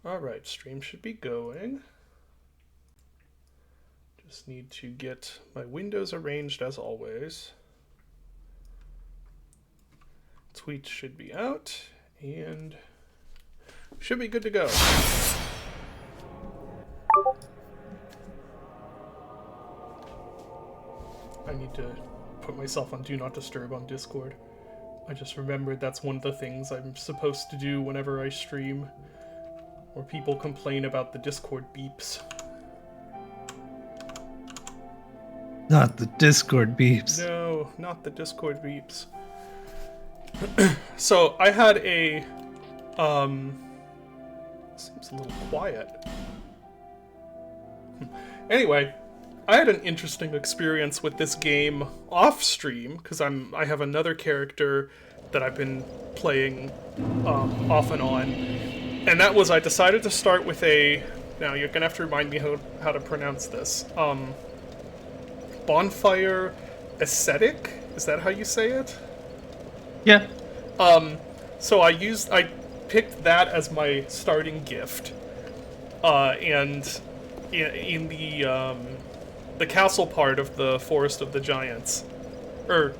Alright, stream should be going. Just need to get my windows arranged as always. Tweets should be out, and should be good to go. I need to put myself on Do Not Disturb on Discord. I just remembered that's one of the things I'm supposed to do whenever I stream, or people complain about the Discord beeps. Not the Discord beeps. No, not the Discord beeps. So I had a seems a little quiet. Anyway, I had an interesting experience with this game off stream because I have another character that I've been playing off and on, and that was I decided to start with a. Now you're gonna have to remind me how to pronounce this. Bonfire Ascetic? Is that how you say it? Yeah. So I picked that as my starting gift, and in the castle part of the Forest of the Giants, or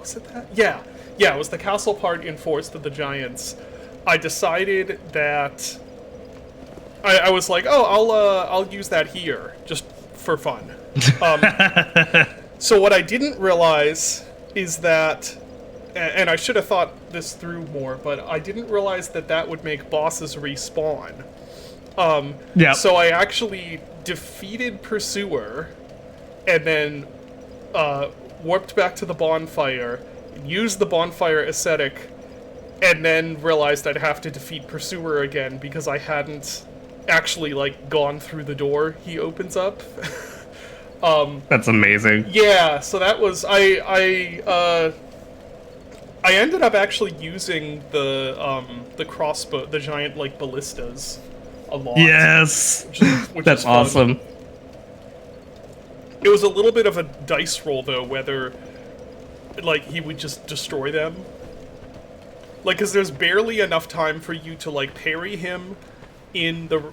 was it that? Yeah, it was the castle part in Forest of the Giants. I decided that I was like, oh, I'll use that here just for fun. So what I didn't realize is that, and I should have thought this through more, but I didn't realize that that would make bosses respawn. Yeah. So I actually defeated Pursuer, and then warped back to the bonfire, used the bonfire ascetic, and then realized I'd have to defeat Pursuer again because I hadn't actually gone through the door he opens up. That's amazing. Yeah, so that was I ended up actually using the crossbow, the giant ballistas, a lot. Yes, which that's is fun. awesome. It was a little bit of a dice roll though, whether he would just destroy them. Because there's barely enough time for you to parry him in the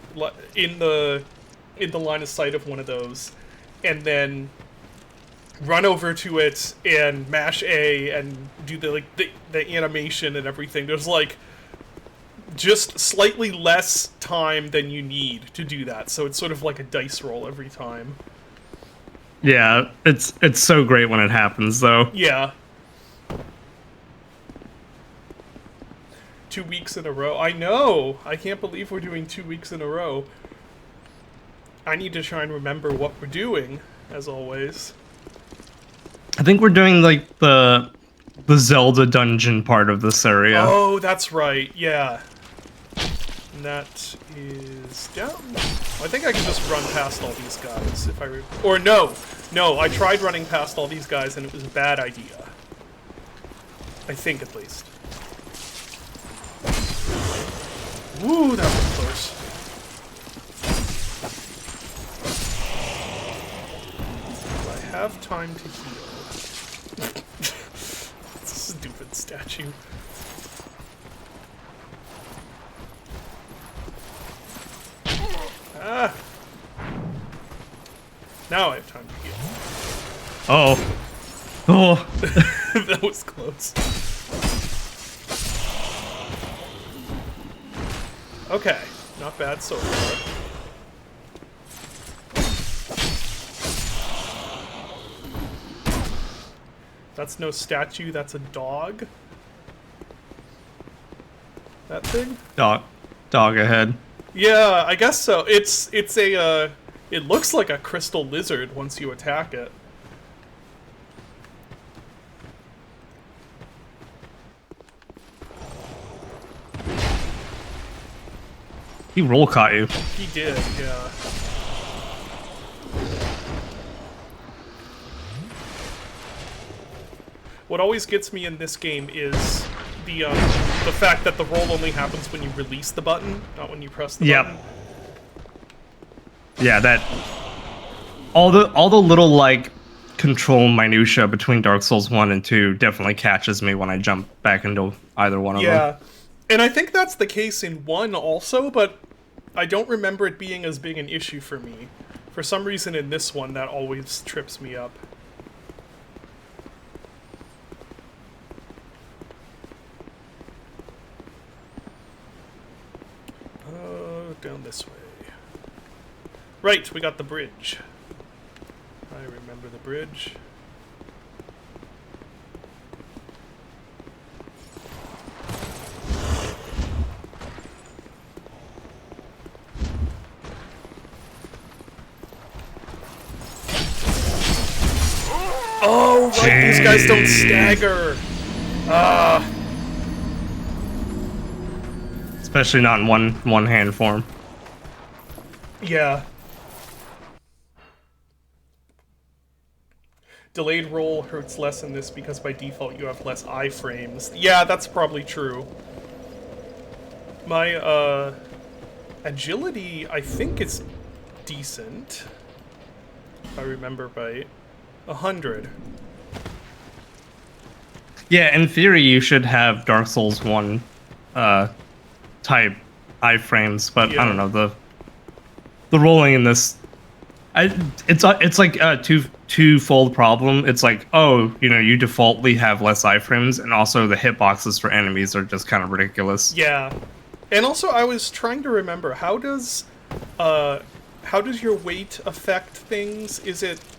line of sight of one of those, and then run over to it and mash A and do the animation and everything. There's just slightly less time than you need to do that, so it's sort of like a dice roll every time. Yeah, it's so great when it happens though. Yeah. 2 weeks in a row. I know! I can't believe we're doing 2 weeks in a row. I need to try and remember what we're doing, as always. I think we're doing the Zelda dungeon part of this area. Oh, that's right, yeah. And that is down. I think I can just run past all these guys if I... Or no! No, I tried running past all these guys and it was a bad idea. I think, at least. Woo, that was close. Do I have time to heal? Stupid statue. Ah! Now I have time to heal. Oh. Oh. That was close. Okay, not bad so far. That's no statue, that's a dog. That thing? Dog ahead. Yeah, I guess so. It's a it looks like a crystal lizard once you attack it. He roll caught you. He did, yeah. What always gets me in this game is the fact that the roll only happens when you release the button, not when you press the button. Yeah, that all the little control minutia between Dark Souls 1 and 2 definitely catches me when I jump back into either one of them. Yeah. And I think that's the case in 1 also, but I don't remember it being as big an issue for me. For some reason in this one, that always trips me up. Down this way. Right, we got the bridge. I remember the bridge. Oh, right, Jeez. these guys don't stagger. Ah. Especially not in one hand form. Yeah. Delayed roll hurts less in this because by default you have less iframes. Yeah, that's probably true. My, agility, I think is decent. If I remember right. 100. Yeah, in theory you should have Dark Souls 1 type iframes, but Yeah. I don't know, the rolling in this it's like a twofold problem. It's like, oh, you know, you defaultly have less iframes, and also the hitboxes for enemies are just kind of ridiculous. Yeah. And also I was trying to remember, how does your weight affect things?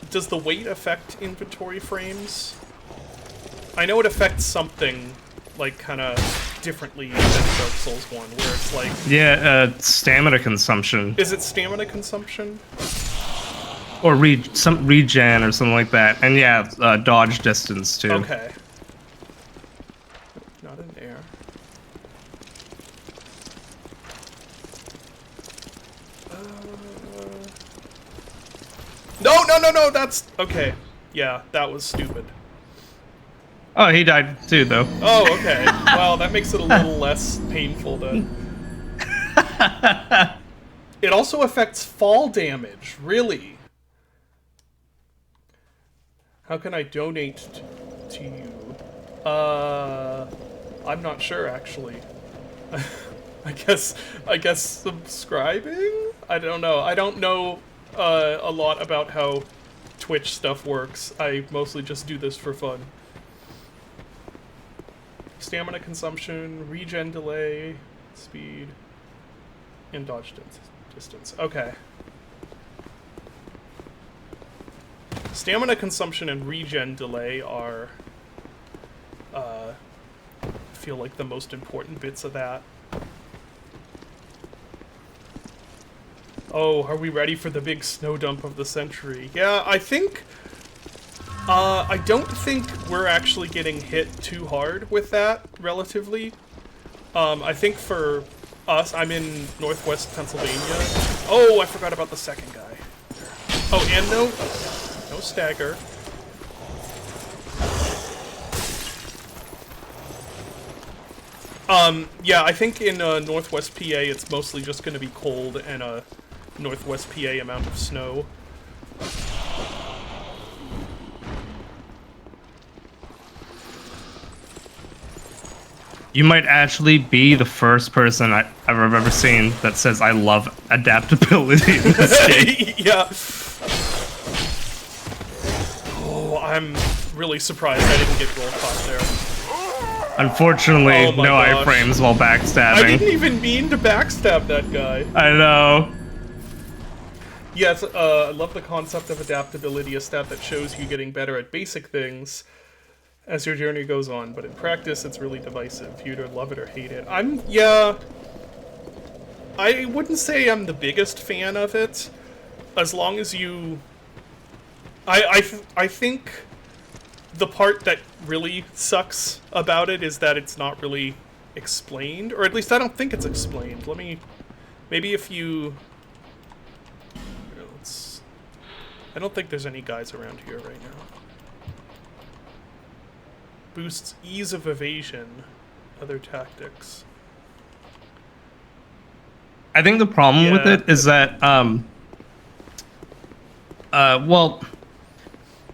Does the weight affect inventory frames? I know it affects something, like, kind of differently than Dark Souls 1, where it's like... Yeah, stamina consumption. Is it stamina consumption? Or some regen or something like that. And yeah, dodge distance, too. Okay. Not in air. No, that's... Okay. Yeah, that was stupid. Oh, he died too, though. Oh, okay. Well, that makes it a little less painful then. It also affects fall damage, really. How can I donate to you? I'm not sure, actually. I guess subscribing? I don't know. I don't know a lot about how Twitch stuff works. I mostly just do this for fun. Stamina consumption, regen delay, speed, and dodge distance. Okay. Stamina consumption and regen delay are, I feel like the most important bits of that. Oh, are we ready for the big snow dump of the century? Yeah, I think... I don't think we're actually getting hit too hard with that, relatively. I think for us, I'm in northwest Pennsylvania. Oh, I forgot about the second guy. Oh, and no stagger. Yeah, I think in northwest PA, it's mostly just going to be cold and a northwest PA amount of snow. You might actually be the first person I've ever seen that says I love adaptability in this game. Yeah. Oh, I'm really surprised I didn't get roll caught there. Unfortunately, Oh my no gosh. iframes while backstabbing. I didn't even mean to backstab that guy. I know. Yes, I love the concept of adaptability, a stat that shows you getting better at basic things as your journey goes on, but in practice it's really divisive. You either love it or hate it. I wouldn't say I'm the biggest fan of it, as long as you... I think the part that really sucks about it is that it's not really explained, or at least I don't think it's explained. Maybe if you... I don't think there's any guys around here right now. Boosts ease of evasion. Other tactics. I think the problem with it is that, well,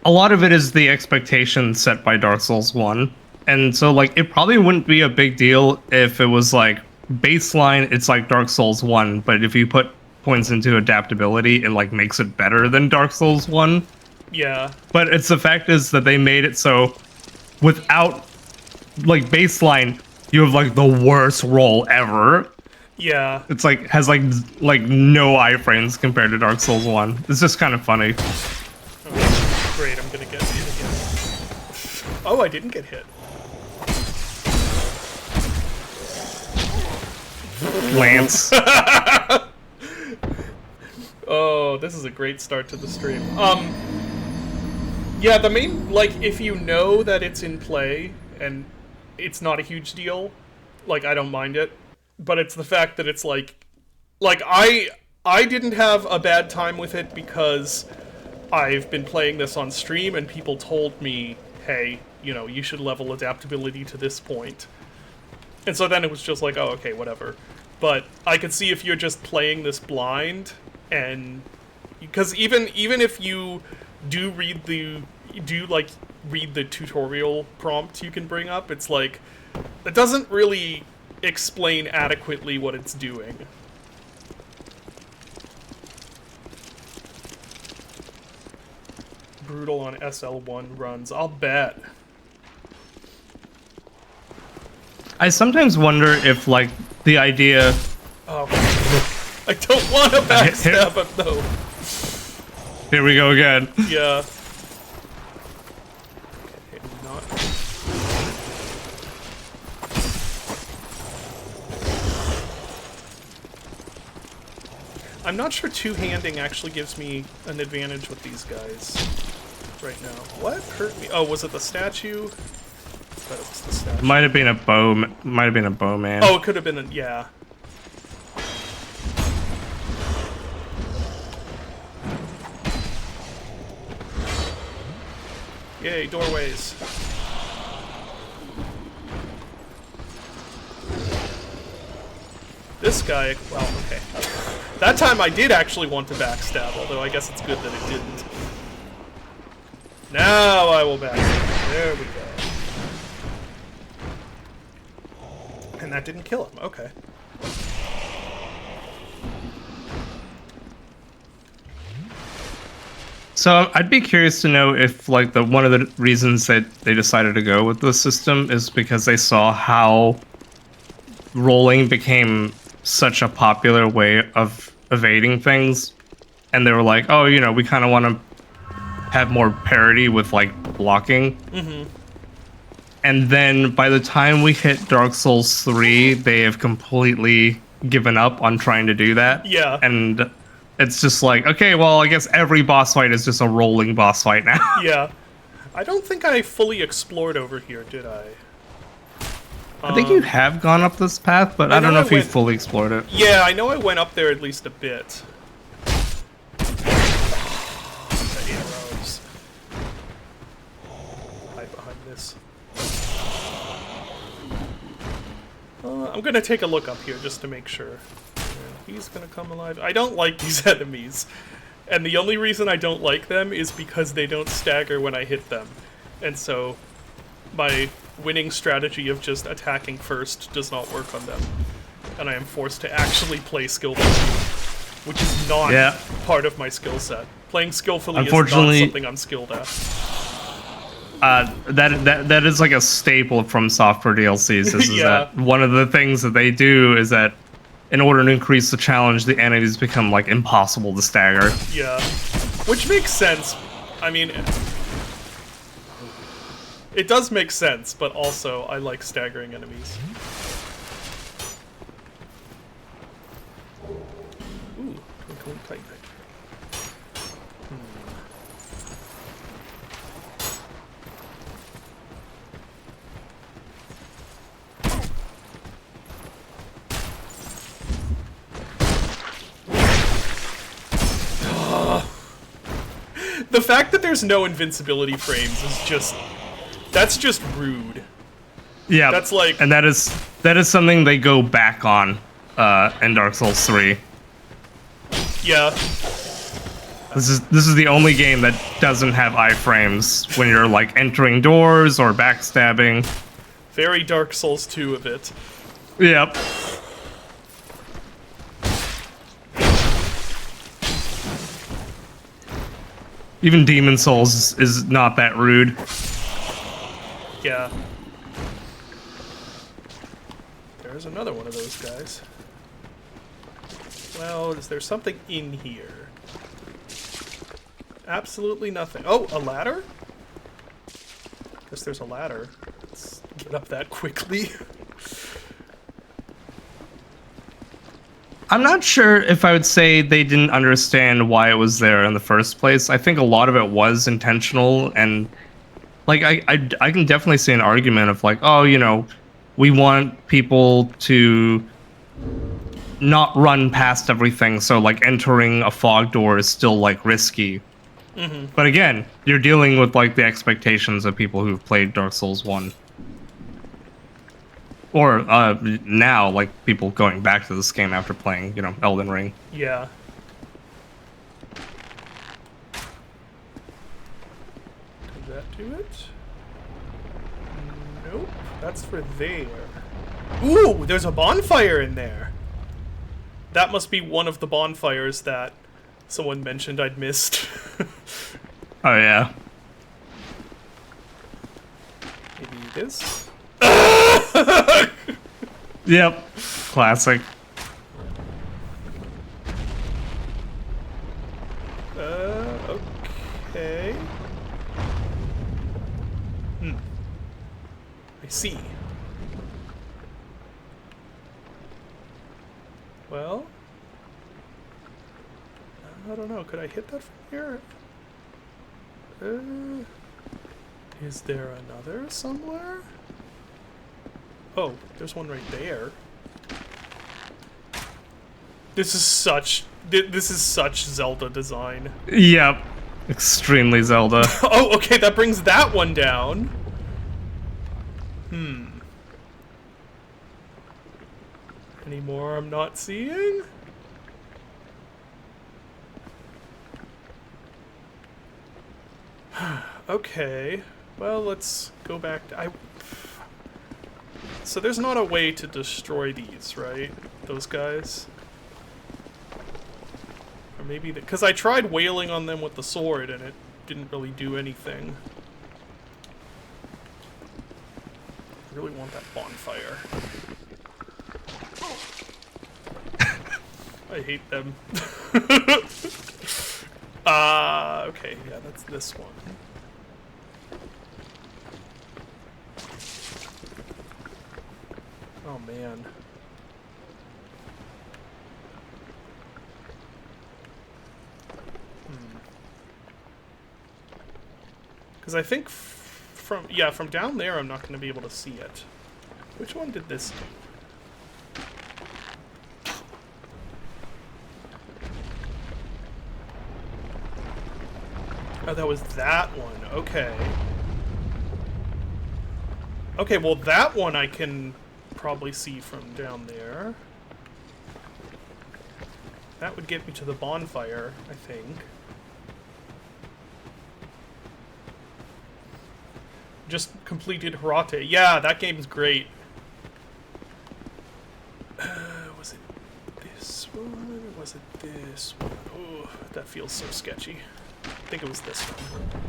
a lot of it is the expectation set by Dark Souls 1. And so, like, it probably wouldn't be a big deal if it was, like, baseline, it's like Dark Souls 1, but if you put points into adaptability, it like makes it better than Dark Souls 1. Yeah. But it's the fact is that they made it so without like baseline, you have like the worst roll ever. Yeah. It's like has like no iframes compared to Dark Souls 1. It's just kind of funny. Oh, great, I'm gonna get hit again. Oh, I didn't get hit. Lance. Oh, this is a great start to the stream. Yeah, the main, like, if you know that it's in play, and it's not a huge deal, like, I don't mind it, but it's the fact that it's, like, I didn't have a bad time with it because I've been playing this on stream, and people told me, hey, you know, you should level adaptability to this point. And so then it was just like, oh, okay, whatever. But I could see if you're just playing this blind, and because even if you do read the tutorial prompt you can bring up, it's like it doesn't really explain adequately what it's doing. Brutal on SL1 runs, I'll bet. I sometimes wonder if like the idea. Oh, I don't want to backstab him though. Here we go again. Yeah. Okay, not. I'm not sure two-handing actually gives me an advantage with these guys right now. What hurt me? Oh, was it the statue? I thought it was the statue. Might have been a bow. Might have been a bowman. Oh, it could have been a yeah. Yay, doorways. This guy, well, okay. That time I did actually want to backstab, although I guess it's good that it didn't. Now I will backstab. There we go. And that didn't kill him, okay. So I'd be curious to know if like one of the reasons that they decided to go with this system is because they saw how rolling became such a popular way of evading things, and they were like, oh, you know, we kind of want to have more parity with like blocking. Mm-hmm. And then by the time we hit Dark Souls 3, they have completely given up on trying to do that. Yeah. And it's just like, okay, well, I guess every boss fight is just a rolling boss fight now. Yeah. I don't think I fully explored over here, did I? I think you have gone up this path, but I don't know if you fully explored it. Yeah, I know I went up there at least a bit. The arrows. Hide behind this. I'm gonna take a look up here just to make sure. He's gonna come alive. I don't like these enemies. And the only reason I don't like them is because they don't stagger when I hit them. And so my winning strategy of just attacking first does not work on them. And I am forced to actually play skillfully, which is not part of my skill set. Playing skillfully is not something I'm skilled at. That is like a staple from software DLCs. Is that one of the things that they do is that in order to increase the challenge, the enemies become like impossible to stagger. Yeah, which makes sense. I mean, it does make sense, but also I like staggering enemies. Ooh, twinkling tight. The fact that there's no invincibility frames is just... That's just rude. Yeah, that's like... And that is something they go back on in Dark Souls 3. Yeah. This is the only game that doesn't have iframes when you're like entering doors or backstabbing. Very Dark Souls 2 of it. Yep. Even Demon Souls is not that rude. Yeah. There's another one of those guys. Well, is there something in here? Absolutely nothing. Oh, a ladder? Guess there's a ladder. Let's get up that quickly. I'm not sure if I would say they didn't understand why it was there in the first place. I think a lot of it was intentional, and like I can definitely see an argument of like, oh, you know, we want people to not run past everything, so like entering a fog door is still like risky. But again, you're dealing with like the expectations of people who've played Dark Souls 1. Or now, like people going back to this game after playing, you know, Elden Ring. Yeah. Does that do it? Nope. That's for there. Ooh, there's a bonfire in there. That must be one of the bonfires that someone mentioned I'd missed. Oh yeah. Maybe this? Yep. Classic. Okay. I see. Well, I don't know. Could I hit that from here? Is there another somewhere? Oh, there's one right there. This is such Zelda design. Yep. Extremely Zelda. Oh, okay, that brings that one down. Any more I'm not seeing? Okay. Well, let's go back to... So there's not a way to destroy these, right? Those guys? Or maybe... Because I tried wailing on them with the sword, and it didn't really do anything. I really want that bonfire. I hate them. Okay, yeah, that's this one. Oh, man. Because I think from down there I'm not going to be able to see it. Which one did this do? Oh, that was that one. Okay. Okay, well that one I can probably see from down there. That would get me to the bonfire, I think. Just completed Hirate. Yeah, that game's great. Was it this one? Or was it this one? Oh, that feels so sketchy. I think it was this one.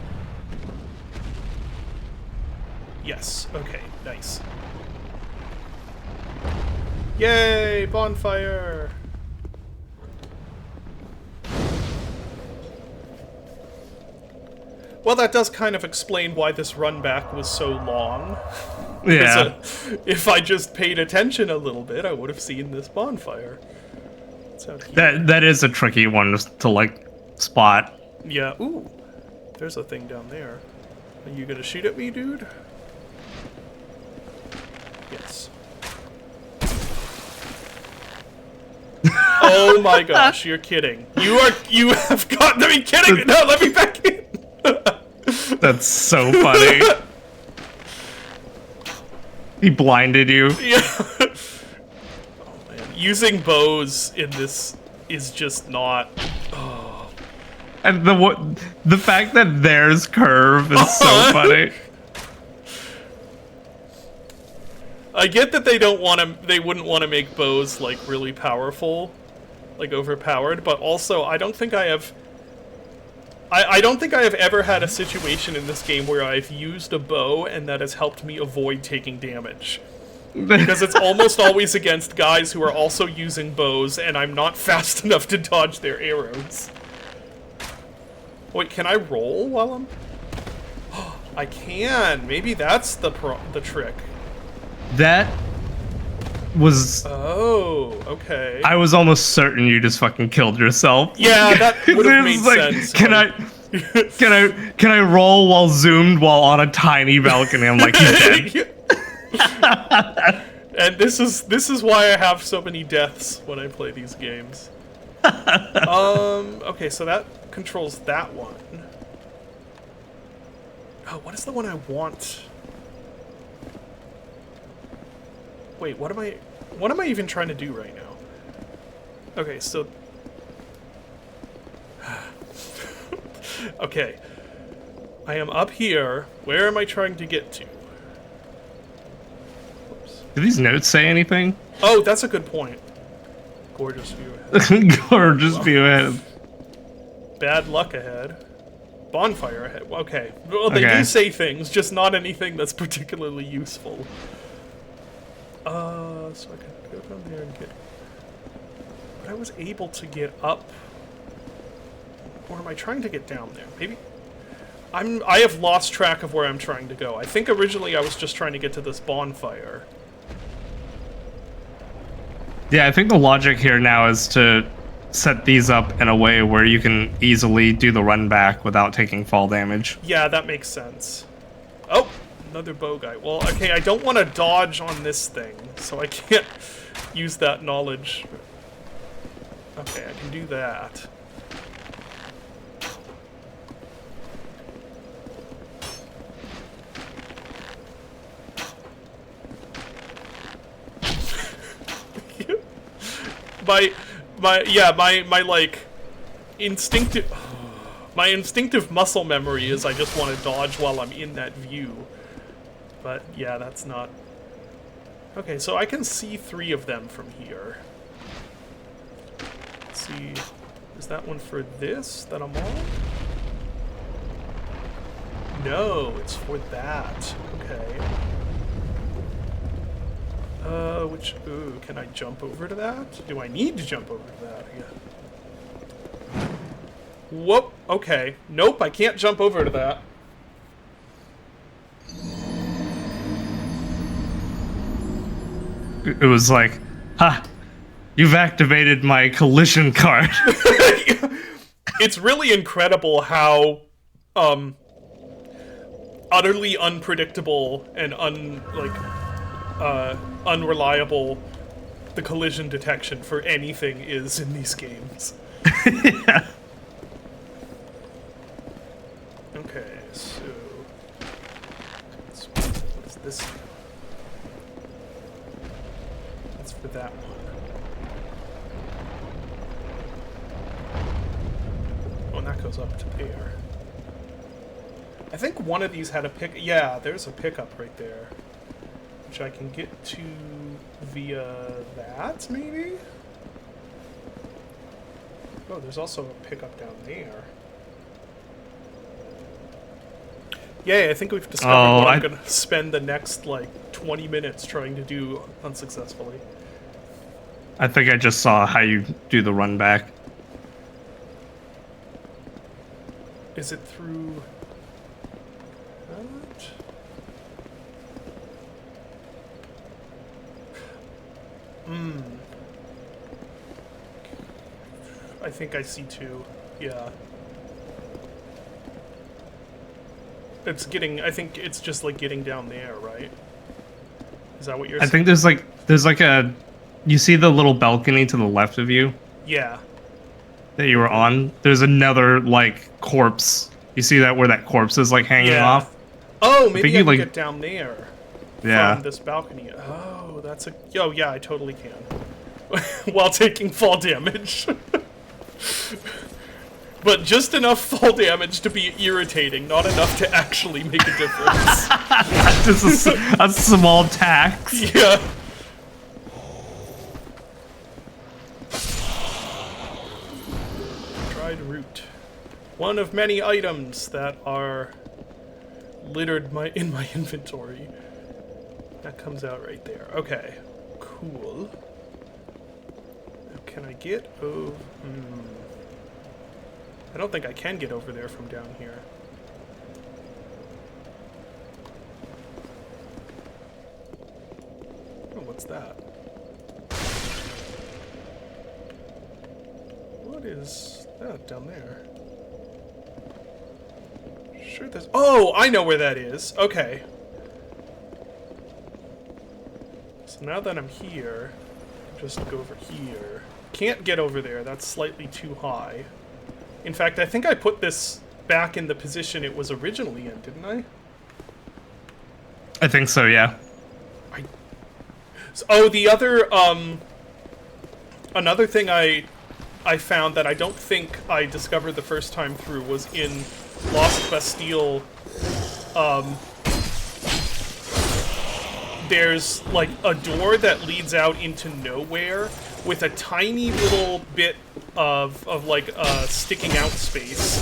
Yes. Okay. Nice. Yay! Bonfire! Well, that does kind of explain why this run back was so long. Yeah. If I just paid attention a little bit, I would have seen this bonfire. It's out here. That is a tricky one to like spot. Yeah. Ooh. There's a thing down there. Are you gonna shoot at me, dude? Yes. Oh my gosh, you're kidding. You have got to be kidding me. No, let me back in. That's so funny. He blinded you. Yeah. Oh man. Using bows in this is just not... Oh. And the fact that theirs curve is so funny. I get that they wouldn't want to make bows like really powerful, like overpowered, but also I don't think I have I don't think I have ever had a situation in this game where I've used a bow and that has helped me avoid taking damage. Because it's almost always against guys who are also using bows, and I'm not fast enough to dodge their arrows. Wait, can I roll while I'm... I can! Maybe that's the trick. That was... Oh, okay. I was almost certain you just fucking killed yourself. Yeah, that would have made like, sense. Can I roll while zoomed while on a tiny balcony? I'm like, he's dead. And this is why I have so many deaths when I play these games. Okay, so that controls that one. Oh, what is the one I want? Wait, what am I even trying to do right now? Okay, so okay. I am up here. Where am I trying to get to? Do these notes say anything? Oh, that's a good point. Gorgeous view ahead. Gorgeous view ahead. Bad luck ahead. Bonfire ahead. Okay. Well, they do say things, just not anything that's particularly useful. So I can go down there and get... But I was able to get up... Or am I trying to get down there? Maybe... I have lost track of where I'm trying to go. I think originally I was just trying to get to this bonfire. Yeah, I think the logic here now is to set these up in a way where you can easily do the run back without taking fall damage. Yeah, that makes sense. Oh, another bow guy. Well, okay, I don't want to dodge on this thing, so I can't use that knowledge. Okay, I can do that. my like instinctive muscle memory is I just want to dodge while I'm in that view. But yeah, that's not... Okay, so I can see 3 of them from here. Let's see, is that one for this that I'm on? No, it's for that. Okay. Ooh, can I jump over to that? Do I need to jump over to that? Yeah. Whoop, okay. Nope, I can't jump over to that. It was like, ha, you've activated my collision card. It's really incredible how, utterly unpredictable and unreliable the collision detection for anything is in these games. Yeah. Okay, so what is this? That's for that one. Oh, and that goes up to there. I think one of these had a pick. Yeah, there's a pickup right there, which I can get to via that, maybe? Oh, there's also a pickup down there. Yay, I think we've discovered what I'm going to spend the next, like, 20 minutes trying to do unsuccessfully. I think I just saw how you do the run back. Is it through... What? I think I see 2. Yeah. It's getting... I think it's just, like, getting down there, right? Is that what you're saying? I think there's like a... You see the little balcony to the left of you? Yeah. That you were on? There's another, like, corpse. You see that where that corpse is, like, hanging off? Oh, maybe I can get down there. Yeah. From this balcony. Oh, that's a... Oh, yeah, I totally can. While taking fall damage. But just enough fall damage to be irritating, not enough to actually make a difference. Just a small tax. Yeah. Tried route. One of many items that are littered in my inventory. That comes out right there. Okay, cool. Now can I get over? I don't think I can get over there from down here. Oh, what's that? What is that down there? Sure, there's. Oh, I know where that is. Okay. So now that I'm here, just go over here. Can't get over there. That's slightly too high. In fact, I think I put this back in the position it was originally in, didn't I? I think so, yeah. Oh, the other, another thing I found that I don't think I discovered the first time through was in Lost Bastille, there's, like, a door that leads out into nowhere with a tiny little bit of like, sticking out space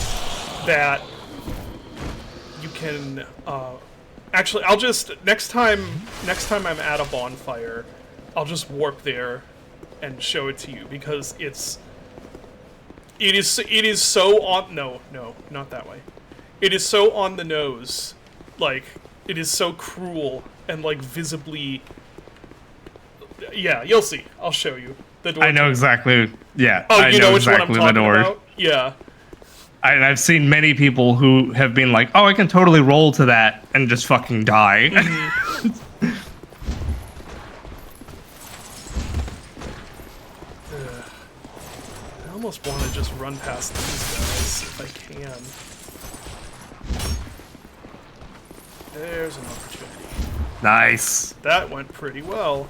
that you can, actually, I'll just, next time I'm at a bonfire, I'll just warp there and show it to you, because it is so on, no, not that way. It is so on the nose, like, it is so cruel and, like, visibly, yeah, you'll see, I'll show you. The door. I know exactly, yeah. Oh, I you know which exactly one I'm the talking door. about? Yeah. And I've seen many people who have been like, oh, I can totally roll to that and just fucking die. I almost want to just run past these guys if I can. There's an opportunity. Nice. That went pretty well.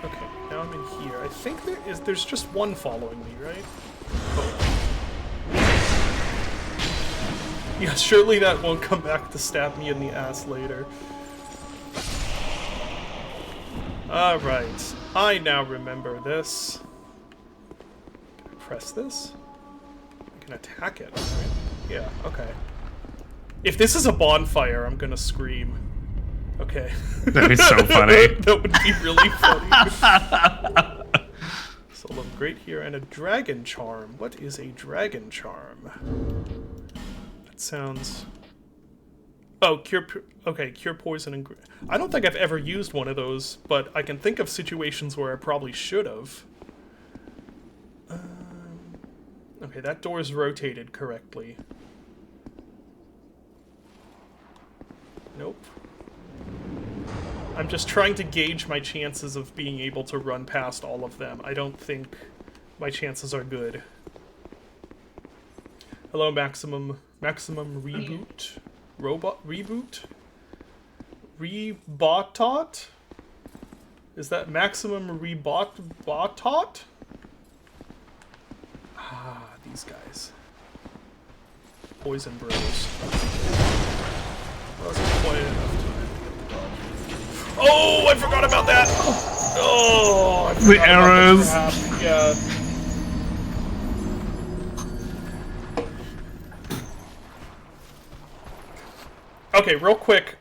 Okay, now I'm in here. I think there's just one following me, right? Oh. Yeah, surely that won't come back to stab me in the ass later. Alright, I now remember this. Can I press this? I can attack it, right? Yeah, okay. If this is a bonfire, I'm gonna scream. Okay. That'd be so funny. That would be really funny. Soul of Great here, and a dragon charm. What is a dragon charm? That sounds... Oh, cure poison and... I don't think I've ever used one of those, but I can think of situations where I probably should have. Okay, that door's rotated correctly. Nope. I'm just trying to gauge my chances of being able to run past all of them. I don't think my chances are good. Hello, Maximum Reboot? Robot Reboot? Rebotot? Is that Maximum Rebotot? Ah, these guys. Poison Bros. Wasn't quite enough time to get the dodge. Oh, I forgot about that! Oh, I forgot The about arrows. trap. Yeah. Okay, real quick,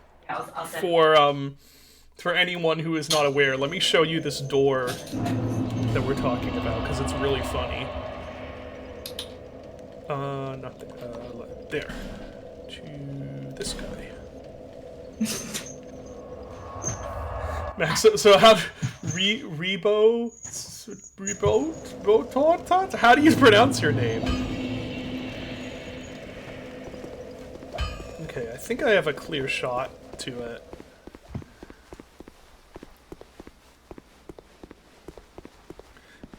for anyone who is not aware, let me show you this door that we're talking about, because it's really funny. Nothing. There. To this guy. Max, so how... Rebo... How do you pronounce your name? Okay, I think I have a clear shot to it.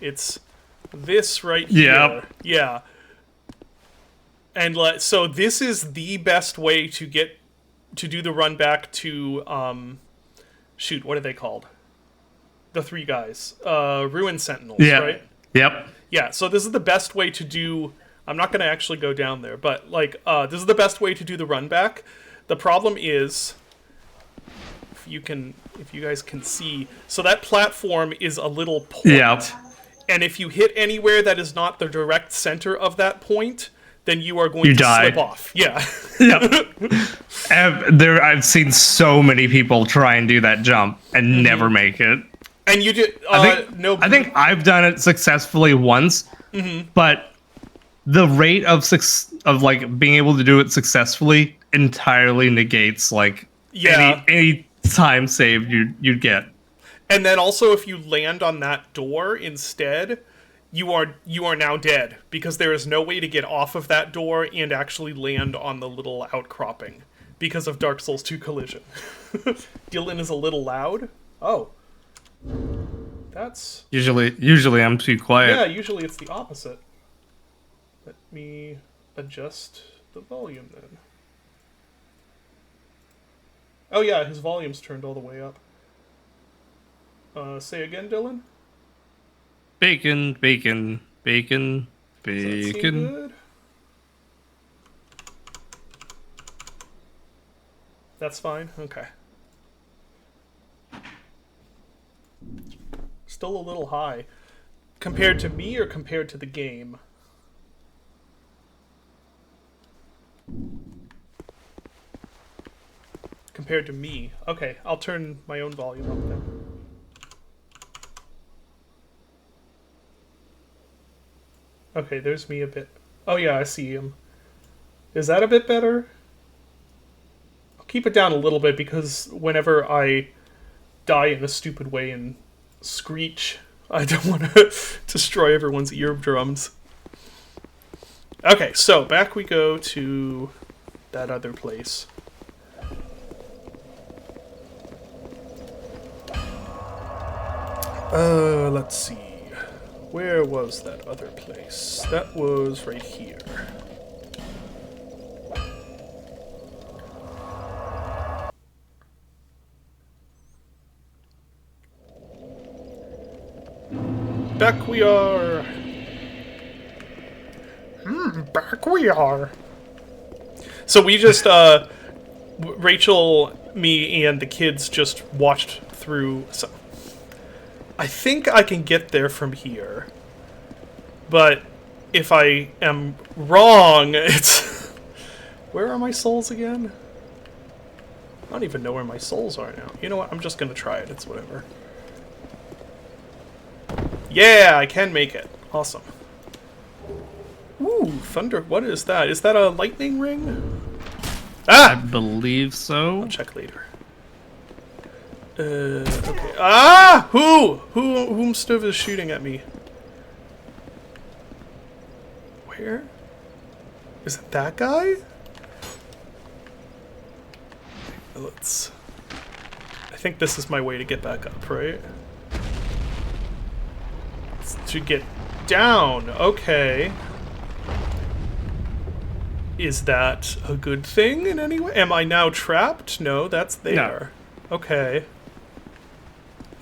It's this right here. Yep. Yeah. And so this is the best way to do the run back to shoot, what are they called? The three guys. Ruin sentinels, Yeah. right? Yep. Yeah, so this is the best way to do I'm not going to actually go down there, but, like, this is the best way to do the run back. The problem is, if you guys can see, so that platform is a little point. Yeah. And if you hit anywhere that is not the direct center of that point, then you are going to die. slip off. Yeah. Yep. I've seen so many people try and do that jump and never make it. And you did. I think I've done it successfully once, but the rate of like being able to do it successfully entirely negates like any time saved you'd get. And then also, if you land on that door instead, you are now dead, because there is no way to get off of that door and actually land on the little outcropping because of Dark Souls 2 collision. Dylan is a little loud. Oh. That's... Usually I'm too quiet. Yeah, usually it's the opposite. Let me adjust the volume then. Oh yeah, his volume's turned all the way up. Say again, Dylan? Bacon, bacon, bacon, bacon. Does that seem good? That's fine? Okay. Still a little high. Compared to me or compared to the game? Compared to me. Okay, I'll turn my own volume up then. Okay, there's me a bit. Oh yeah, I see him. Is that a bit better? I'll keep it down a little bit, because whenever I die in a stupid way and screech, I don't want to destroy everyone's eardrums. Okay, so back we go to that other place. Let's see. Where was that other place? That was right here. Back we are. Back we are. So we just, Rachel, me, and the kids just watched through... So I think I can get there from here. But if I am wrong, it's... Where are my souls again? I don't even know where my souls are now. You know what? I'm just gonna try it. It's whatever. Yeah, I can make it. Awesome. Ooh, thunder. What is that? Is that a lightning ring? Ah! I believe so. I'll check later. Okay. Ah! Whomstuff is shooting at me? Where? Is it that guy? Let's... I think this is my way to get back up, right? It's to get down. Okay. Is that a good thing in any way? Am I now trapped? No, that's there. No. Okay.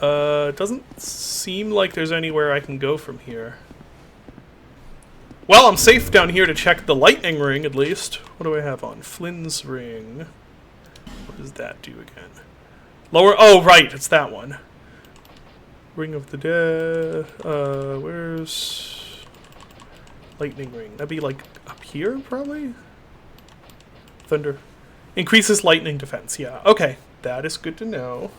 Doesn't seem like there's anywhere I can go from here. Well, I'm safe down here to check the lightning ring, at least. What do I have on? Flynn's ring. What does that do again? Lower... Oh, right, it's that one. Ring of the Dead... where's... Lightning ring? That'd be, like, up here, probably? Thunder. Increases lightning defense, yeah. Okay, that is good to know.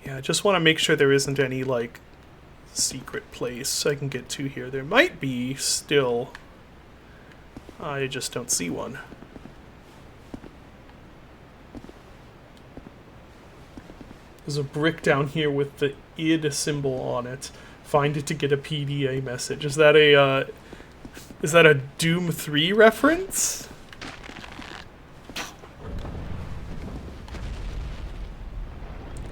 Yeah, I just want to make sure there isn't any, like, secret place I can get to here. There might be, still. I just don't see one. There's a brick down here with the id symbol on it. Find it to get a PDA message. Is that a Doom 3 reference?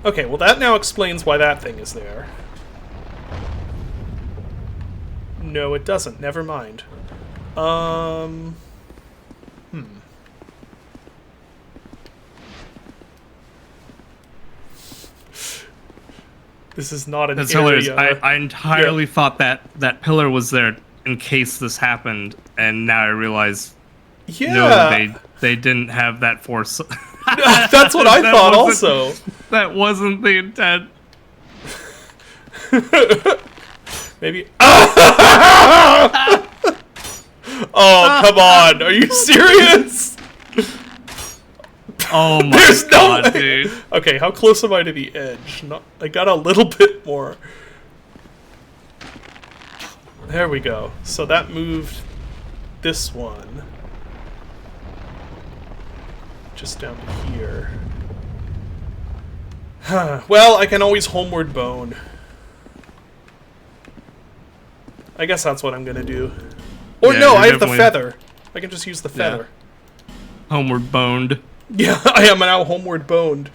Okay, well that now explains why that thing is there. No, it doesn't. Never mind. This is not an That's area. hilarious. I entirely thought that pillar was there in case this happened, and now I realize no, they didn't have that force. That's what I thought also. That wasn't the intent. Maybe. Oh, come on. Are you serious? Oh my There's god, no way. dude. Okay, how close am I to the edge? I got a little bit more. There we go. So that moved this one. Just down to here. Well, I can always homeward bone. I guess that's what I'm gonna do. Or Yeah, no, you're I have the definitely- feather. I can just use the feather. Homeward boned. Yeah, I am now homeward boned.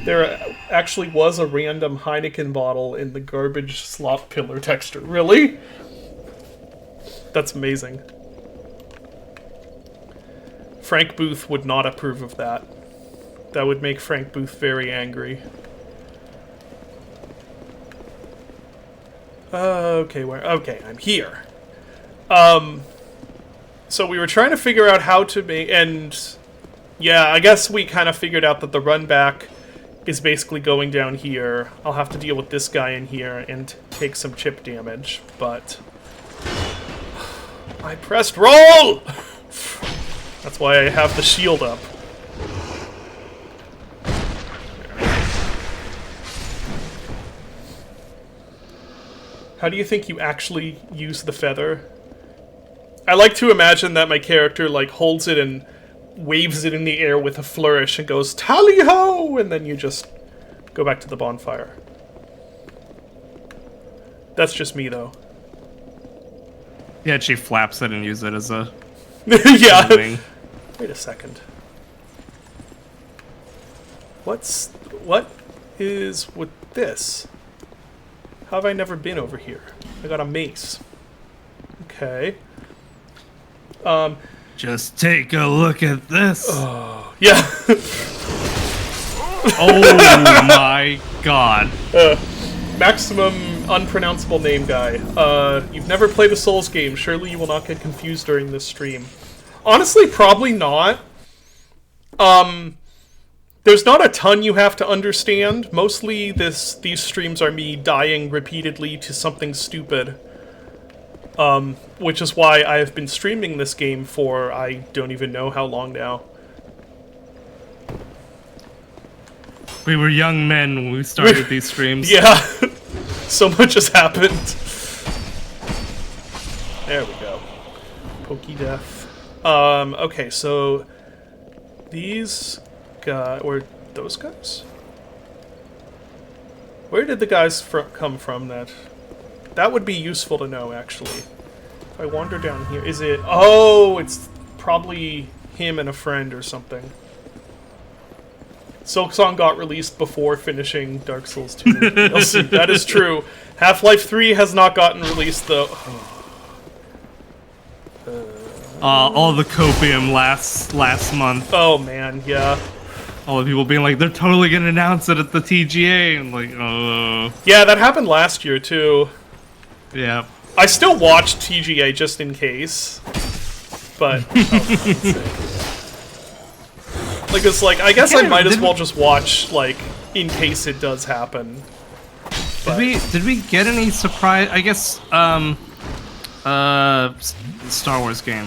There actually was a random Heineken bottle in the garbage slop pillar texture. Really? That's amazing. Frank Booth would not approve of that. That would make Frank Booth very angry. Okay, where? Okay, I'm here. So we were trying to figure out how to make, and yeah, I guess we kind of figured out that the runback is basically going down here. I'll have to deal with this guy in here and take some chip damage, but I pressed roll! That's why I have the shield up. How do you think you actually use the feather? I like to imagine that my character, like, holds it and waves it in the air with a flourish and goes, tally-ho! And then you just go back to the bonfire. That's just me, though. Yeah, she flaps it and uses it as a Yeah. wing. Wait a second. What is with this? How have I never been over here? I got a mace. Okay. Just take a look at this. Yeah. Oh my god. Maximum unpronounceable name guy. You've never played a Souls game. Surely you will not get confused during this stream. Honestly, probably not. There's not a ton you have to understand. Mostly these streams are me dying repeatedly to something stupid. Which is why I have been streaming this game for I don't even know how long now. We were young men when we started these streams. Yeah. So much has happened. There we go. Pokey death. Okay, so these guys, or those guys? Where did the guys come from that would be useful to know, actually. If I wander down here, is it... Oh, it's probably him and a friend or something. Silksong got released before finishing Dark Souls 2 DLC. That is true. Half-Life 3 has not gotten released, though. All the copium last month. Oh, man, yeah. All the people being like, they're totally gonna announce it at the TGA, and like, Yeah, that happened last year, too. yeah. I still watched TGA just in case. But... Like, it's like, I guess I might as well just watch, like, in case it does happen. But Did we get any surprise? I guess Star Wars game.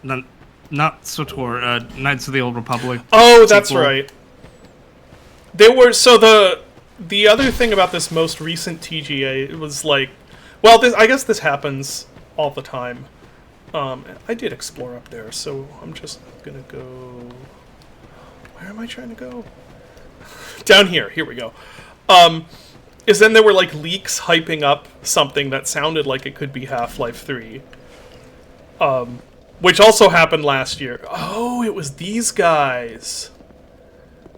Not SWTOR. Knights of the Old Republic. oh, that's sequel. right. There were so the other thing about this most recent TGA, it was like, well, I guess this happens all the time. I did explore up there, so I'm just gonna go. Where am I trying to go? Down here. Here we go. Is then there were like leaks hyping up something that sounded like it could be Half-Life 3. Which also happened last year. Oh, it was these guys.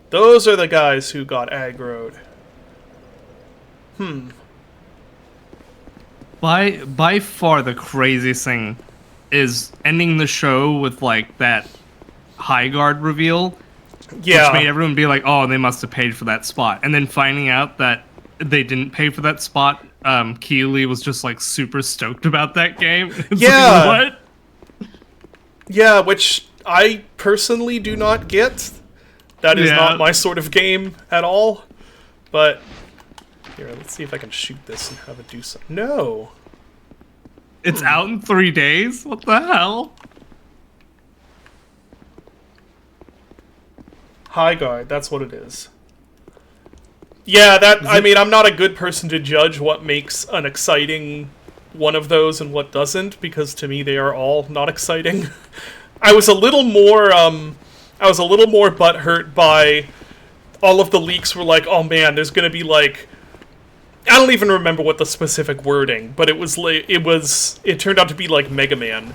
Those are the guys who got aggroed. By far the craziest thing is ending the show with like that high guard reveal Yeah. Which made everyone be like, oh, they must have paid for that spot. And then finding out that they didn't pay for that spot, Keeley was just like super stoked about that game. It's Yeah. like, what? Yeah, which I personally do not get. That is not my sort of game at all. But here, let's see if I can shoot this and have it do something. No. It's out in 3 days? What the hell? High guard, that's what it is. Yeah, I mean, I'm not a good person to judge what makes an exciting one of those and what doesn't, because to me they are all not exciting. I was a little more butthurt by all of the leaks were like, oh man, there's gonna be like, I don't even remember what the specific wording, but it turned out to be like Mega Man.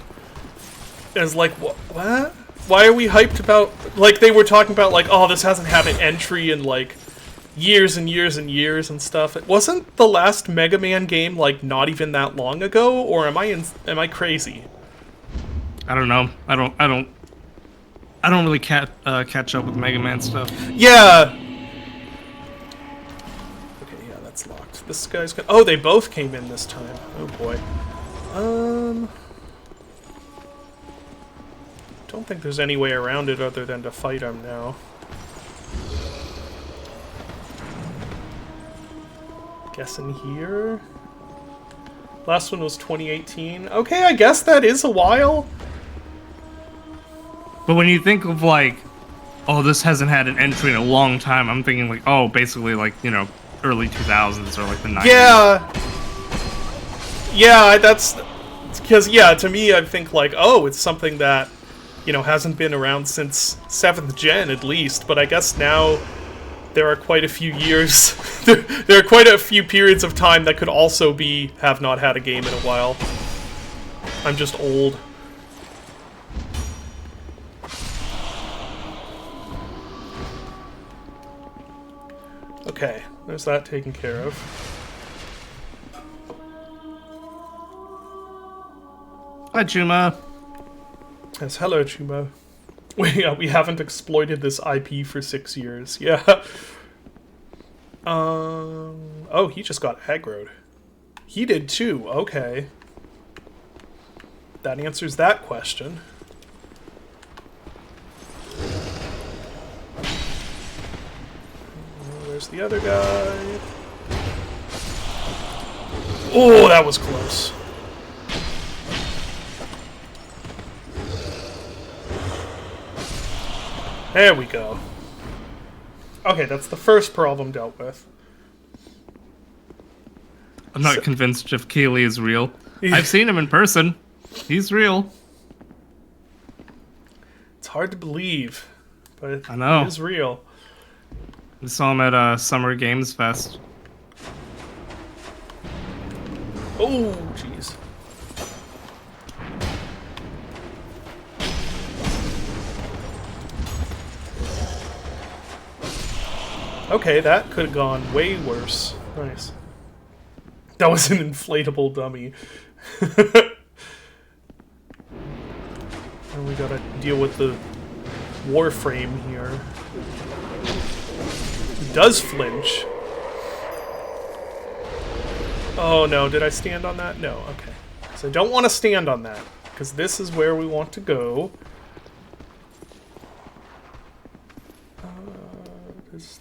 It was like, what? Why are we hyped about, like, they were talking about like, oh, this hasn't had an entry in like years and years and years and stuff. It wasn't the last Mega Man game like not even that long ago, or am I crazy? I don't know. I don't really catch up with Mega Man stuff. Yeah. Okay, yeah, that's locked. This guy's gonna. Oh, they both came in this time. Oh boy. Don't think there's any way around it other than to fight him now. Guessing here. Last one was 2018. Okay, I guess that is a while. But when you think of like, oh, this hasn't had an entry in a long time, I'm thinking like, oh, basically like, you know, early 2000s or like the 90s. Yeah. Yeah, that's because, yeah, to me, I think like, oh, it's something that, you know, hasn't been around since 7th gen at least, but I guess now there are quite a few years, there are quite a few periods of time that could also have not had a game in a while. I'm just old. Okay, there's that taken care of. Hi, Chuma. Yes, hello, Chuma. We haven't exploited this IP for 6 years. Yeah. Oh, he just got aggroed. He did too. Okay. That answers that question. Where's the other guy? Oh, that was close. There we go. Okay, that's the first problem dealt with. I'm not convinced Jeff Keighley is real. I've seen him in person. He's real. It's hard to believe, but I know. It is real. We saw him at Summer Games Fest. Oh, jeez. Okay, that could have gone way worse. Nice. That was an inflatable dummy. And we gotta deal with the Warframe here. He does flinch. Oh no, did I stand on that? No, okay. So I don't want to stand on that, because this is where we want to go.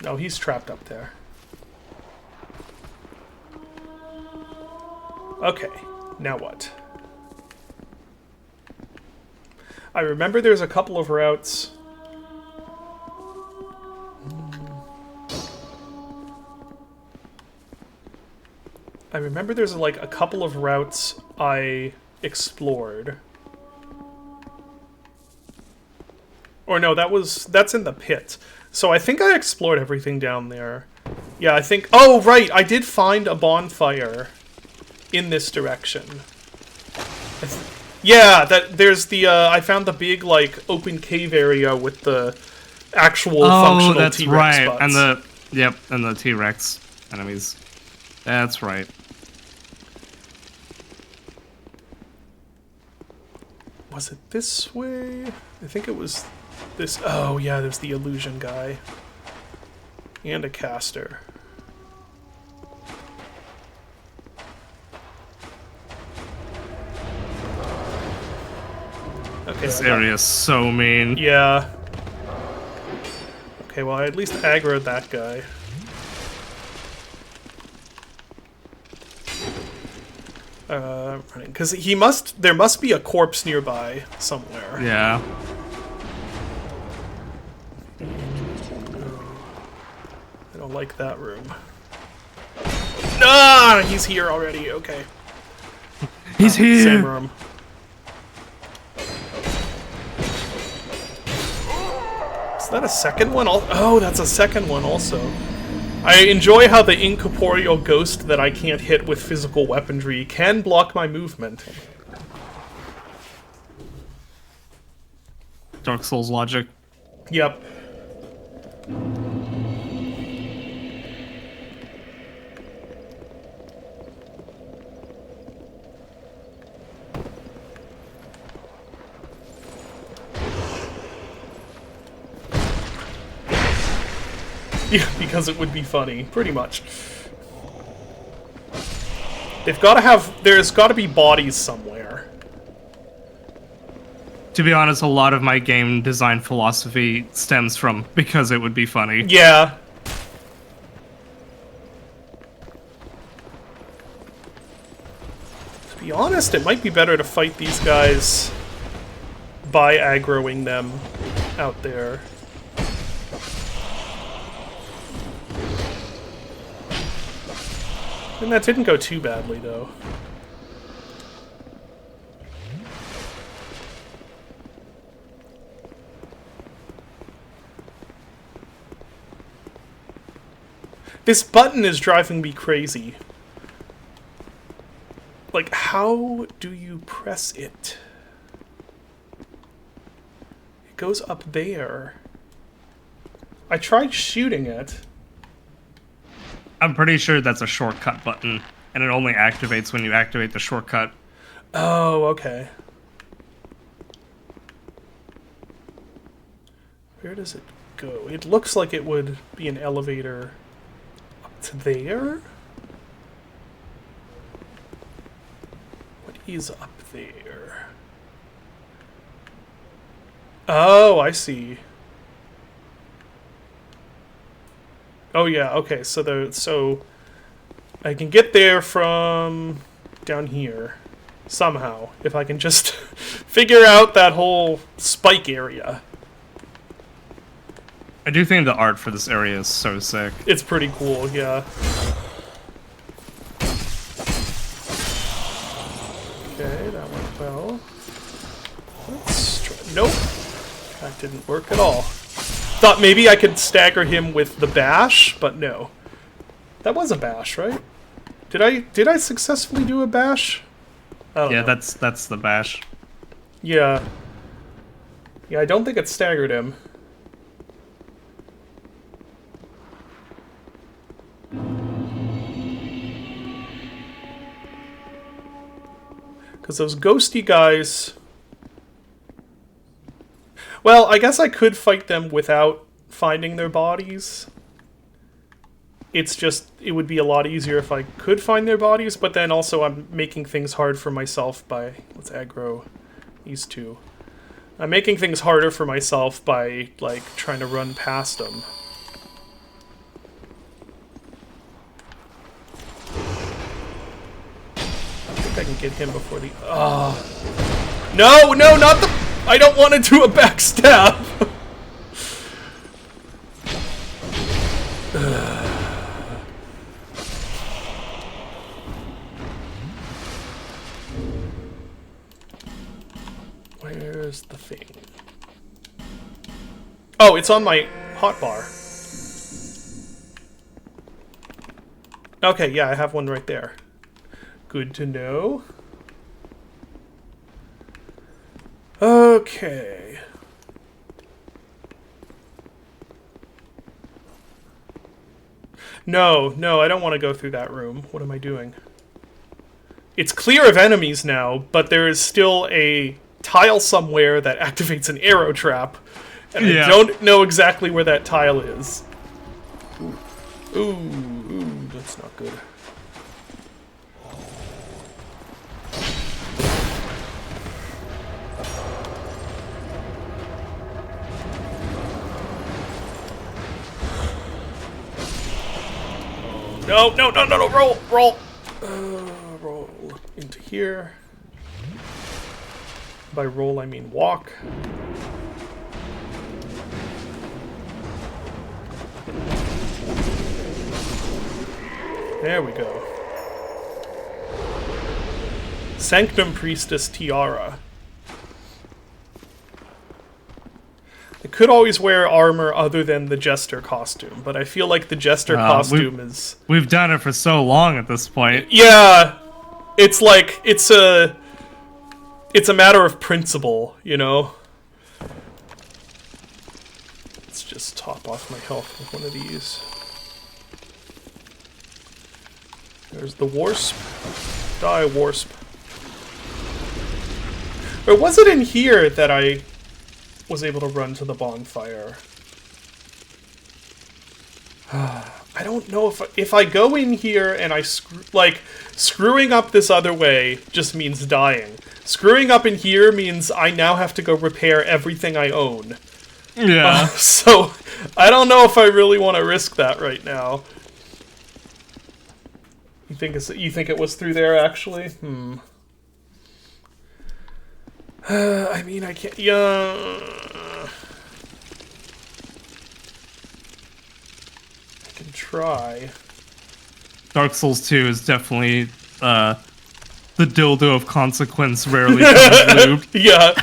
No, he's trapped up there. Okay, now what? I remember there's a couple of routes. I remember there's like a couple of routes I explored. Or no, that's in the pit. So I think I explored everything down there. Yeah, I think... Oh, right! I did find a bonfire in this direction. Yeah, there's the... I found the big, like, open cave area with the actual functional that's T-Rex right. spots. And the... Yep, and the T-Rex enemies. That's right. Was it this way? I think it was This... Oh, yeah, there's the illusion guy. And a caster. Okay, this area is so mean. Yeah. Okay, well, I at least aggroed that guy. Because there must be a corpse nearby somewhere. Yeah. I don't like that room. Ah, he's here already. Okay. He's here. Same room. Is that a second one? Oh, that's a second one also. I enjoy how the incorporeal ghost that I can't hit with physical weaponry can block my movement. Dark Souls logic. Yep. Yeah, because it would be funny, pretty much. They've got to have... There's got to be bodies somewhere. To be honest, a lot of my game design philosophy stems from because it would be funny. Yeah. To be honest, it might be better to fight these guys by aggroing them out there. And that didn't go too badly, though. This button is driving me crazy. Like, how do you press it? It goes up there. I tried shooting it. I'm pretty sure that's a shortcut button, and it only activates when you activate the shortcut. Oh, okay. Where does it go? It looks like it would be an elevator up to there. What is up there? Oh, I see. Oh yeah, okay, so I can get there from down here somehow if I can just figure out that whole spike area. I do think the art for this area is so sick. It's pretty cool, yeah. Okay, that went well. Let's try. Nope, that didn't work at all. Thought maybe I could stagger him with the bash, but no. That was a bash, right? Did I successfully do a bash? I don't know. that's the bash. Yeah. Yeah, I don't think it staggered him. Because those ghosty guys... Well, I guess I could fight them without finding their bodies. It's just, it would be a lot easier if I could find their bodies, but then also I'm making things hard for myself by... Let's aggro these two. I'm making things harder for myself by, like, trying to run past them. I think I can get him before the... No, no, not the... I don't want to do a backstab! Where's the thing? Oh, it's on my hotbar. Okay, yeah, I have one right there. Good to know. Okay. No, I don't want to go through that room. What am I doing? It's clear of enemies now, but there is still a tile somewhere that activates an arrow trap. And I don't know exactly where that tile is. Ooh, that's not good. No, roll! Roll into here. By roll, I mean walk. There we go. Sanctum Priestess Tiara. I could always wear armor other than the Jester costume, but I feel like the Jester costume is... We've done it for so long at this point. Yeah! It's like, it's a matter of principle, you know? Let's just top off my health with one of these. There's the Warsp. Die, Warsp. Or was it in here that I was able to run to the bonfire? I don't know if I go in here and I screwing up this other way just means dying. Screwing up in here means I now have to go repair everything I own. Yeah. So I don't know if I really want to risk that right now. You think it was through there actually? I mean, I can't. Yeah. I can try. Dark Souls 2 is definitely the dildo of consequence rarely comes lube. Yeah.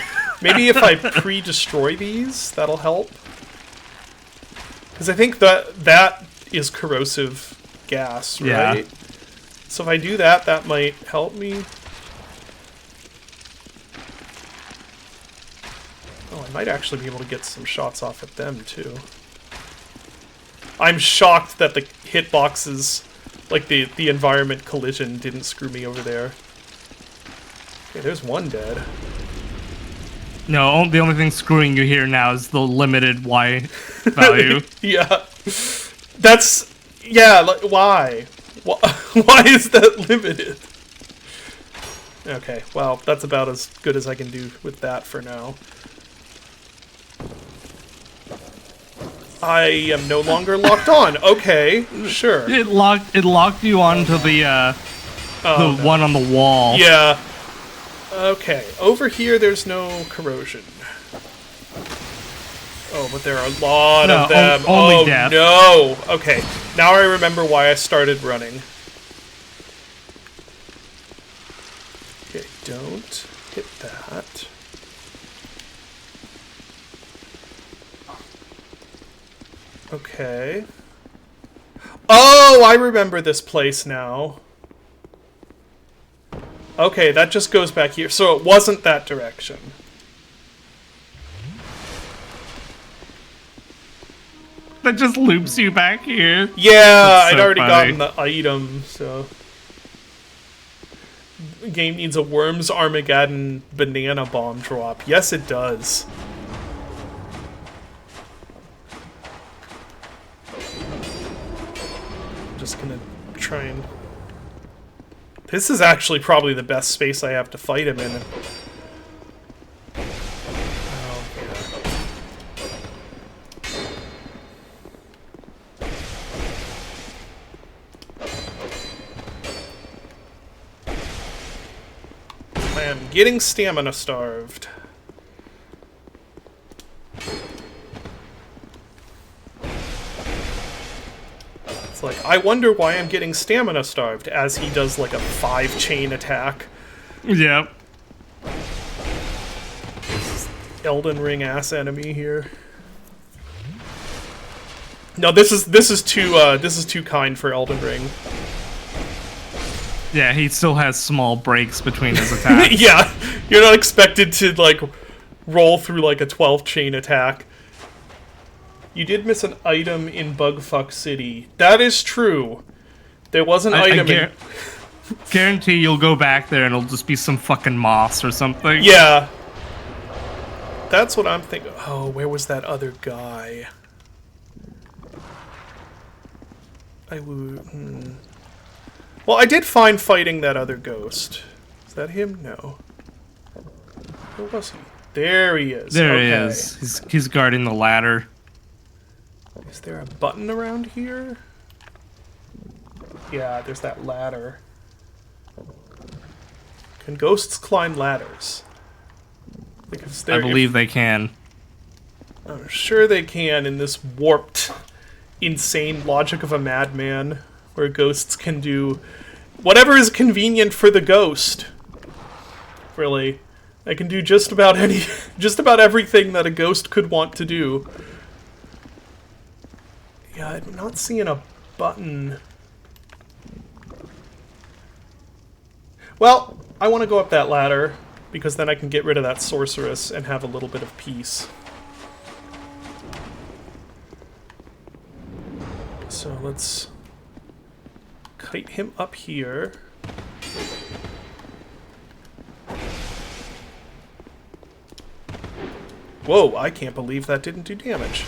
Maybe if I pre-destroy these, that'll help. Because I think that is corrosive gas, right? Yeah. So if I do that, that might help me. Oh, I might actually be able to get some shots off at them, too. I'm shocked that the hitboxes, like the environment collision, didn't screw me over there. Okay, there's one dead. No, the only thing screwing you here now is the limited Y value. Yeah. That's... Yeah, like, why? Why is that limited? Okay, well, that's about as good as I can do with that for now. I am no longer locked on. Okay, sure. It locked you onto the one on the wall. Yeah. Okay, over here there's no corrosion. Oh, but there are a lot of them. Only death. No! Okay, now I remember why I started running. Okay, don't hit that. Okay. Oh, I remember this place now. Okay, that just goes back here. So it wasn't that direction. That just loops you back here. Yeah, I'd already gotten the item, so... The game needs a Worms Armageddon banana bomb drop. Yes, it does. I'm just gonna try and... This is actually probably the best space I have to fight him in. Oh, yeah. I am getting stamina starved. Like, I wonder why I'm getting stamina starved, as he does like a 5-chain attack. Yep. Elden Ring ass enemy here. No, this is too kind for Elden Ring. Yeah, he still has small breaks between his attacks. Yeah, you're not expected to like roll through like a 12-chain attack. You did miss an item in Bugfuck City. That is true. There was an item in... Guarantee you'll go back there and it'll just be some fucking moss or something. Yeah. That's what I'm thinking. Oh, where was that other guy? Well, I did find fighting that other ghost. Is that him? No. Where was he? There he is. There he is. He's guarding the ladder. Is there a button around here? Yeah, there's that ladder. Can ghosts climb ladders? I believe they can. I'm sure they can in this warped, insane logic of a madman, where ghosts can do whatever is convenient for the ghost. Really. They can do just about everything that a ghost could want to do. Yeah, I'm not seeing a button. Well, I want to go up that ladder, because then I can get rid of that sorceress and have a little bit of peace. So let's kite him up here. Whoa, I can't believe that didn't do damage.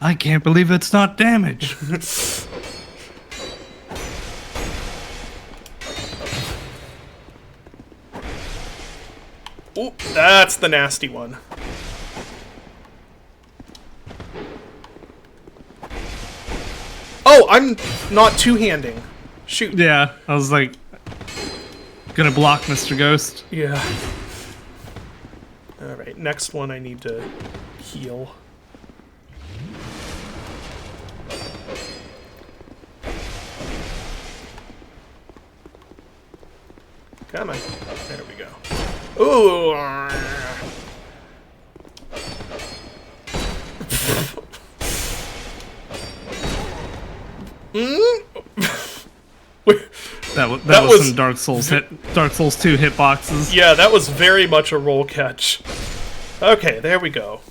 I can't believe it's not damage. Ooh, that's the nasty one. Oh, I'm not two-handing. Shoot. Yeah, I was like, gonna block Mr. Ghost. Yeah. Alright, next one I need to heal. Come on. There we go. Ooh! That was some Dark Souls 2 hitboxes. Yeah, that was very much a roll catch. Okay, there we go.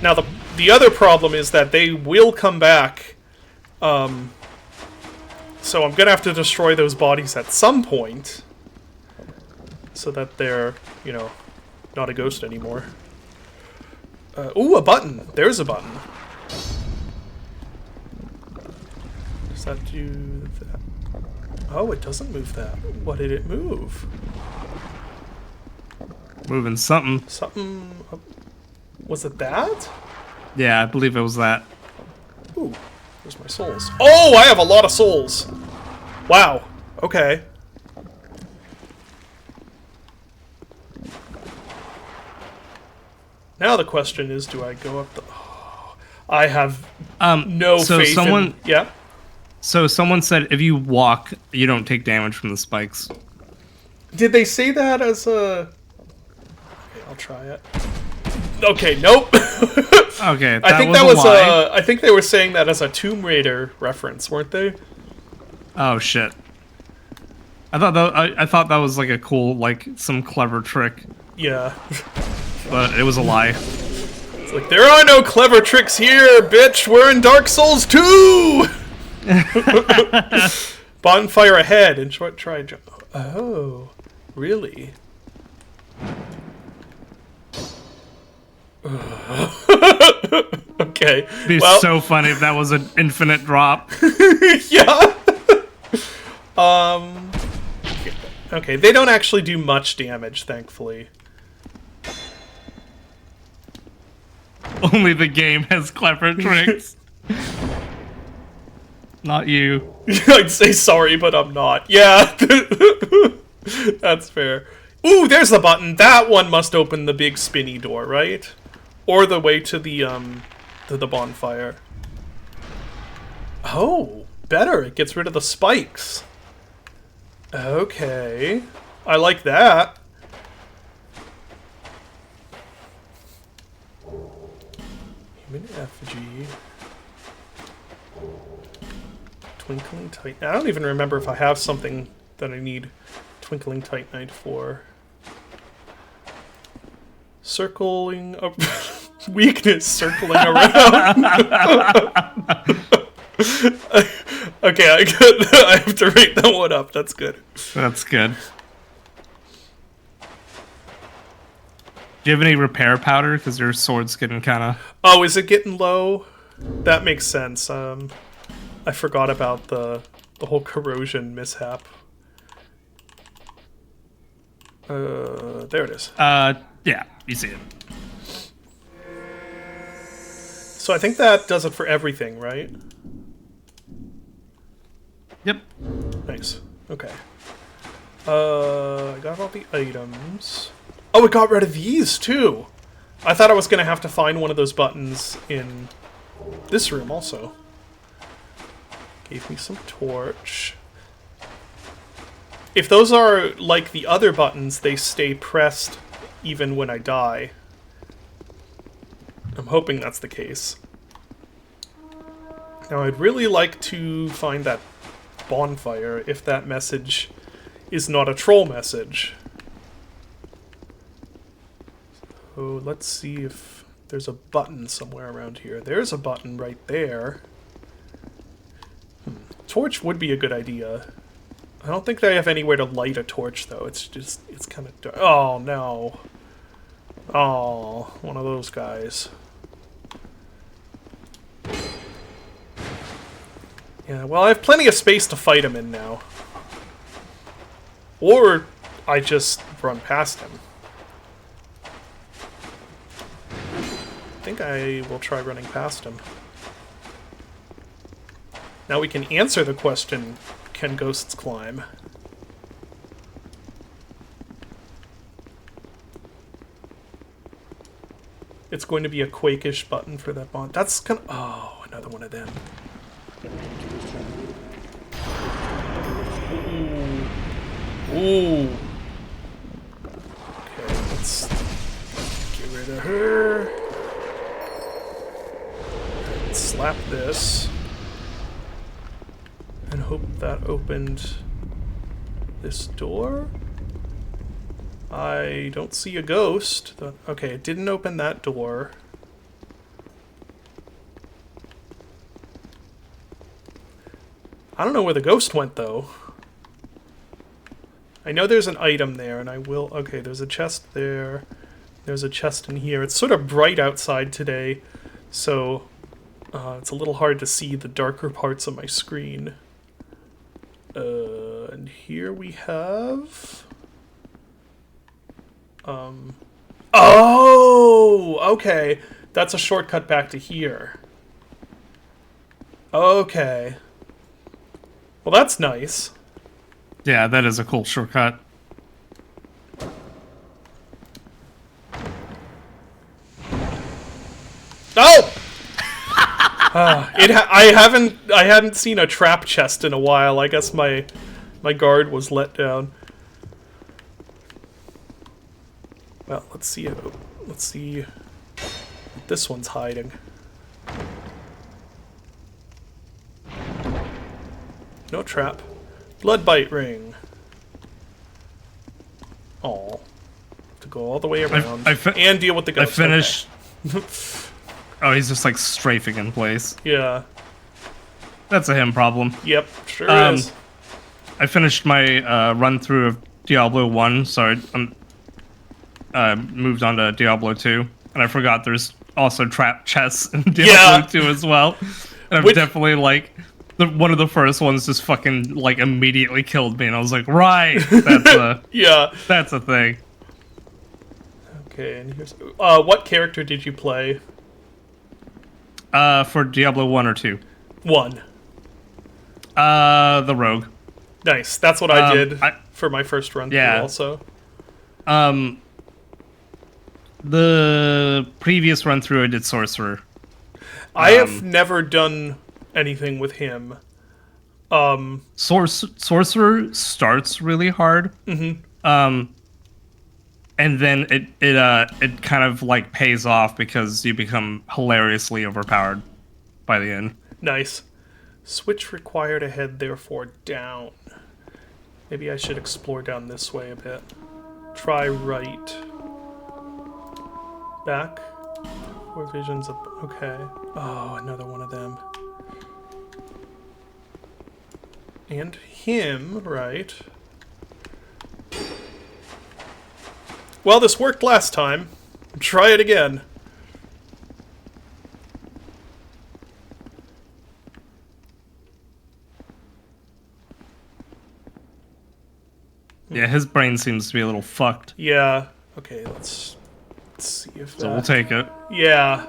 Now the other problem is that they will come back. So I'm gonna have to destroy those bodies at some point, so that they're, you know, not a ghost anymore. Ooh, a button. There's a button. Does that do that? Oh, it doesn't move that. What did it move? Moving something. Something... Was it that? Yeah, I believe it was that. Ooh, there's my souls. Oh, I have a lot of souls! Wow. Okay. Now the question is, do I go up the... Oh, I have no faith in... Yeah? So someone said if you walk, you don't take damage from the spikes. Did they say that as a... Okay, I'll try it. Okay, nope. Okay, I think that was I think they were saying that as a Tomb Raider reference, weren't they? Oh shit! I thought that was like a cool, like some clever trick. Yeah. But it was a lie. It's like, there are no clever tricks here, bitch. We're in Dark Souls 2. Bonfire ahead and short try jump. Oh, really? Okay. It'd be so funny if that was an infinite drop. Yeah. Okay, they don't actually do much damage, thankfully. Only the game has clever tricks. Not you. I'd say sorry, but I'm not. Yeah. That's fair. Ooh, there's the button. That one must open the big spinny door, right? Or the way to the bonfire. Oh, better. It gets rid of the spikes. Okay. I like that. Human effigy. Twinkling Titanite. I don't even remember if I have something that I need Twinkling Titanite for. Circling up. Weakness circling around. Okay, I have to rate that one up. That's good. That's good. Do you have any repair powder? Because your sword's getting kind of... Oh, is it getting low? That makes sense. I forgot about the whole corrosion mishap. There it is. Yeah, you see it. So I think that does it for everything, right? Yep. Nice. Okay. I got all the items. Oh, it got rid of these, too! I thought I was gonna have to find one of those buttons in this room, also. Gave me some torch. If those are like the other buttons, they stay pressed even when I die. I'm hoping that's the case. Now, I'd really like to find that bonfire if that message is not a troll message. So let's see if there's a button somewhere around here. There's a button right there. Torch would be a good idea. I don't think they have anywhere to light a torch, though. It's kind of dark. Oh, no. Oh, one of those guys. Yeah, well, I have plenty of space to fight him in now. Or I just run past him. I think I will try running past him. Now we can answer the question, can ghosts climb? It's going to be a Quake-ish button for that bond. That's kind of... Oh, another one of them. Ooh. Ooh. Okay, let's get rid of her. And slap this. And hope that opened this door. I don't see a ghost. Okay, it didn't open that door. I don't know where the ghost went, though. I know there's an item there, and I will... Okay, there's a chest there. There's a chest in here. It's sort of bright outside today, so it's a little hard to see the darker parts of my screen. And here we have... Oh! Okay. That's a shortcut back to here. Okay. Well, that's nice. Yeah, that is a cool shortcut. Oh! I hadn't seen a trap chest in a while. I guess my guard was let down. Well, let's see what this one's hiding. No trap. Blood bite ring. Oh, to go all the way around and deal with the ghost. I finished. Okay. Oh, he's just like strafing in place. Yeah. That's a him problem. Yep, sure is. I finished my run through of Diablo 1, so I'm moved on to Diablo 2, and I forgot there's also trap chests in Diablo 2 as well. And I'm definitely like one of the first ones just fucking like immediately killed me, and I was like, right, that's a yeah, that's a thing. Okay, and here's what character did you play? For Diablo 1 or 2? 1. The rogue. Nice. That's what I did for my first run through also. The previous run through I did sorcerer. I have never done anything with him. Sorcerer starts really hard. Mm-hmm. And then it kind of like pays off because you become hilariously overpowered by the end. Nice. Switch required ahead, therefore down. Maybe I should explore down this way a bit. Try right. Back. 4 visions of... Okay. Oh, another one of them. And him, right. Well, this worked last time. Try it again. Yeah, his brain seems to be a little fucked. Yeah. Okay, let's see if So we'll take it. Yeah.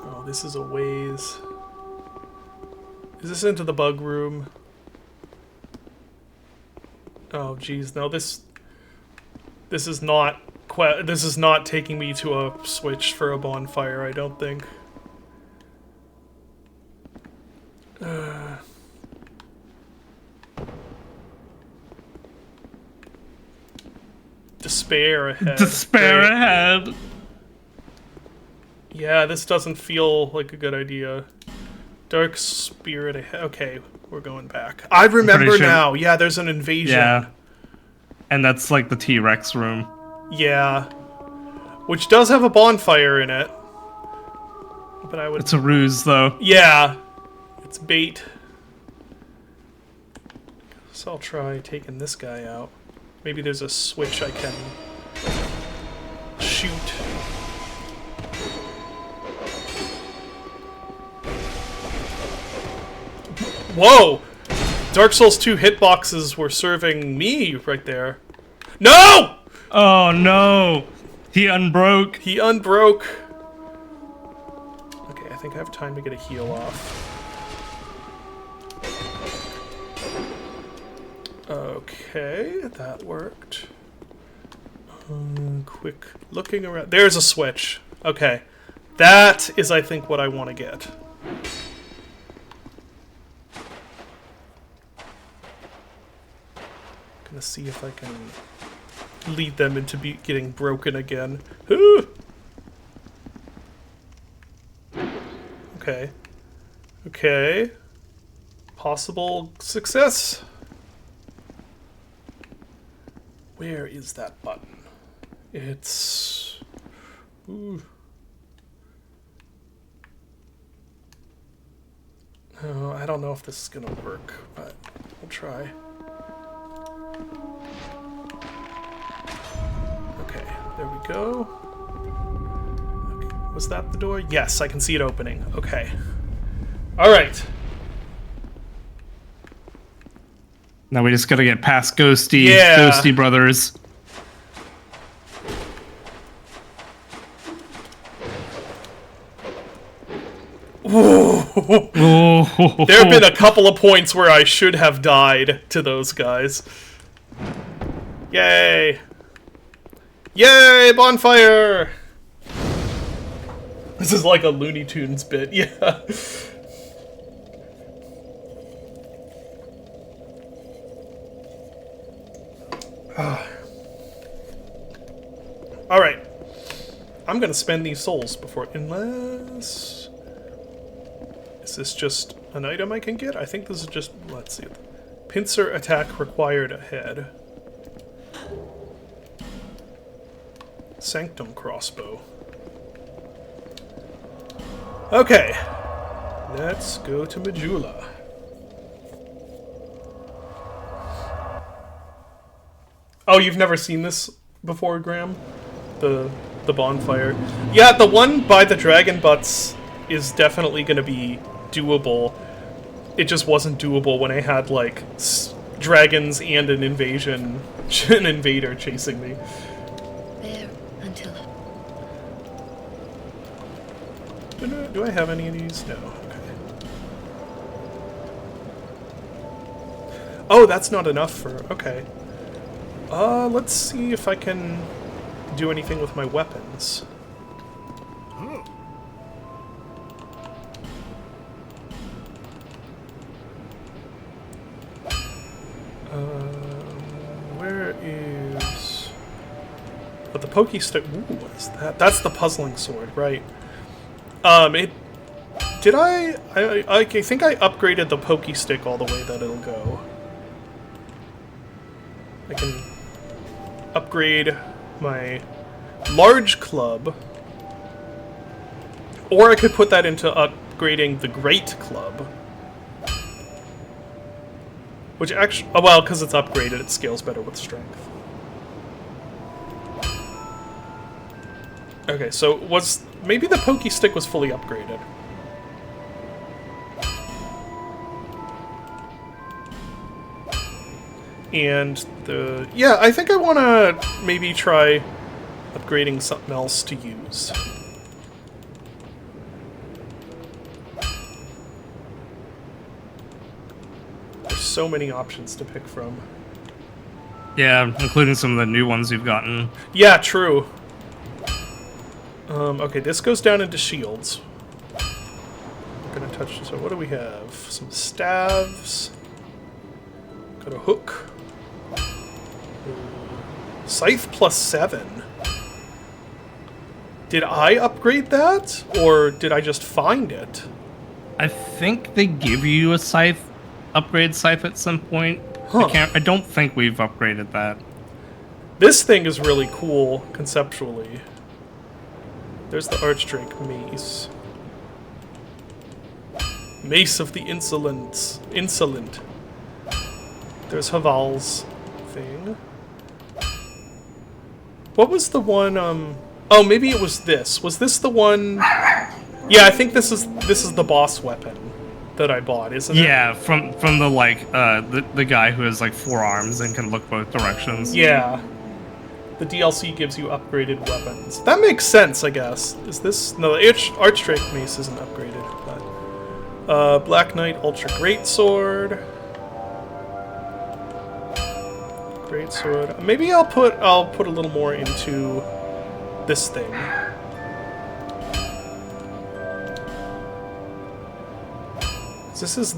Oh, this is a ways. Is this into the bug room? Oh, geez, no. This is not this is not taking me to a switch for a bonfire. I don't think. Despair ahead. Despair Great. ahead. Yeah, this doesn't feel like a good idea. Dark spirit ahead. Okay, we're going back. I remember sure. now. Yeah, there's an invasion. Yeah. And that's like the T-Rex room. Yeah. Which does have a bonfire in it. But I would... It's a ruse, though. Yeah. It's bait. So I'll try taking this guy out. Maybe there's a switch I can shoot. Whoa! Dark Souls 2 hitboxes were serving me right there. No! Oh no! He unbroke. He unbroke. Okay, I think I have time to get a heal off. Okay, that worked. Quick looking around. There's a switch. Okay. That is, I think, what I want to get. Gonna see if I can lead them into getting broken again. Okay. Okay. Possible success. Where is that button? It's... Ooh. Oh, I don't know if this is gonna work, but we'll try. Okay, there we go. Okay. Was that the door? Yes, I can see it opening. Okay. Alright. Now we just gotta get past Ghosty, Yeah. Ghosty brothers. Oh. There have been a couple of points where I should have died to those guys. Yay! Yay, bonfire! This is like a Looney Tunes bit, yeah. Alright. I'm gonna spend these souls before... Unless... Is this just an item I can get? I think this is just... Let's see. Pincer attack required ahead. Sanctum crossbow. Okay. Let's go to Majula. Oh, you've never seen this before, Graham? The bonfire. Yeah, the one by the dragon butts is definitely going to be doable. It just wasn't doable when I had, like, dragons and an invader chasing me. There until... Do I have any of these? No. Okay. Oh, that's not enough for... Okay. Let's see if I can do anything with my weapons. Where is... But the pokey stick... Ooh, what is that? That's the puzzling sword, right. Did I think I upgraded the pokey stick all the way that it'll go. I can upgrade my large club, or I could put that into upgrading the great club. Which actually, oh well, because it's upgraded, it scales better with strength. Okay, so maybe the pokey stick was fully upgraded. And yeah, I think I want to maybe try upgrading something else to use. There's so many options to pick from. Yeah, including some of the new ones you've gotten. Yeah, true. Okay, this goes down into shields. I'm gonna touch this. So what do we have? Some staves. Got a hook. Scythe +7. Did I upgrade that? Or did I just find it? I think they give you a upgrade scythe at some point. Huh. I don't think we've upgraded that. This thing is really cool, conceptually. There's the Archdrake Mace. Mace of the Insolent. There's Haval's thing. What was the one, oh, maybe it was this. Was this the one... Yeah, I think this is the boss weapon that I bought, isn't it? Yeah, from the, like, the guy who has, like, 4 arms and can look both directions. Yeah. The DLC gives you upgraded weapons. That makes sense, I guess. Is this... No, the Archdrake Mace isn't upgraded, but... Black Knight Ultra Greatsword. Greatsword. Maybe I'll put a little more into this thing.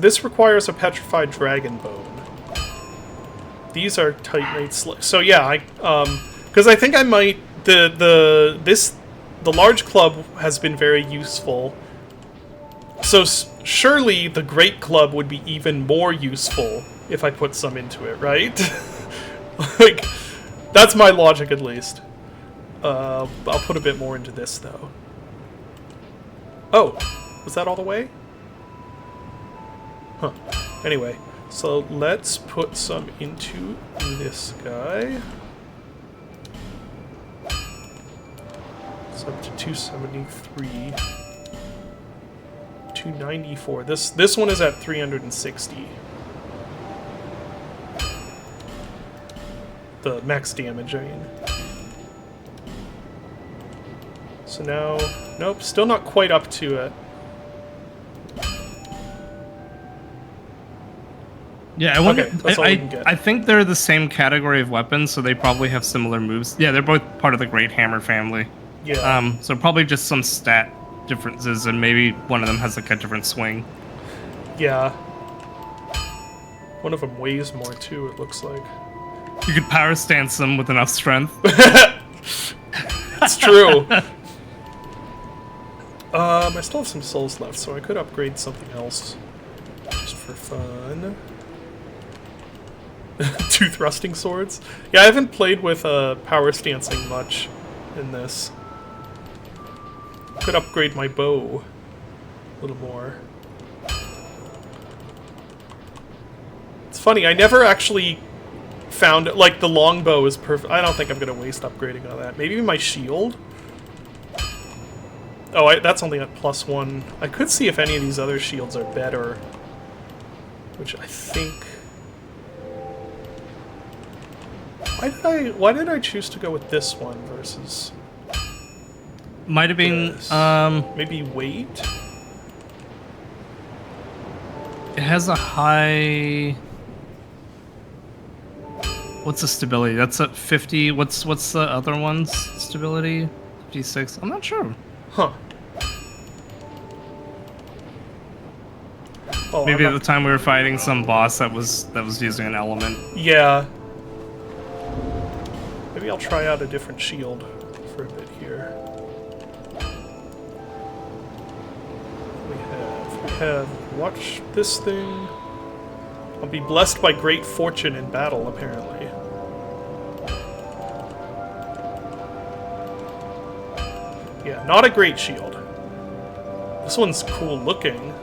This requires a petrified dragon bone. These are Titanite slick. So yeah, because I think I might the large club has been very useful. So surely the great club would be even more useful if I put some into it, right? Like, that's my logic at least. I'll put a bit more into this though. Oh, was that all the way? Huh. Anyway, so let's put some into this guy. It's up to 273. 294. This one is at 360. The max damage, I mean. So now... Nope, still not quite up to it. Yeah, I wonder. Okay, that's all we can get. I think they're the same category of weapons, so they probably have similar moves. Yeah, they're both part of the Great Hammer family. Yeah. So probably just some stat differences, and maybe one of them has like a different swing. Yeah. One of them weighs more too, it looks like. You could power stance them with enough strength. It's true. I still have some souls left, so I could upgrade something else. Just for fun. 2 thrusting swords? Yeah, I haven't played with power stancing much in this. Could upgrade my bow a little more. It's funny, I never actually found, like, the longbow is perfect. I don't think I'm going to waste upgrading on that. Maybe my shield? Oh, that's only at +1. I could see if any of these other shields are better. Which I think... Why did I choose to go with this one versus... Might have been, this? Maybe weight? it has a high... What's the stability? That's at 50. What's the other one's stability? 56. I'm not sure. Huh. Well, Maybe at the time we were fighting some boss that was using an element. Yeah. Maybe I'll try out a different shield for a bit here. We have watch this thing. I'll be blessed by great fortune in battle, apparently. Yeah, not a great shield. This one's cool looking.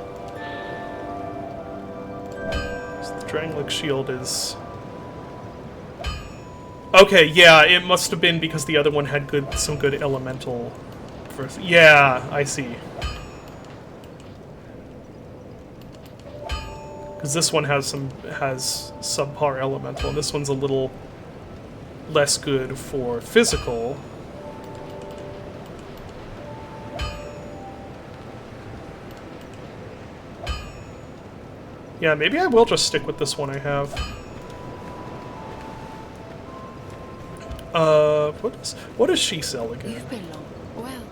The Drangleic shield is... Okay, yeah, it must have been because the other one had some good elemental versus... Yeah, I see. Because this one has subpar elemental, and this one's a little less good for physical. Yeah, maybe I will just stick with this one I have. What does she sell again? You've been long. Well,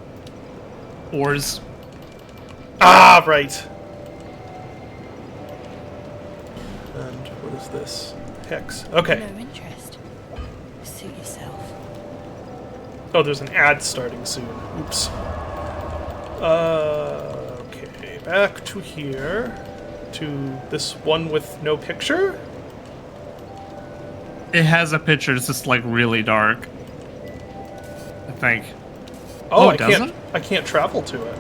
Ores. Ah, right. And what is this? Hex. Okay. no interest. Suit yourself. Oh, there's an ad starting soon. Oops. Okay, back to here. To this one with no picture? It has a picture. It's just like really dark. I think. Oh, it doesn't? I can't travel to it.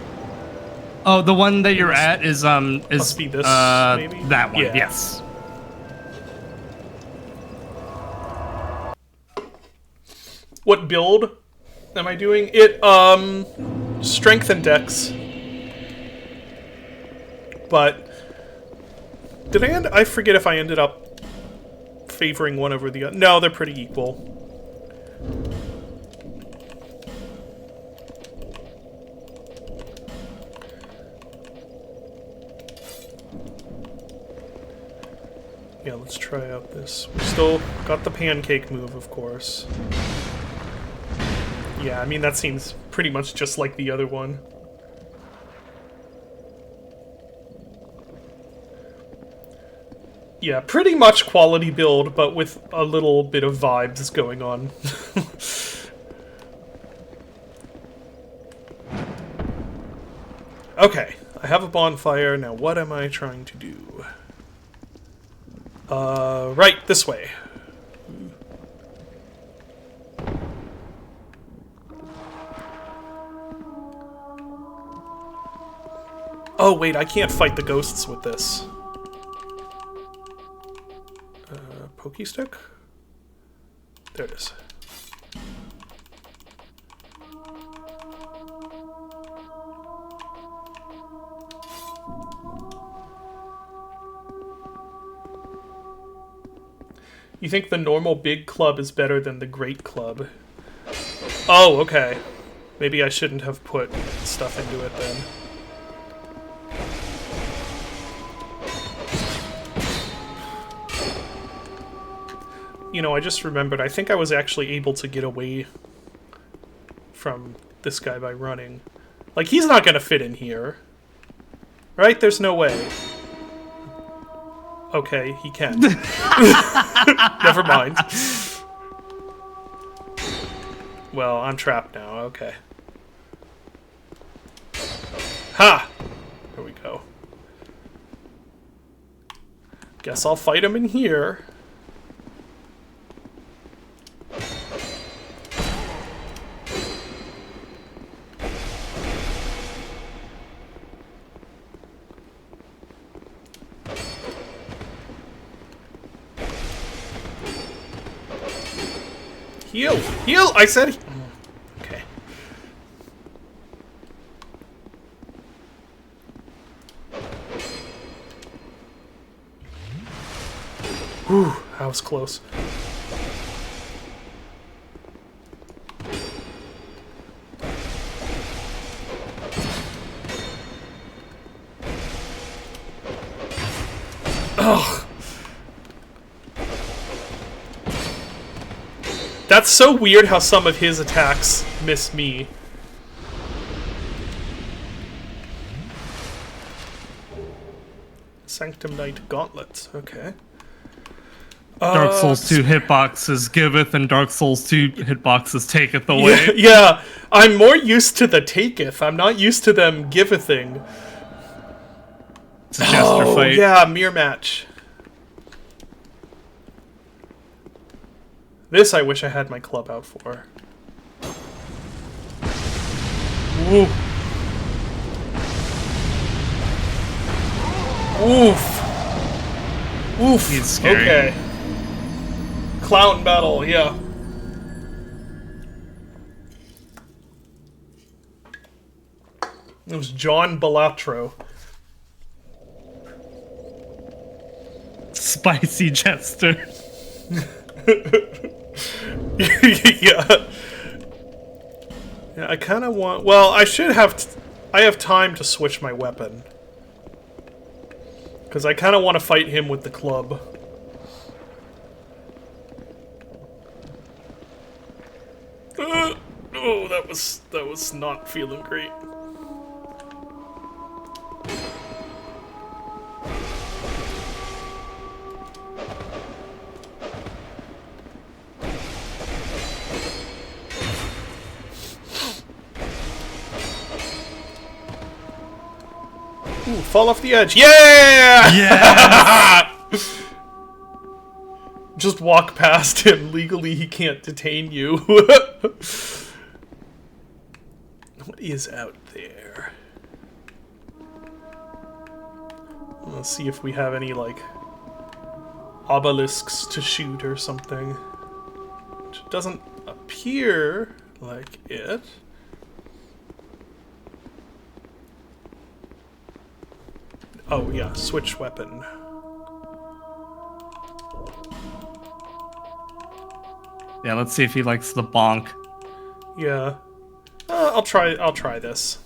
Oh, the one that you're at is Must be this, maybe? that one. Yeah. Yes. What build am I doing? It strength and dex. But did I forget if I ended up favoring one over the other. No, they're pretty equal. Yeah, let's try out this. We still got the pancake move, of course. Yeah, I mean, that seems pretty much just like the other one. Yeah, pretty much quality build, but with a little bit of vibes going on. Okay, I have a bonfire. Now what am I trying to do? Right, this way. Oh, wait, I can't fight the ghosts with this. Pokey stick? There it is. You think the normal big club is better than the great club? Oh, okay. Maybe I shouldn't have put stuff into it then. You know, I just remembered, I think I was actually able to get away from this guy by running. Like, he's not gonna fit in here. Right? There's no way. Okay, he can. Never mind. Well, I'm trapped now, okay. Ha! There we go. Guess I'll fight him in here. Heal! Heal! I said... Okay. Whew, that was close. Ugh. That's so weird how some of his attacks miss me. Sanctum Knight Gauntlets, okay. Dark Souls 2 hitboxes giveth, and Dark Souls 2 hitboxes taketh away. Yeah, I'm more used to the taketh. I'm not used to them givething. It's a Jester fight. Yeah, mirror match. This I wish I had my club out for. Ooh. Oof. Oof. He's scary. Okay. Clown battle, yeah. It was John Balatro. Spicy Jester. Yeah. Yeah, I kind of want... Well, I should have... I have time to switch my weapon. Because I kind of want to fight him with the club. Oh, that was not feeling great. Ooh, fall off the edge. Yeah! Yeah! Just walk past him. Legally, he can't detain you. What is out there? Let's see if we have any, like, obelisks to shoot or something. Which doesn't appear like it. Oh, yeah, switch weapon. Yeah, let's see if he likes the bonk. Yeah. I'll try this.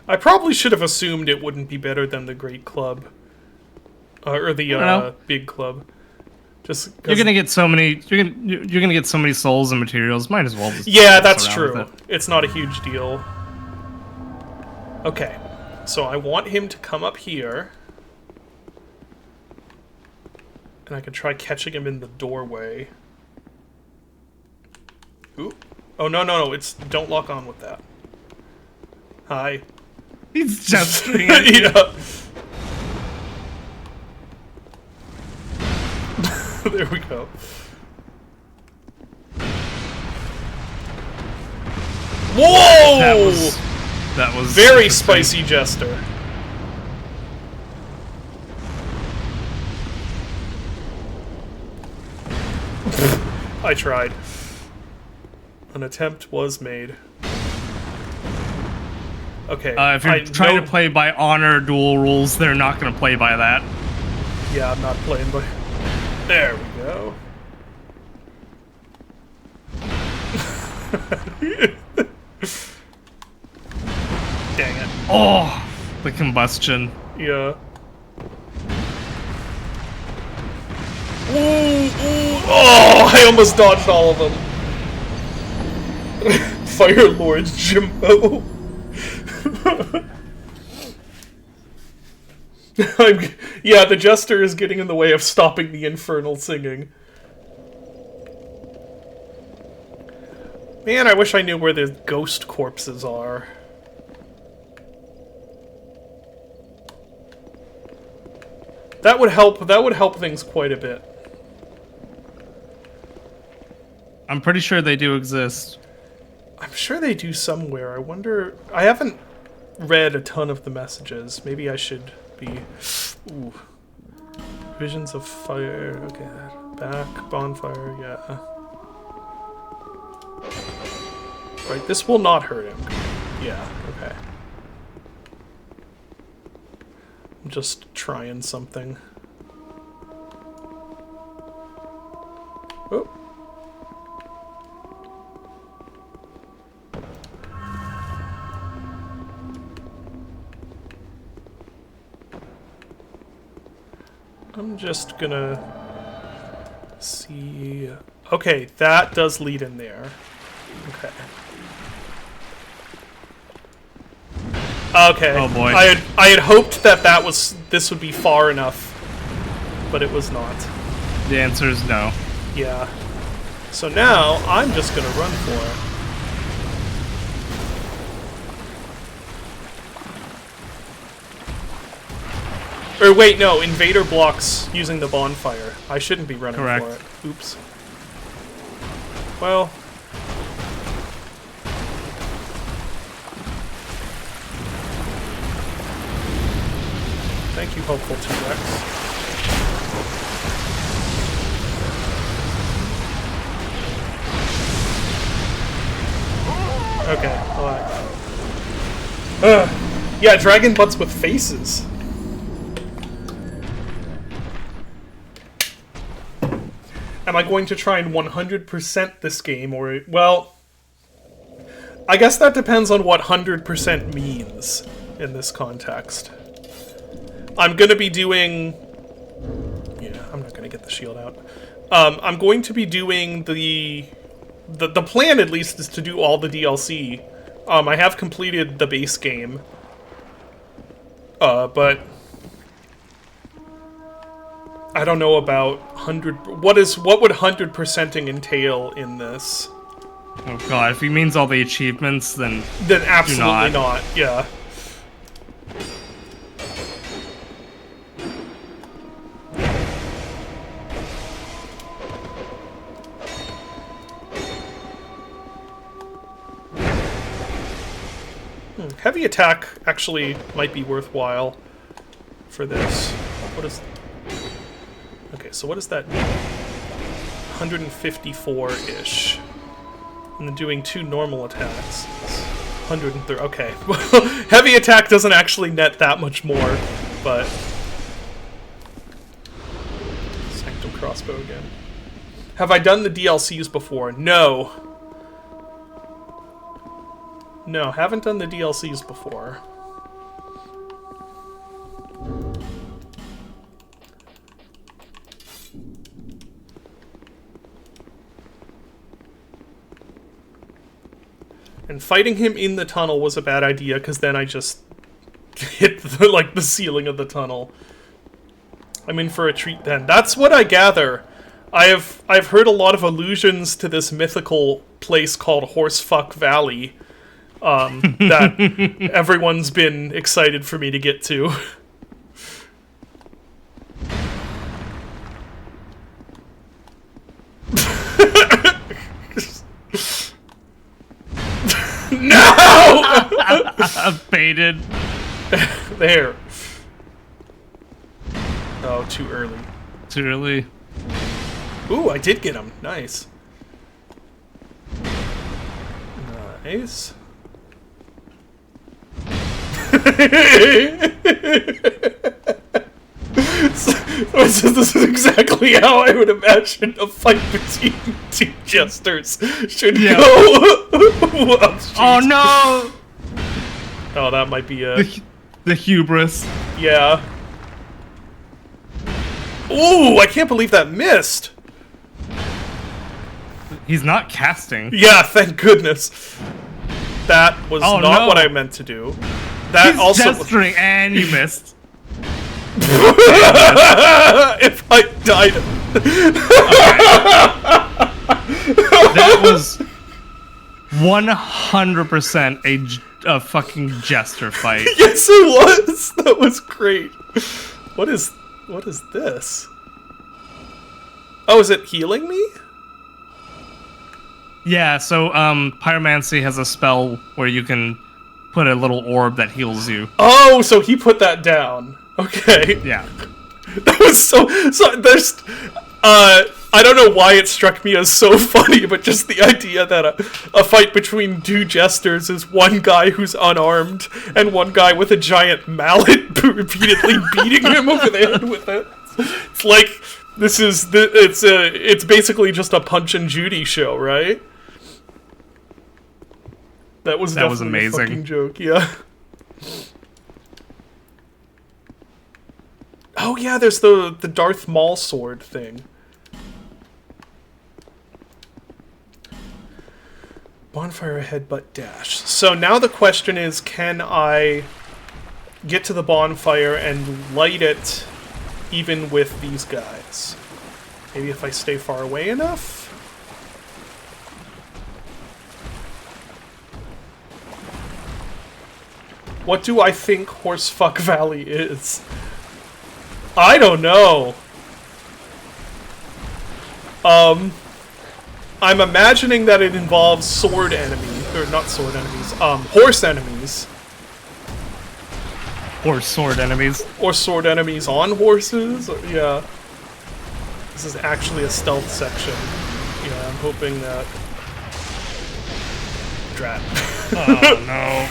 I probably should have assumed it wouldn't be better than the Great Club. Or the Big Club. Just 'cause... You're gonna get so many. You're gonna get so many souls and materials. Might as well. Just Yeah, that's mess around true. with it. It's not a huge deal. Okay, so I want him to come up here. And I can try catching him in the doorway. Ooh. Oh, no, it's... Don't lock on with that. Hi. He's just. Yeah. There we go. Whoa! That was very interesting. spicy Jester. I tried. An attempt was made. Okay. If you're trying to play by honor duel rules, they're not going to play by that. Yeah, I'm not playing by... There we go. Dang it. Oh, the combustion. Yeah. Ooh, oh, I almost dodged all of them. Fire Lord's Jimbo. Yeah, the Jester is getting in the way of stopping the infernal singing. Man, I wish I knew where the ghost corpses are. That would help things quite a bit. I'm pretty sure they do exist. I'm sure they do somewhere. I wonder... I haven't read a ton of the messages. Maybe I should be... Ooh. Visions of fire. Okay. Back. Bonfire. Yeah. Right. This will not hurt him. Yeah. Okay. I'm just trying something. Oh. I'm just gonna see... Okay, that does lead in there. Okay. Okay. Oh boy. I had hoped that this would be far enough, but it was not. The answer is no. Yeah. So now I'm just gonna run for it. Or wait, no, Invader blocks using the bonfire. I shouldn't be running Correct. for it. Oops. Well. Thank you, hopeful T-Rex. Okay, alright. Yeah, dragon butts with faces. Am I going to try and 100% this game, or... Well... I guess that depends on what 100% means in this context. I'm gonna be doing... Yeah, I'm not gonna get the shield out. I'm going to be doing the plan, at least, is to do all the DLC. I have completed the base game. But... I don't know about 100... What would 100%ing entail in this? Oh god, if he means all the achievements, then Absolutely not. Yeah. Heavy attack actually might be worthwhile for this. What is... Okay, so what does that mean? 154-ish. And then doing 2 normal attacks. 130. Okay. Heavy attack doesn't actually net that much more, but... Sanctum crossbow again. Have I done the DLCs before? No. No, haven't done the DLCs before. And fighting him in the tunnel was a bad idea, because then I just hit the ceiling of the tunnel. I'm in for a treat then. That's what I gather. I've heard a lot of allusions to this mythical place called Horsefuck Valley that everyone's been excited for me to get to. No! Baited. There. Oh, too early. Too early. Ooh, I did get him. Nice. Nice. So this is exactly how I would imagine a fight between 2 jesters should go. Oh no! Oh, that might be a... The hubris. Yeah. Ooh, I can't believe that missed! He's not casting. Yeah, thank goodness. That was not what I meant to do. That He's also... gesturing and you missed. If I died... That was 100% a fucking jester fight. Yes, it was! That was great. What is this? Oh, is it healing me? Yeah, so pyromancy has a spell where you can put a little orb that heals you. Oh, so he put that down. Okay. Yeah. That was so there's I don't know why it struck me as so funny, but just the idea that a fight between 2 jesters is one guy who's unarmed and one guy with a giant mallet repeatedly beating him over the head with it. It's like it's basically just a Punch and Judy show, right? That was amazing. A fucking joke, yeah. Oh yeah, there's the Darth Maul sword thing. Bonfire headbutt dash. So now the question is, can I get to the bonfire and light it even with these guys? Maybe if I stay far away enough? What do I think Horsefuck Valley is? I don't know. I'm imagining that it involves sword enemies, or not sword enemies, horse enemies. Or sword enemies. Or sword enemies on horses, or, yeah. This is actually a stealth section. Yeah, I'm hoping that... drat. Oh no.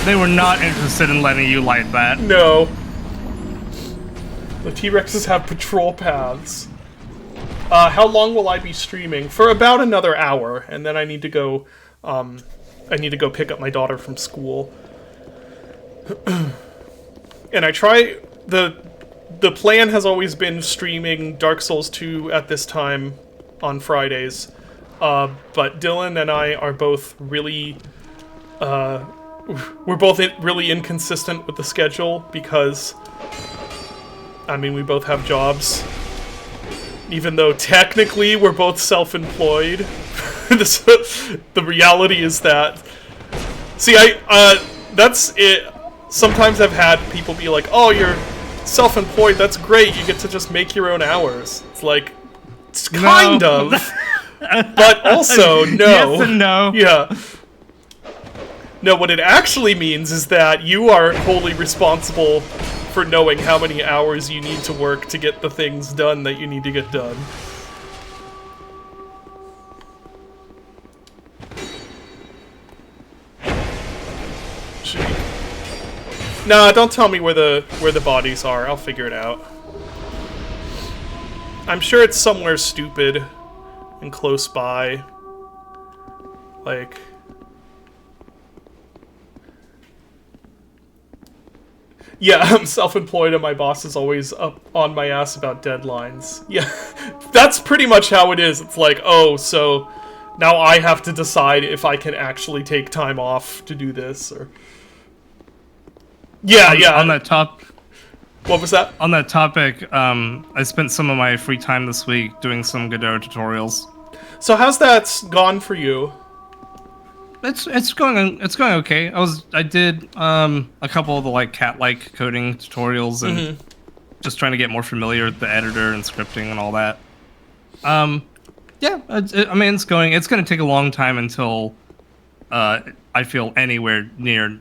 They were not interested in letting you light that. No. The T-Rexes have patrol paths. How long will I be streaming? For about another hour, and then I need to go pick up my daughter from school. And I try the plan has always been streaming Dark Souls 2 at this time on Fridays. But Dylan and I are both really we're both really inconsistent with the schedule because I mean, we both have jobs. Even though technically we're both self-employed. The reality is that... See, that's it. Sometimes I've had people be like, oh, you're self-employed, that's great, you get to just make your own hours. It's like, it's kind of. But also, no. Yes and no. Yeah. No, what it actually means is that you are wholly responsible for knowing how many hours you need to work to get the things done that you need to get done. Nah, don't tell me where the bodies are. I'll figure it out. I'm sure it's somewhere stupid and close by. Like... Yeah, I'm self-employed and my boss is always up on my ass about deadlines. Yeah, that's pretty much how it is. It's like, oh, so now I have to decide if I can actually take time off to do this, or... Yeah, yeah. On that top... What was that? On that topic, I spent some of my free time this week doing some Godot tutorials. So how's that gone for you? It's going okay. I did a couple of the like cat-like coding tutorials and just trying to get more familiar with the editor and scripting and all that. Yeah, I mean it's going to take a long time until I feel anywhere near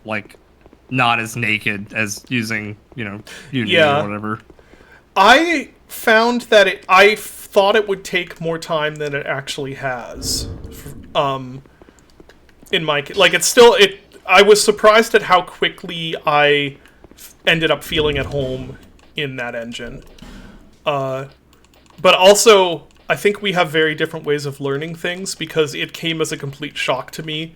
like not as naked as using Unity or whatever. I found that I thought it would take more time than it actually has. In my like, I was surprised at how quickly I ended up feeling at home in that engine. But also, I think we have very different ways of learning things because it came as a complete shock to me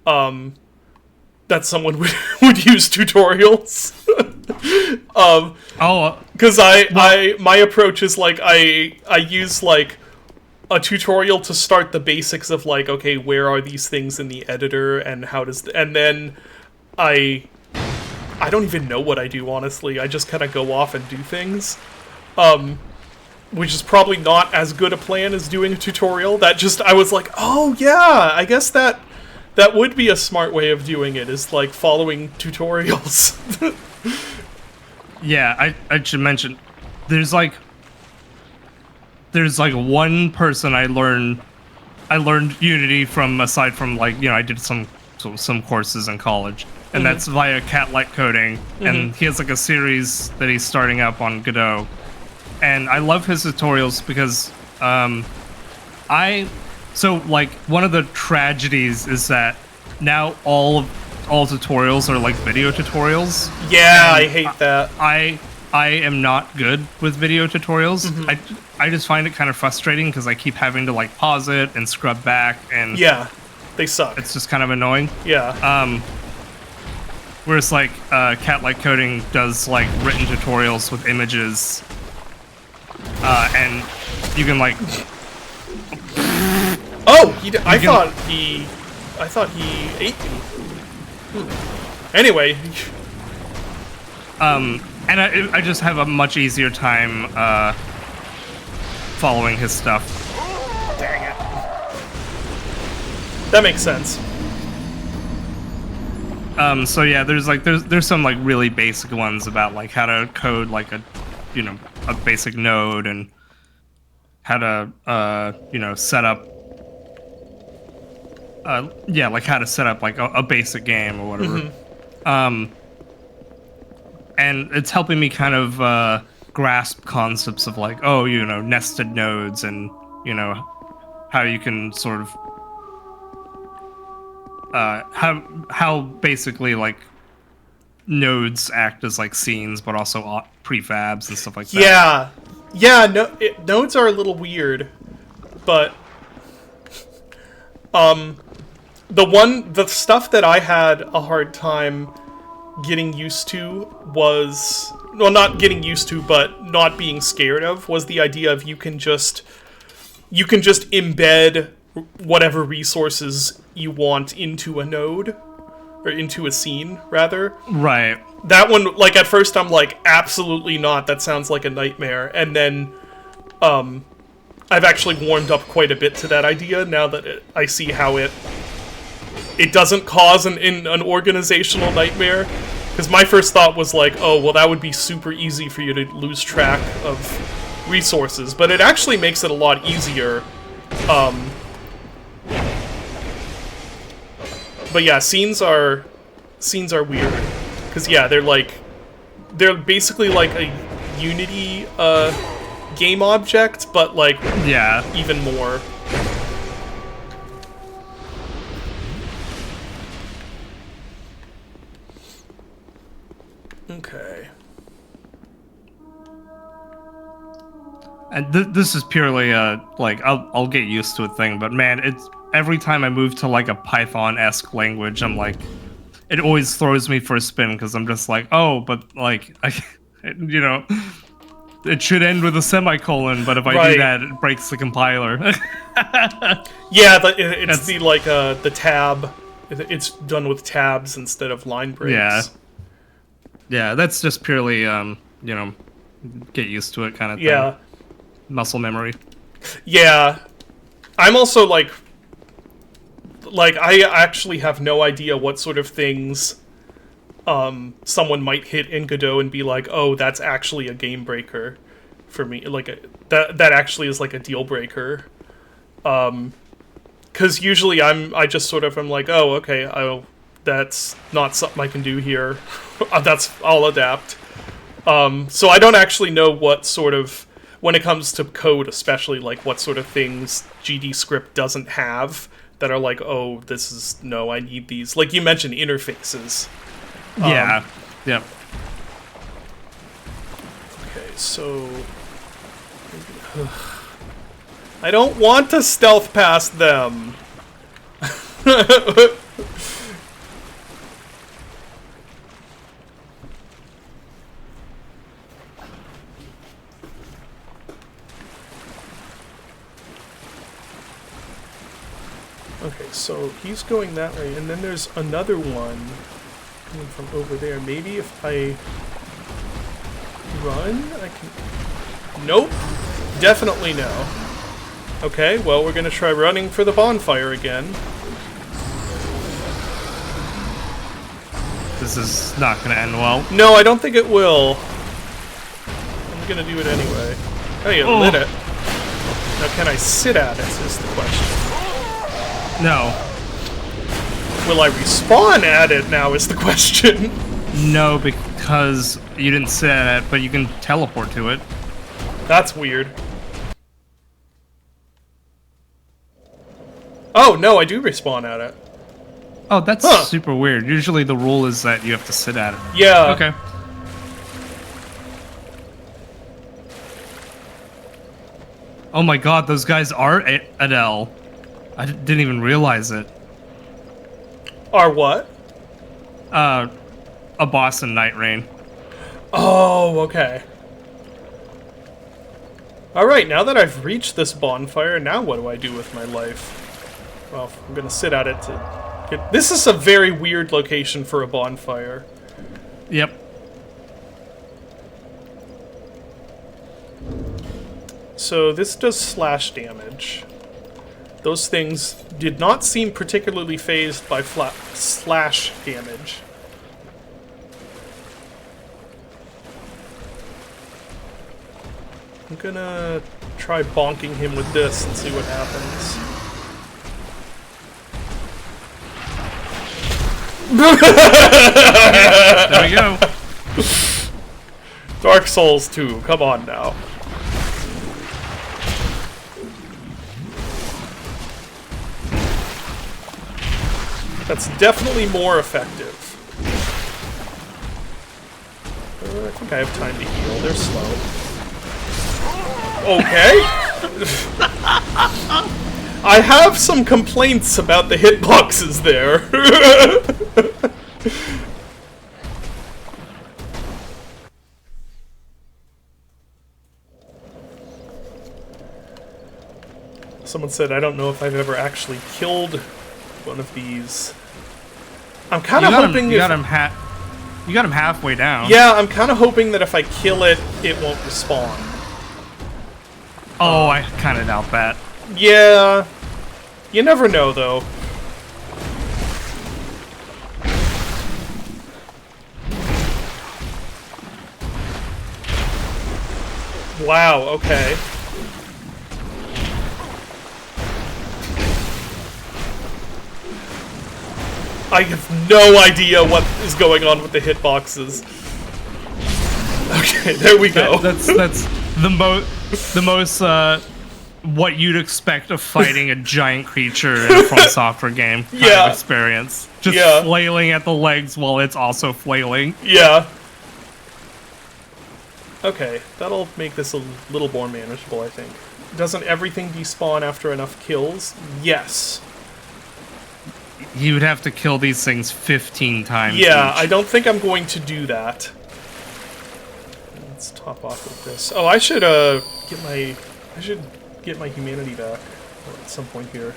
that someone would use tutorials. Because my approach is like I use like a tutorial to start the basics of like, okay, where are these things in the editor and how does and then I don't even know what I do, honestly. I just kind of go off and do things, which is probably not as good a plan as doing a tutorial. That just I was like, oh yeah, I guess that would be a smart way of doing it, is like following tutorials. Yeah, I should mention there's like one person I learned Unity from, aside from like, I did some courses in college, and that's via cat-like coding, and he has like a series that he's starting up on Godot, and I love his tutorials because so like one of the tragedies is that now all tutorials are like video tutorials. Yeah, I hate that. I am not good with video tutorials. I just find it kind of frustrating because I keep having to like pause it and scrub back, and yeah, they suck. It's just kind of annoying. Yeah. Whereas like cat-like coding does like written tutorials with images, and you can like. Oh, I thought he ate me. Anyway. And I just have a much easier time following his stuff. Dang it. That makes sense. So yeah, there's some like really basic ones about like how to code like a basic node, and how to set up like how to set up like a basic game or whatever. And it's helping me kind of grasp concepts of like, oh, you know, nested nodes and, you know, how you can sort of how basically like nodes act as like scenes, but also prefabs and stuff like that. Yeah. No, nodes are a little weird, but the stuff that I had a hard time getting used to was, well, not getting used to, but not being scared of, was the idea of you can just embed whatever resources you want into a node, or into a scene, rather. Right. That one, like, at first I'm like, absolutely not, that sounds like a nightmare, and then, I've actually warmed up quite a bit to that idea, now that I see how it doesn't cause an organizational nightmare. Because my first thought was like, oh, well, that would be super easy for you to lose track of resources, but it actually makes it a lot easier. But yeah, scenes are weird. Because yeah, they're basically like a Unity game object, but like even more. Okay. And this is purely like I'll get used to a thing, but man, it's every time I move to like a Python-esque language, I'm like, it always throws me for a spin because I'm just like, oh, but like you know, it should end with a semicolon, but if I do that, it breaks the compiler. Yeah, it's the tab. It's done with tabs instead of line breaks. Yeah, that's just purely, you know, get used to it kind of thing. Yeah. Muscle memory. Yeah. I'm also, like, I actually have no idea what sort of things someone might hit in Godot and be like, oh, that's actually a game breaker for me. Like, that actually is, like, a deal breaker. Because usually I'm like, oh, okay, that's not something I can do here. I'll adapt. So I don't actually know what sort of, when it comes to code especially, like what sort of things GD script doesn't have that are like, oh, I need these. Like you mentioned interfaces. Yeah. Yep. Okay, so I don't want to stealth past them. Okay, so he's going that way, and then there's another one coming from over there. Maybe if I run, I can... Nope. Definitely no. Okay, well, we're gonna try running for the bonfire again. This is not gonna end well. No, I don't think it will. I'm gonna do it anyway. Oh, you lit it. Now, can I sit at it, is the question. No. Will I respawn at it now, is the question. No, because you didn't sit at it, but you can teleport to it. That's weird. Oh, no, I do respawn at it. Oh, that's super weird. Usually the rule is that you have to sit at it. Yeah. Okay. Oh my god, those guys are Adele. I didn't even realize it. Are what? A boss in Night Rain. Oh, okay. Alright, now that I've reached this bonfire, now what do I do with my life? Well, I'm gonna sit at it to get... This is a very weird location for a bonfire. Yep. So this does slash damage. Those things did not seem particularly phased by slash damage. I'm gonna try bonking him with this and see what happens. There we go. Dark Souls 2, come on now. That's definitely more effective. I think I have time to heal. They're slow. Okay. I have some complaints about the hitboxes there. Someone said, I don't know if I've ever actually killed one of these. I'm kind of hoping you got him halfway down. Yeah, I'm kind of hoping that if I kill it, it won't respawn. Oh, I kind of doubt that. Yeah. You never know, though. Wow, okay. I have no idea what is going on with the hitboxes. Okay, there we go. That's the most what you'd expect of fighting a giant creature in a From Software game kind of experience. Just flailing at the legs while it's also flailing. Yeah. Okay, that'll make this a little more manageable, I think. Doesn't everything despawn after enough kills? Yes. You would have to kill these things 15 times Yeah, each. I don't think I'm going to do that. Let's top off with this. Oh, I should get my humanity back at some point here.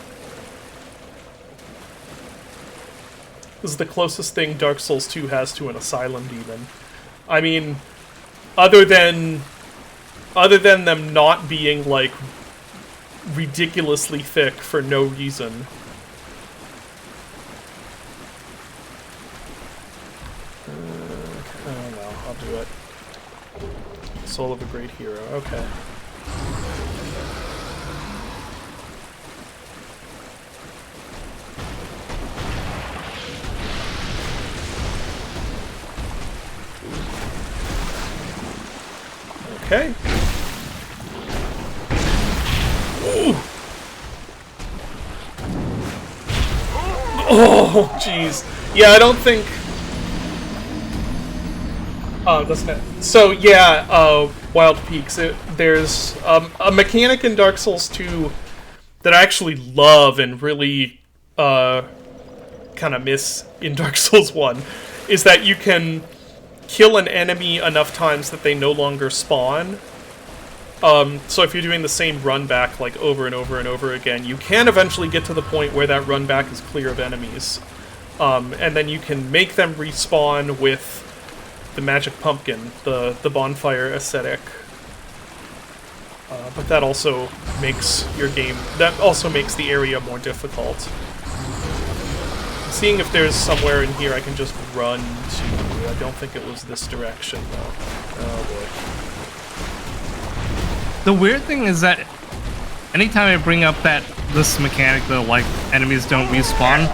This is the closest thing Dark Souls 2 has to an asylum demon. I mean, other than them not being like ridiculously thick for no reason. Oh no, I'll do it. Soul of a Great Hero, okay. Okay. Ooh. Oh, jeez. Yeah, I don't think... Oh, doesn't it? So, yeah, Wild Peaks. There's a mechanic in Dark Souls 2 that I actually love and really kind of miss in Dark Souls 1, is that you can kill an enemy enough times that they no longer spawn. So if you're doing the same run back like over and over and over again, you can eventually get to the point where that run back is clear of enemies. And then you can make them respawn with the magic pumpkin, the bonfire aesthetic. But that also makes the area more difficult. Seeing if there's somewhere in here I can just run to. I don't think it was this direction, though. Oh, boy. The weird thing is that anytime I bring up this mechanic that, like, enemies don't respawn,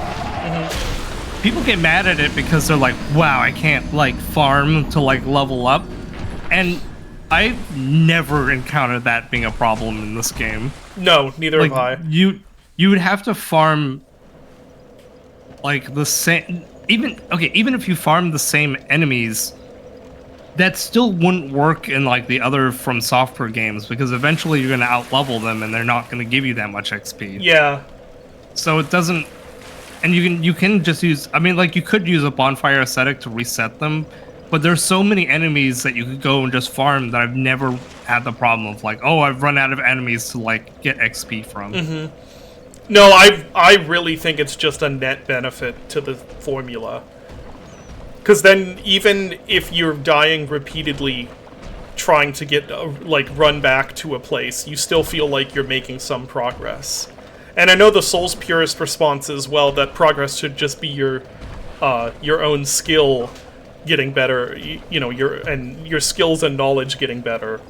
people get mad at it because they're like, wow, I can't, like, farm to, like, level up. And I've never encountered that being a problem in this game. No, neither have I. You would have to farm... like the same, even if you farm the same enemies, that still wouldn't work in like the other From Software games, because eventually you're going to outlevel them and they're not going to give you that much XP. Yeah. So it doesn't, and you can just use, I mean, like you could use a bonfire aesthetic to reset them, but there's so many enemies that you could go and just farm that I've never had the problem of like, oh, I've run out of enemies to like get XP from. Mm-hmm. No, I really think it's just a net benefit to the formula. Because then, even if you're dying repeatedly trying to get, run back to a place, you still feel like you're making some progress. And I know the Souls Purist response is, well, that progress should just be your own skill getting better, your skills and knowledge getting better.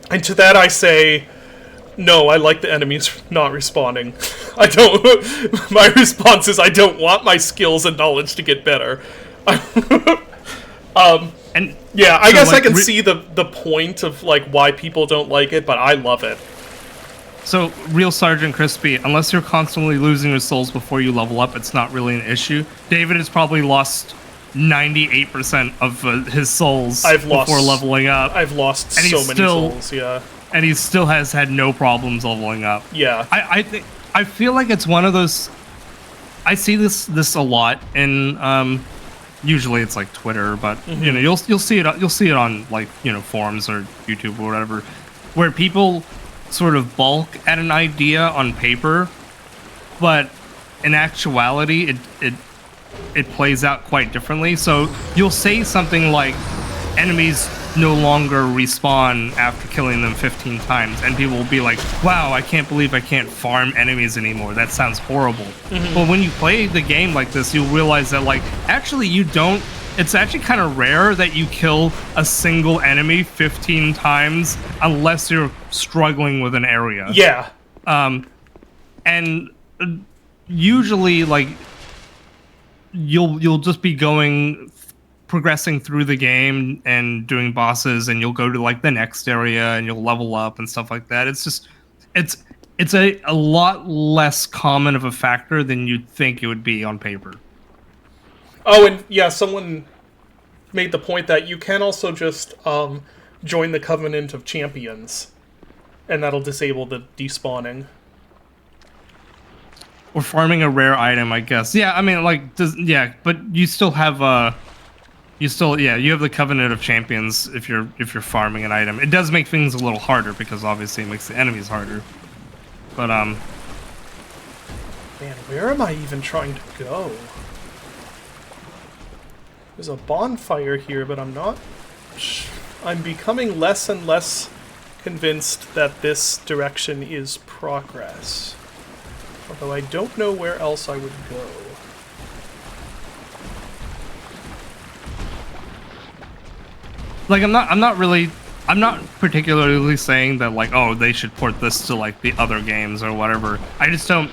And to that I say... No, I like the enemies not respawning. I don't... My response is I don't want my skills and knowledge to get better. And And yeah, I so, guess I like, can see the point of like why people don't like it, but I love it. So, real Sergeant Crispy, unless you're constantly losing your souls before you level up, it's not really an issue. David has probably lost 98% of his souls before leveling up. I've lost and so many souls, yeah. And he still has had no problems leveling up. Yeah. I feel like it's one of those... I see this a lot in... usually it's like Twitter, but you know, you'll see it on like, you know, forums or YouTube or whatever, where people sort of balk at an idea on paper, but in actuality it plays out quite differently. So you'll say something like enemies no longer respawn after killing them 15 times, and people will be like, wow, I can't believe I can't farm enemies anymore. That sounds horrible. But when you play the game like this, you'll realize that like actually you don't. It's actually kind of rare that you kill a single enemy 15 times unless you're struggling with an area. Yeah. And usually, like, you'll just be progressing through the game and doing bosses, and you'll go to like the next area and you'll level up and stuff like that. It's just, it's a lot less common of a factor than you'd think it would be on paper. Oh, and yeah, someone made the point that you can also just join the Covenant of Champions, and that'll disable the despawning. Or farming a rare item, I guess. Yeah, I mean, like, yeah, but you still have you have the Covenant of Champions if you're farming an item. It does make things a little harder because obviously it makes the enemies harder. But man, where am I even trying to go? There's a bonfire here, but I'm becoming less and less convinced that this direction is progress. Although I don't know where else I would go. Like, I'm not particularly saying that, like, oh, they should port this to, like, the other games or whatever. I just don't...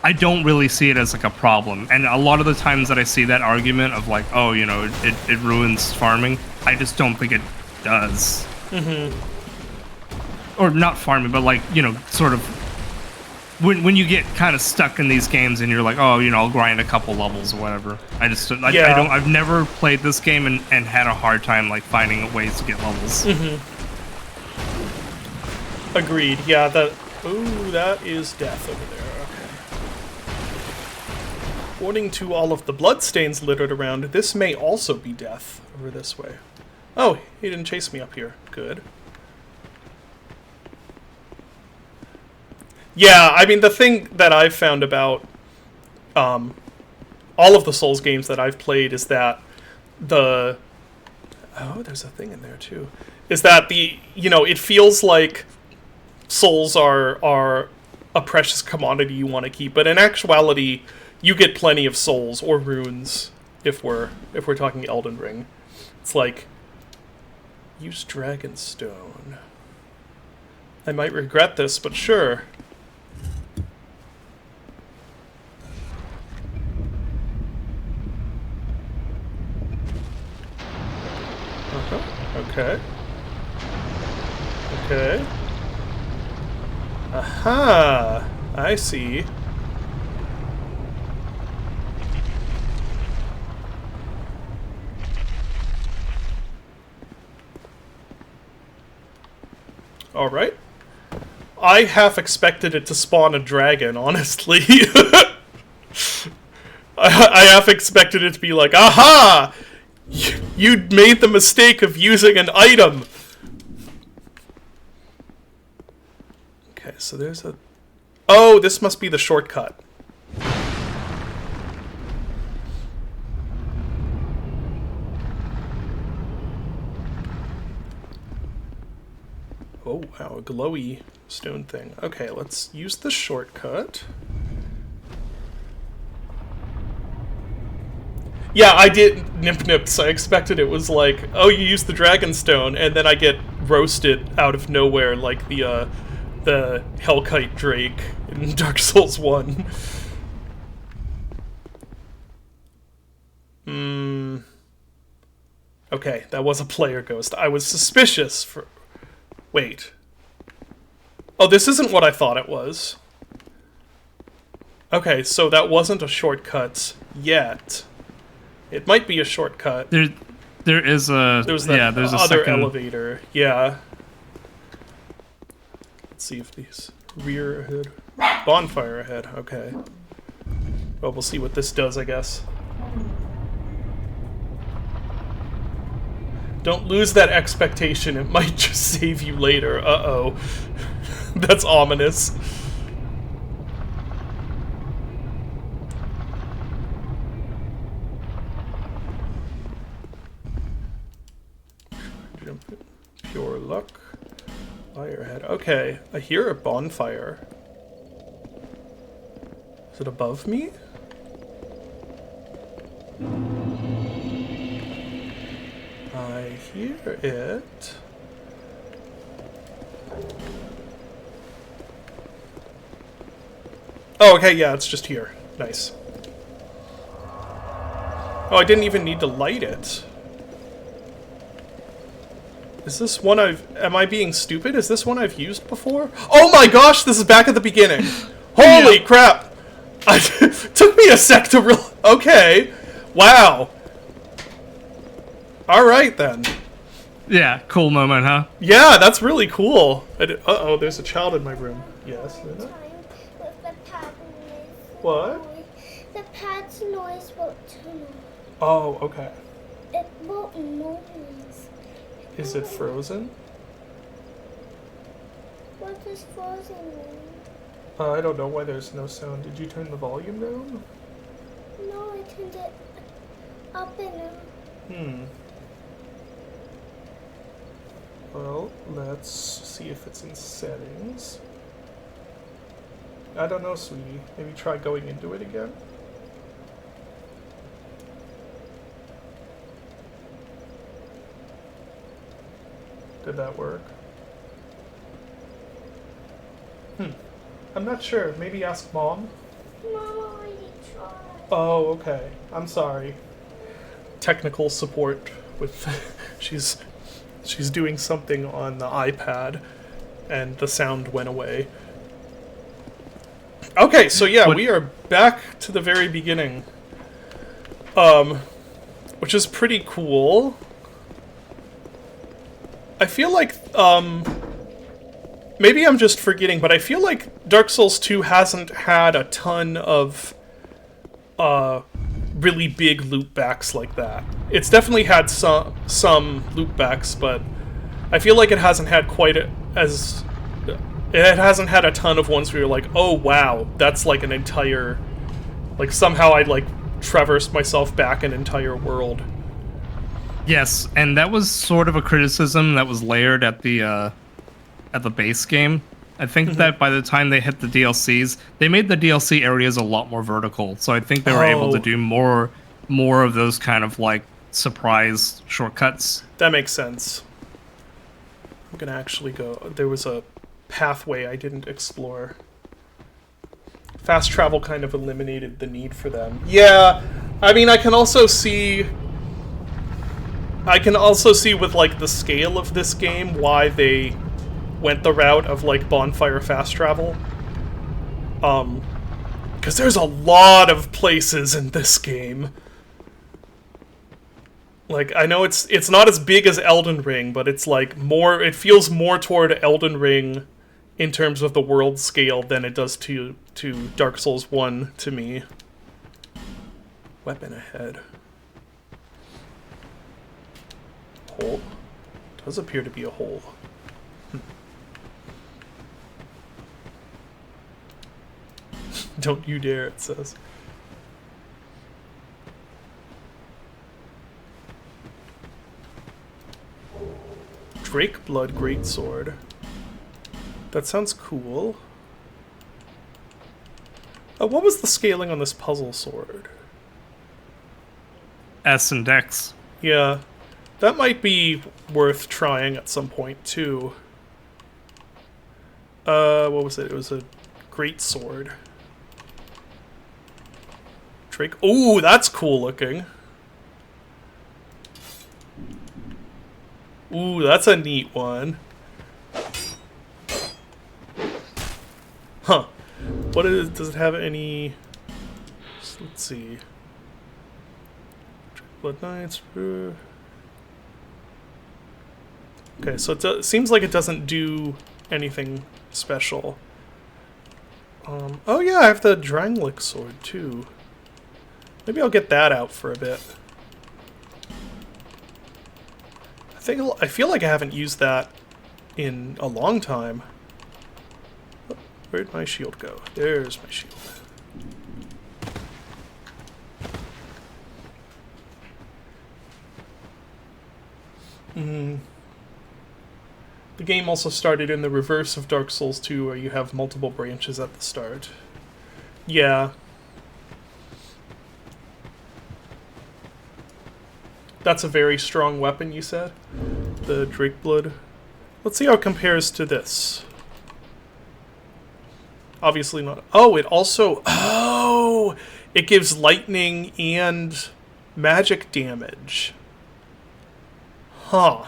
I don't really see it as, like, a problem. And a lot of the times that I see that argument of, like, oh, you know, it ruins farming, I just don't think it does. Or not farming, but, like, you know, sort of... When you get kind of stuck in these games and you're like, oh, you know, I'll grind a couple levels or whatever. I've never played this game and had a hard time, like, finding ways to get levels. Agreed. Yeah, that is death over there. Okay. According to all of the bloodstains littered around, this may also be death over this way. Oh, he didn't chase me up here. Good. Yeah, I mean, the thing that I've found about all of the Souls games that I've played is that oh, there's a thing in there too. Is that it feels like souls are a precious commodity you want to keep, but in actuality, you get plenty of souls or runes if we're talking Elden Ring. It's like, use Dragonstone. I might regret this, but sure. Okay. Okay. Aha! I see. Alright. I half expected it to spawn a dragon, honestly. I half expected it to be like, aha! You made the mistake of using an item! Okay, so there's a... Oh, this must be the shortcut. Oh, wow, a glowy stone thing. Okay, let's use the shortcut. Yeah, I did Nip-Nips. I expected it was like, oh, you use the Dragonstone, and then I get roasted out of nowhere like the Hellkite Drake in Dark Souls 1. Okay, that was a player ghost. I was suspicious for... Wait. Oh, this isn't what I thought it was. Okay, so that wasn't a shortcut yet. It might be a shortcut. There is a... There's that there's a other second... elevator. Yeah. Let's see if these... Rear ahead. Bonfire ahead. Okay. Well, we'll see what this does, I guess. Don't lose that expectation. It might just save you later. Uh-oh. That's ominous. Pure luck. Firehead. Okay, I hear a bonfire. Is it above me? I hear it. Oh, okay, yeah, it's just here. Nice. Oh, I didn't even need to light it. Is this one Am I being stupid? Is this one I've used before? Oh my gosh, this is back at the beginning! Holy crap! Took me a sec to real... Okay. Wow. Alright then. Yeah, cool moment, huh? Yeah, that's really cool. Uh-oh, there's a child in my room. Yes, Luna? What? The pad's noise won't turn on. Oh, okay. It won't noise. Is it frozen? What does frozen mean? I don't know why there's no sound. Did you turn the volume down? No, I turned it up and up. Well, let's see if it's in settings. I don't know, sweetie. Maybe try going into it again? Did that work? I'm not sure. Maybe ask Mom? Mom already tried. Oh, okay. I'm sorry. Technical support with... she's doing something on the iPad, and the sound went away. Okay, so yeah, we are back to the very beginning. Which is pretty cool. I feel like, maybe I'm just forgetting, but I feel like Dark Souls 2 hasn't had a ton of, really big loopbacks like that. It's definitely had some loopbacks, but I feel like it hasn't had it hasn't had a ton of ones where you're like, oh wow, that's like an entire, like somehow I like traversed myself back an entire world. Yes, and that was sort of a criticism that was layered at the base game. I think that by the time they hit the DLCs, they made the DLC areas a lot more vertical. So I think they were able to do more of those kind of like surprise shortcuts. That makes sense. I'm gonna actually go. There was a pathway I didn't explore. Fast travel kind of eliminated the need for them. Yeah, I mean, I can also see with like the scale of this game why they went the route of like Bonfire fast travel. Because there's a lot of places in this game. Like, I know it's not as big as Elden Ring, but it's like more, it feels more toward Elden Ring in terms of the world scale than it does to Dark Souls 1 to me. Weapon ahead. Hole. Does appear to be a hole. Don't you dare, it says. Drake Blood Greatsword. That sounds cool. What was the scaling on this puzzle sword? S and Dex. Yeah. That might be worth trying at some point, too. What was it? It was a greatsword. Drake. Ooh, that's cool looking. Ooh, that's a neat one. Huh. What is? Does it have any? Let's see. Blood Knights. Okay, so it seems like it doesn't do anything special. Oh yeah, I have the Drangleic sword too. Maybe I'll get that out for a bit. I feel like I haven't used that in a long time. Oh, where'd my shield go? There's my shield. The game also started in the reverse of Dark Souls 2, where you have multiple branches at the start. Yeah. That's a very strong weapon, you said? The Drakeblood. Let's see how it compares to this. Obviously not. Oh, it also... Oh! It gives lightning and magic damage. Huh.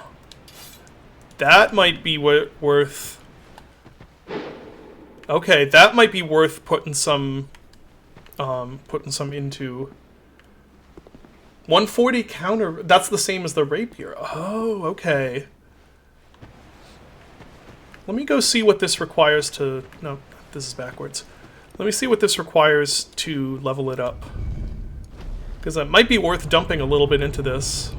That might be worth... Okay, that might be worth putting some into... 140 counter... That's the same as the rapier. Oh, okay. Let me go see what this requires to... No, this is backwards. Let me see what this requires to level it up. Because it might be worth dumping a little bit into this.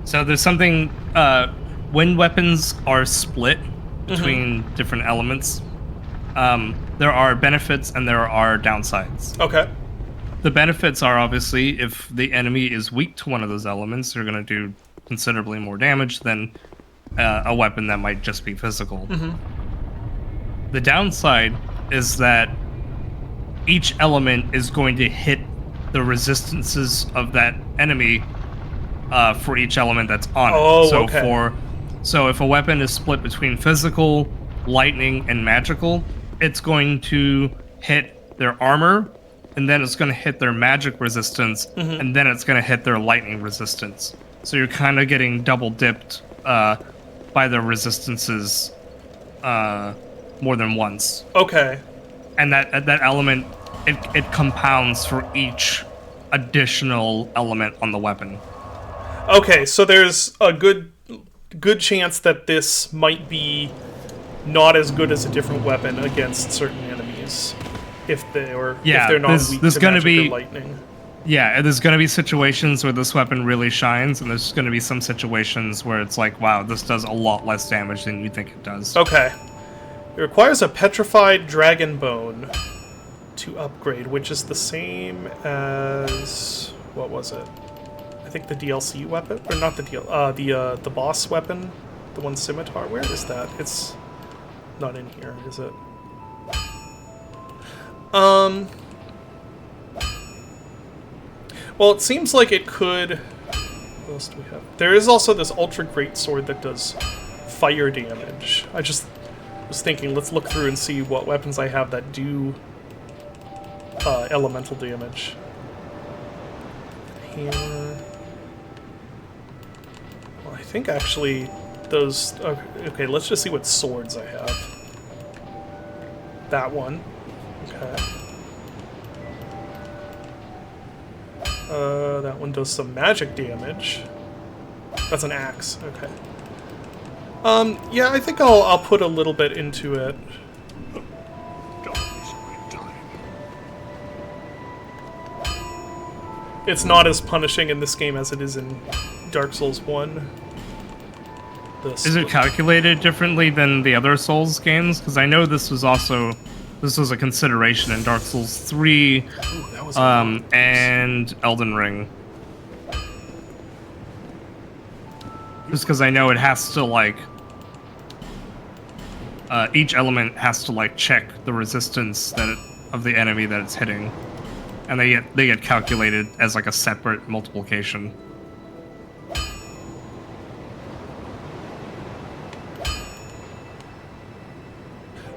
So there's something, when weapons are split between different elements, there are benefits and there are downsides. Okay. The benefits are obviously if the enemy is weak to one of those elements, they're going to do considerably more damage than a weapon that might just be physical. The downside is that each element is going to hit the resistances of that enemy for each element that's on it. So okay. So if a weapon is split between physical, lightning, and magical, it's going to hit their armor, and then it's going to hit their magic resistance, and then it's going to hit their lightning resistance. So you're kind of getting double dipped by the resistances more than once. Okay. And that element, it compounds for each additional element on the weapon. Okay, so there's a good chance that this might be not as good as a different weapon against certain enemies if they're not weak to magic or lightning. Yeah, and there's going to be situations where this weapon really shines, and there's going to be some situations where it's like, wow, this does a lot less damage than you think it does. Okay. It requires a petrified dragon bone to upgrade, which is the same as... What was it? I think the DLC weapon? Or not the DLC... the boss weapon? The one scimitar? Where is that? It's not in here, is it? Well, it seems like it could... What else do we have? There is also this ultra great sword that does fire damage. I just was thinking, let's look through and see what weapons I have that do elemental damage. Hammer. Well, I think actually those... Okay, let's just see what swords I have. That one. Okay. That one does some magic damage. That's an axe. Okay. Yeah, I think I'll put a little bit into it. It's not as punishing in this game as it is in Dark Souls 1. Is it calculated differently than the other Souls games? Because I know this was a consideration in Dark Souls 3 and Elden Ring. Just because I know it has to, like... each element has to, like, check the resistance of the enemy that it's hitting. And they get calculated as, like, a separate multiplication.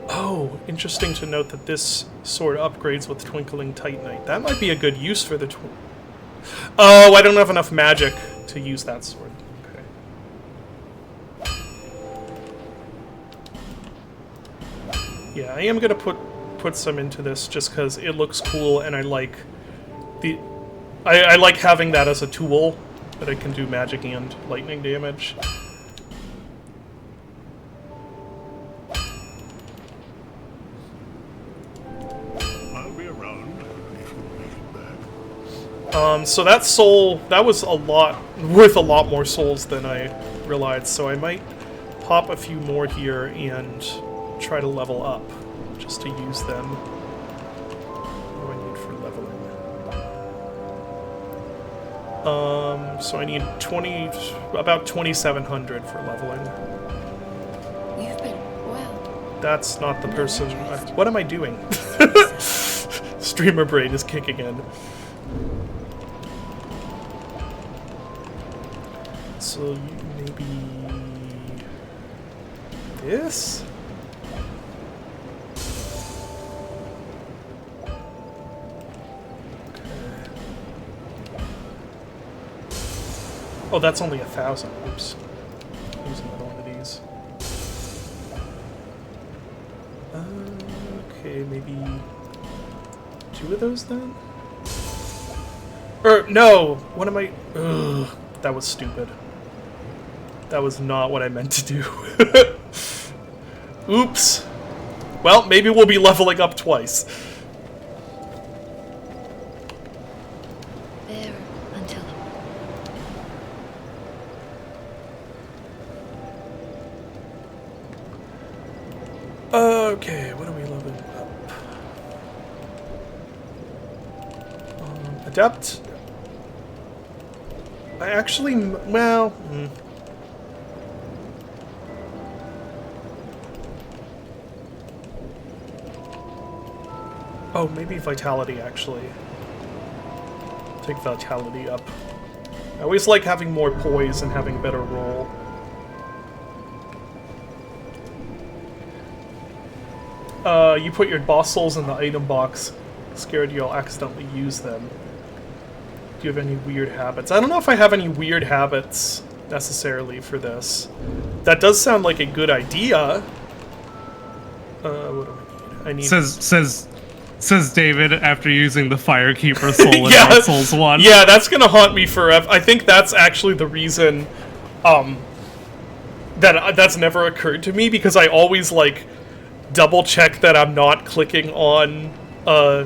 Oh, interesting to note that this sword upgrades with Twinkling Titanite. That might be a good use for the... Oh, I don't have enough magic to use that sword. Okay. Yeah, I am gonna put some into this just because it looks cool, and I like the I like having that as a tool that I can do magic and lightning damage. I'll be around if you make it back. So that soul, that was worth a lot more souls than I realized, so I might pop a few more here and try to level up, just to use them. What do I need for leveling? So I need about 2,700 for leveling. You've been well. That's not the person. What am I doing? Streamer brain is kicking in. So you maybe this? Oh, that's only 1,000. Oops. Use another one of these. Okay, maybe 2 of those then? Or, no! What am I... Ugh, that was stupid. That was not what I meant to do. Oops. Well, maybe we'll be leveling up twice. There until Okay, what are we leveling up? Adept? I actually... well... Oh, maybe Vitality, actually. Take Vitality up. I always like having more poise and having better roll. You put your boss souls in the item box. Scared you'll accidentally use them. Do you have any weird habits? I don't know if I have any weird habits, necessarily, for this. That does sound like a good idea. What do I need? I need... Says David after using the Firekeeper soul in Yeah. Dark Souls 1. Yeah, that's gonna haunt me forever. I think that's actually the reason that's never occurred to me, because I always like double check that I'm not clicking on a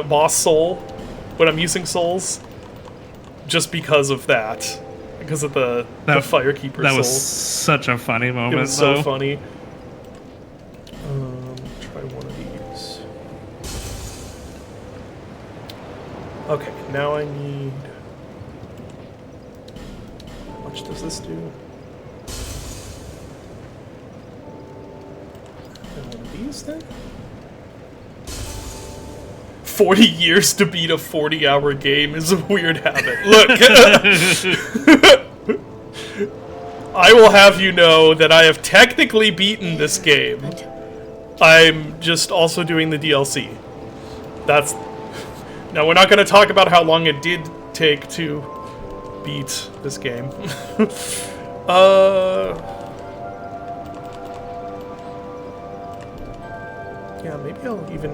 boss soul when I'm using souls, just because of that, because of the Firekeeper soul. That was such a funny moment. It was so funny. Try one of these. Okay, now I need... How much does this do? And one of these then? 40 years to beat a 40-hour game is a weird habit. Look! I will have you know that I have technically beaten this game. I'm just also doing the DLC. That's... Now, we're not going to talk about how long it did take to beat this game. Yeah, maybe I'll even...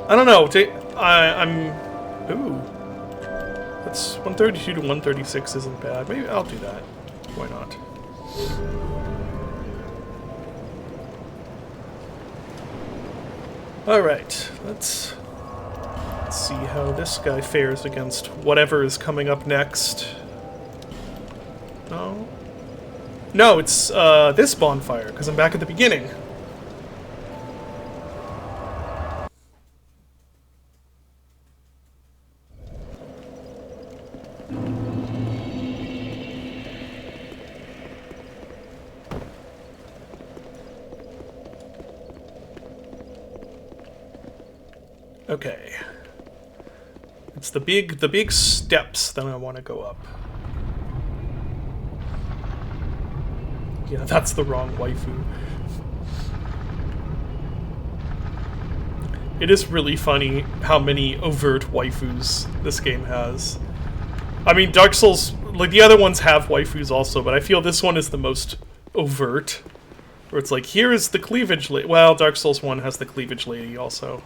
I don't know. I'm... Ooh. That's 132 to 136 isn't bad. Maybe I'll do that. Why not? Alright, let's see how this guy fares against whatever is coming up next. No? No, it's this bonfire, because I'm back at the beginning. Okay. It's the big steps that I want to go up. Yeah, that's the wrong waifu. It is really funny how many overt waifus this game has. I mean, Dark Souls, like the other ones have waifus also, but I feel this one is the most overt. Where it's like, here is the cleavage lady. Well, Dark Souls 1 has the cleavage lady also.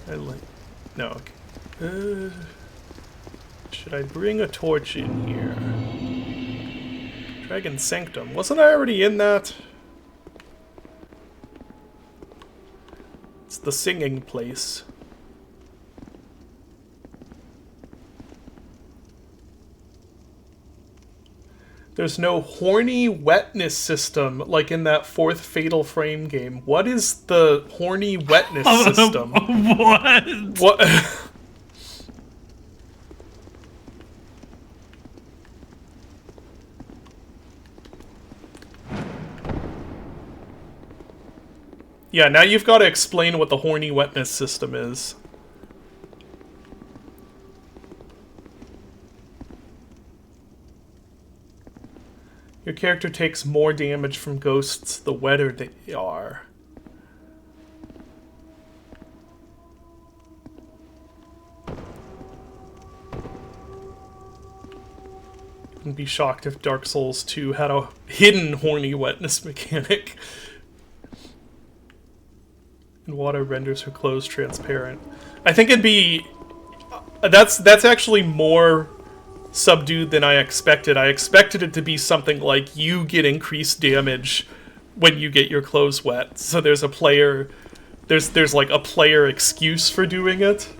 I like... No, okay. Should I bring a torch in here? Dragon Sanctum. Wasn't I already in that? It's the singing place. There's no horny wetness system like in that fourth Fatal Frame game. What is the horny wetness system? What? What? Yeah, now you've got to explain what the horny wetness system is. Your character takes more damage from ghosts the wetter they are. Wouldn't be shocked if Dark Souls 2 had a hidden horny wetness mechanic. And water renders her clothes transparent. I think it'd be... That's actually more subdued than I expected. I expected it to be something like you get increased damage when you get your clothes wet. So there's a player... There's like a player excuse for doing it.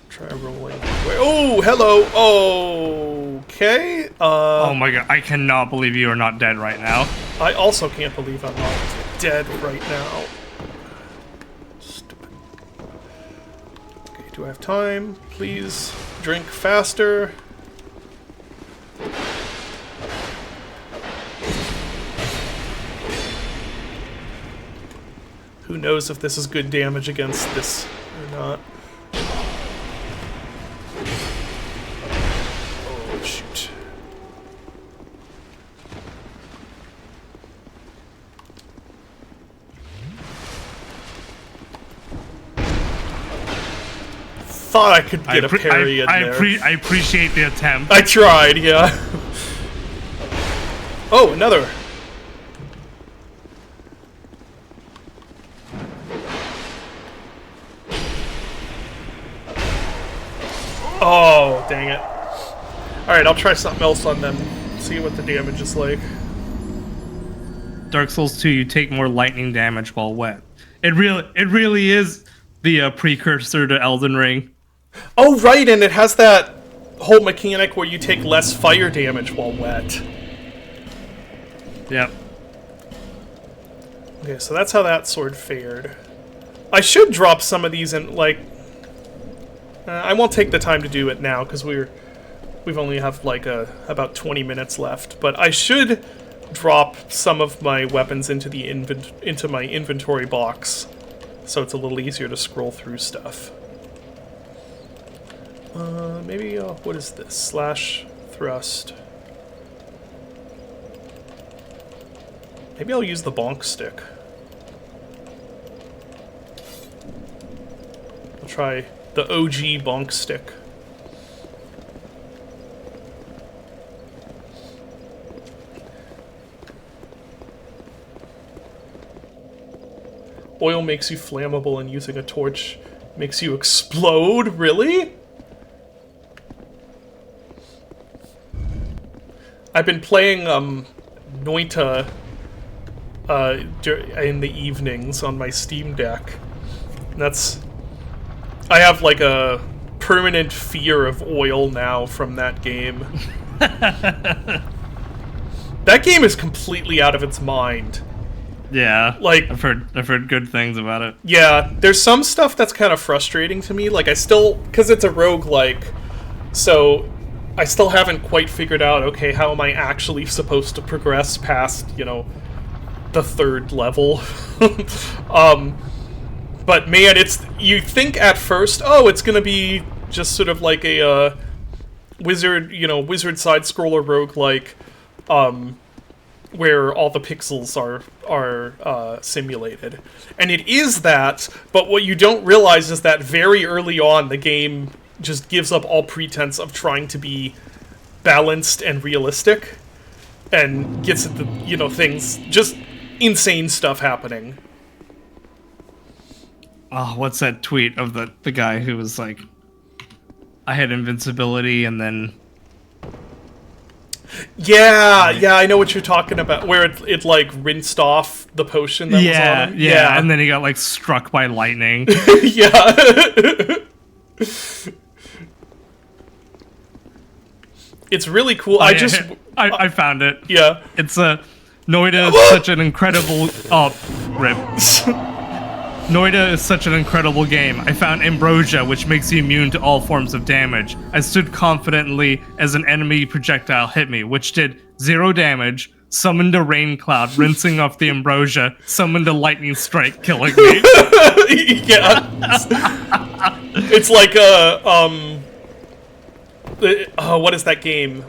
Try rolling. Oh, hello. Okay. Oh my god, I cannot believe you are not dead right now. I also can't believe I'm not dead right now. Stupid. Okay, do I have time? Please drink faster. Who knows if this is good damage against this or not. Oh, shoot. Thought I could get a parry in there. I appreciate the attempt. I tried, yeah. Oh, another. Oh, dang it. Alright, I'll try something else on them. See what the damage is like. Dark Souls 2, you take more lightning damage while wet. It really is the precursor to Elden Ring. Oh, right, and it has that whole mechanic where you take less fire damage while wet. Yep. Okay, so that's how that sword fared. I should drop some of these in, like... I won't take the time to do it now, because we've only have, like, about 20 minutes left. But I should drop some of my weapons into the into my inventory box, so it's a little easier to scroll through stuff. Maybe, what is this? Slash thrust. Maybe I'll use the bonk stick. I'll try the OG bonk stick. Oil makes you flammable and using a torch makes you explode? Really? I've been playing Noita in the evenings on my Steam Deck. And that's... I have like a permanent fear of oil now from that game. That game is completely out of its mind. Yeah, like I've heard good things about it. Yeah, there's some stuff that's kind of frustrating to me. Like I still, because it's a roguelike, so I still haven't quite figured out, okay, how am I actually supposed to progress past, you know, the third level? But man, it's, you think at first, oh, it's gonna be just sort of like a wizard side-scroller roguelike, where all the pixels are simulated, and it is that. But what you don't realize is that very early on, the game just gives up all pretense of trying to be balanced and realistic, and gets into, you know, things, just insane stuff happening. Oh, what's that tweet of the guy who was like, I had invincibility and then... Yeah, I know what you're talking about, where it like rinsed off the potion that was on him. Yeah, and then he got like struck by lightning. Yeah. It's really cool. I found it. Yeah. It's Noida is such an incredible rip. Noida is such an incredible game. I found Ambrosia, which makes you immune to all forms of damage. I stood confidently as an enemy projectile hit me, which did 0 damage, summoned a rain cloud, rinsing off the Ambrosia, summoned a lightning strike, killing me. Yeah. It's like what is that game?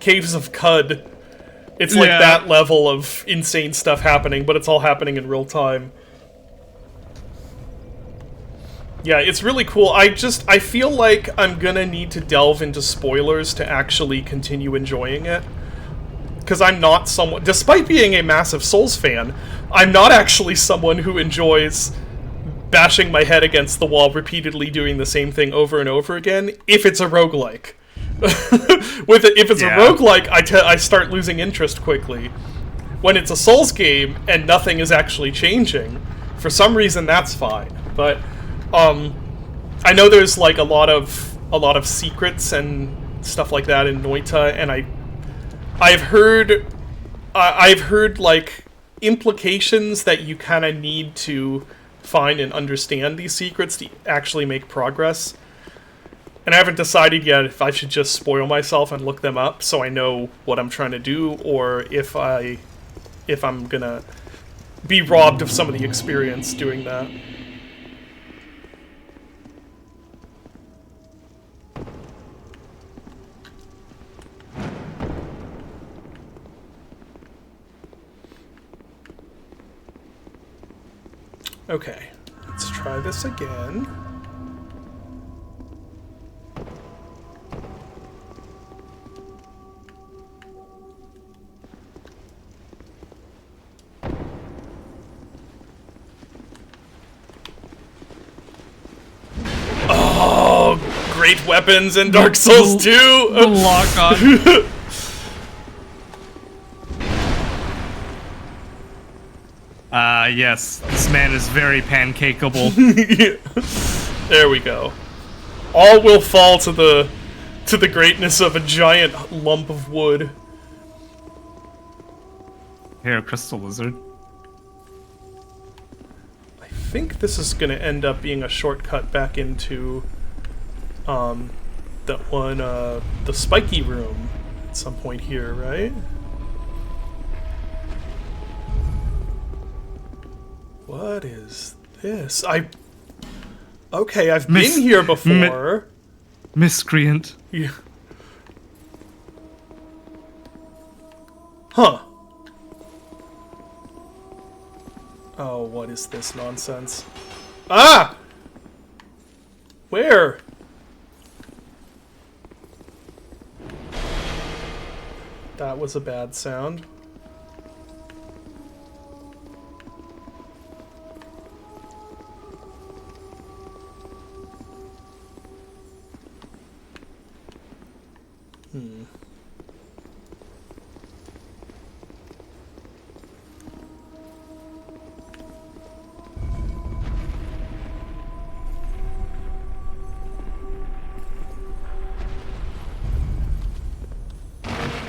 Caves of Cud. It's like that level of insane stuff happening, but it's all happening in real time. Yeah, it's really cool. I feel like I'm gonna need to delve into spoilers to actually continue enjoying it. Because I'm not someone, despite being a massive Souls fan, I'm not actually someone who enjoys bashing my head against the wall repeatedly doing the same thing over and over again, if it's a roguelike. If it's a roguelike, I start losing interest quickly. When it's a Souls game and nothing is actually changing, for some reason that's fine. But I know there's like a lot of secrets and stuff like that in Noita, and I've heard like implications that you kind of need to find and understand these secrets to actually make progress. And I haven't decided yet if I should just spoil myself and look them up so I know what I'm trying to do, or if I'm gonna be robbed of some of the experience doing that. Okay, let's try this again. Oh, great weapons in Dark Souls 2! The lock-on. Yes, this man is very pancakeable. There we go. All will fall to the greatness of a giant lump of wood. Here, crystal lizard. I think this is gonna end up being a shortcut back into that one, the spiky room at some point here, right? What is this? Okay, I've been here before. Miscreant. Yeah. Huh. Oh, what is this nonsense? Ah! Where? That was a bad sound.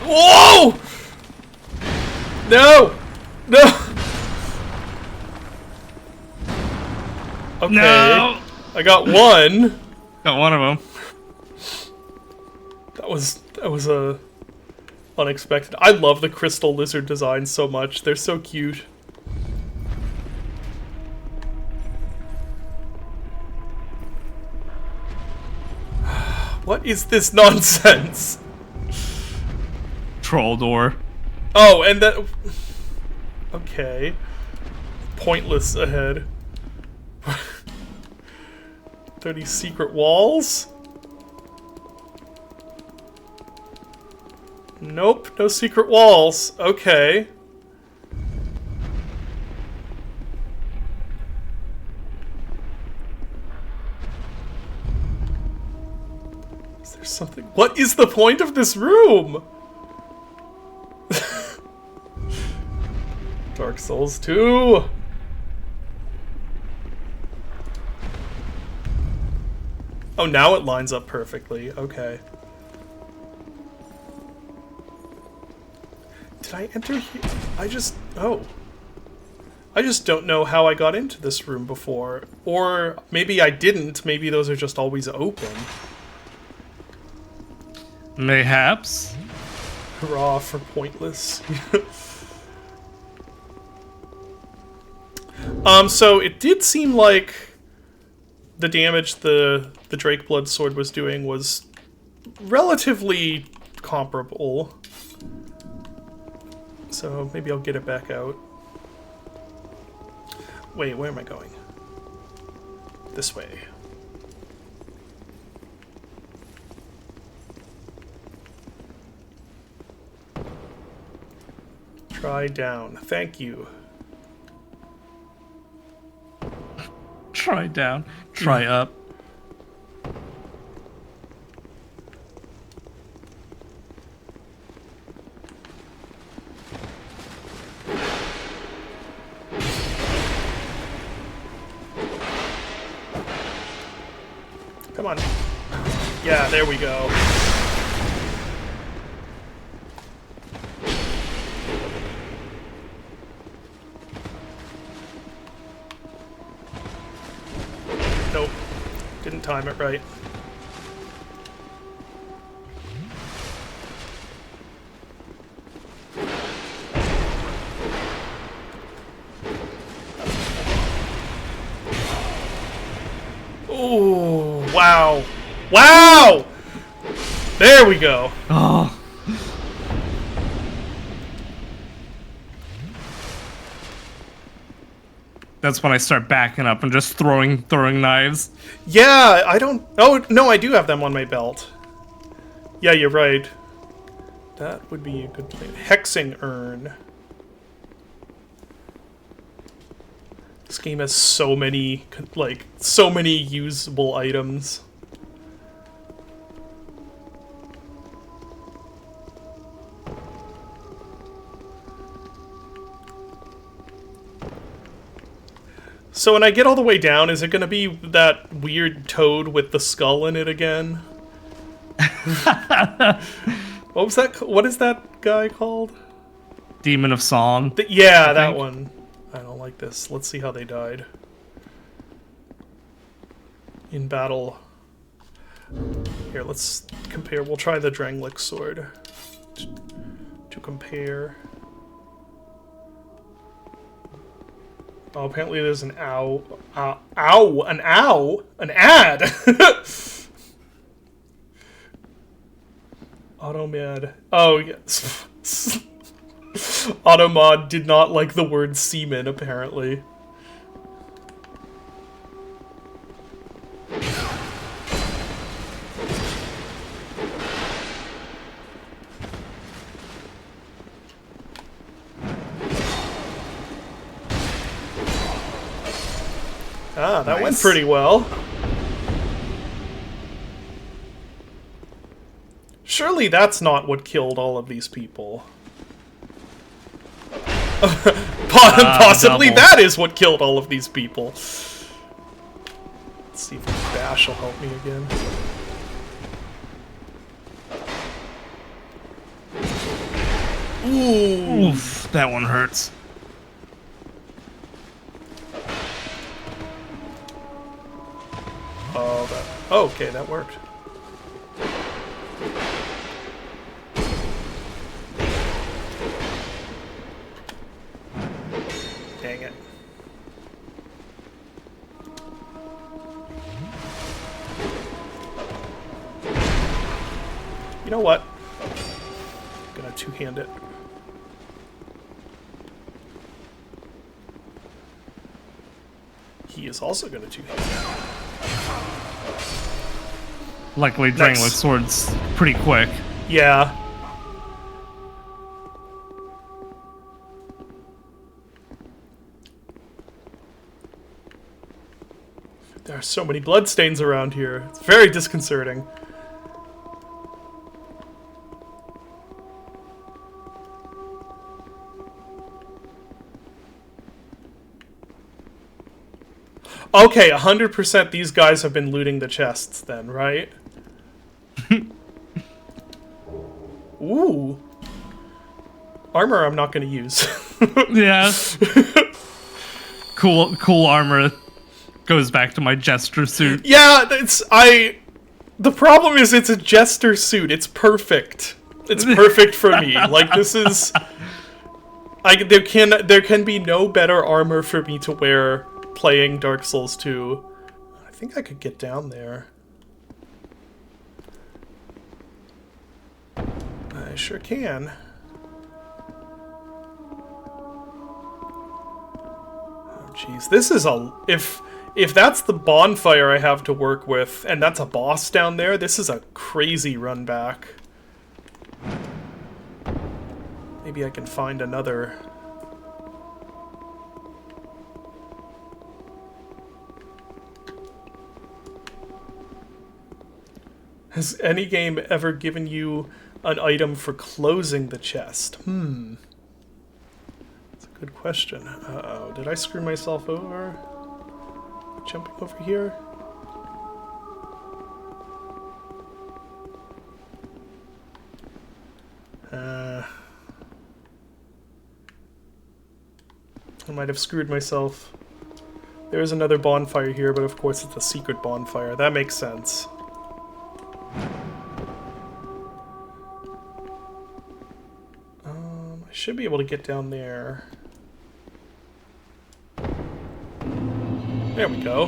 Whoa! No! No! Okay. No! I got one. Got one of them. That was unexpected. I love the crystal lizard designs so much. They're so cute. What is this nonsense? Troll door. Oh, and that... Okay. Pointless ahead. 30 secret walls? Nope, no secret walls. Okay. Is there something? What is the point of this room? Dark Souls 2. Oh, now it lines up perfectly. Okay. Did I enter here? I just don't know how I got into this room before. Or maybe I didn't. Maybe those are just always open. Mayhaps. Hurrah for pointless. So it did seem like the damage the Drake Blood Sword was doing was relatively comparable. So maybe I'll get it back out. Wait, where am I going? This way. Try down. Thank you. Try down. Try up. Come on. Yeah, there we go. Nope. Didn't time it right. Ooh, wow. Wow! There we go. Oh. That's when I start backing up and just throwing knives. Yeah, I don't... Oh, no, I do have them on my belt. Yeah, you're right. That would be a good plan. Hexing Urn. This game has so many, like, so many usable items. So when I get all the way down, is it going to be that weird toad with the skull in it again? What was that? What is that guy called? Demon of Song. Yeah, that one. I don't like this. Let's see how they died. In battle. Here, let's compare. We'll try the Drangleic sword. To compare. Oh, apparently there's an ow. An ad! Automad. Oh, yes. Automod did not like the word semen, apparently. Ah, that went pretty well. Surely that's not what killed all of these people. Possibly double. that is what killed all of these people. Let's see if Bash will help me again. Ooh. Oof, that one hurts. Oh, that. Oh, okay, that worked. Dang it. You know what? I'm gonna two-hand it. He is also going to 2-hit. Luckily, Dragon Nice. with Sword's pretty quick. Yeah. There are so many bloodstains around here. It's very disconcerting. Okay, 100% these guys have been looting the chests then, right? Ooh. Armor I'm not going to use. Yeah. Cool armor goes back to my Jester suit. Yeah, the problem is it's a Jester suit. It's perfect. It's perfect for me. Like, this is... there can be no better armor for me to wear playing Dark Souls 2. I think I could get down there. I sure can. Oh, jeez. This is a... If that's the bonfire I have to work with, and that's a boss down there, this is a crazy run back. Maybe I can find another... Has any game ever given you an item for closing the chest? That's a good question. Uh-oh, did I screw myself over? Jumping over here? I might have screwed myself. There is another bonfire here, but of course it's a secret bonfire. That makes sense. I should be able to get down there. There we go.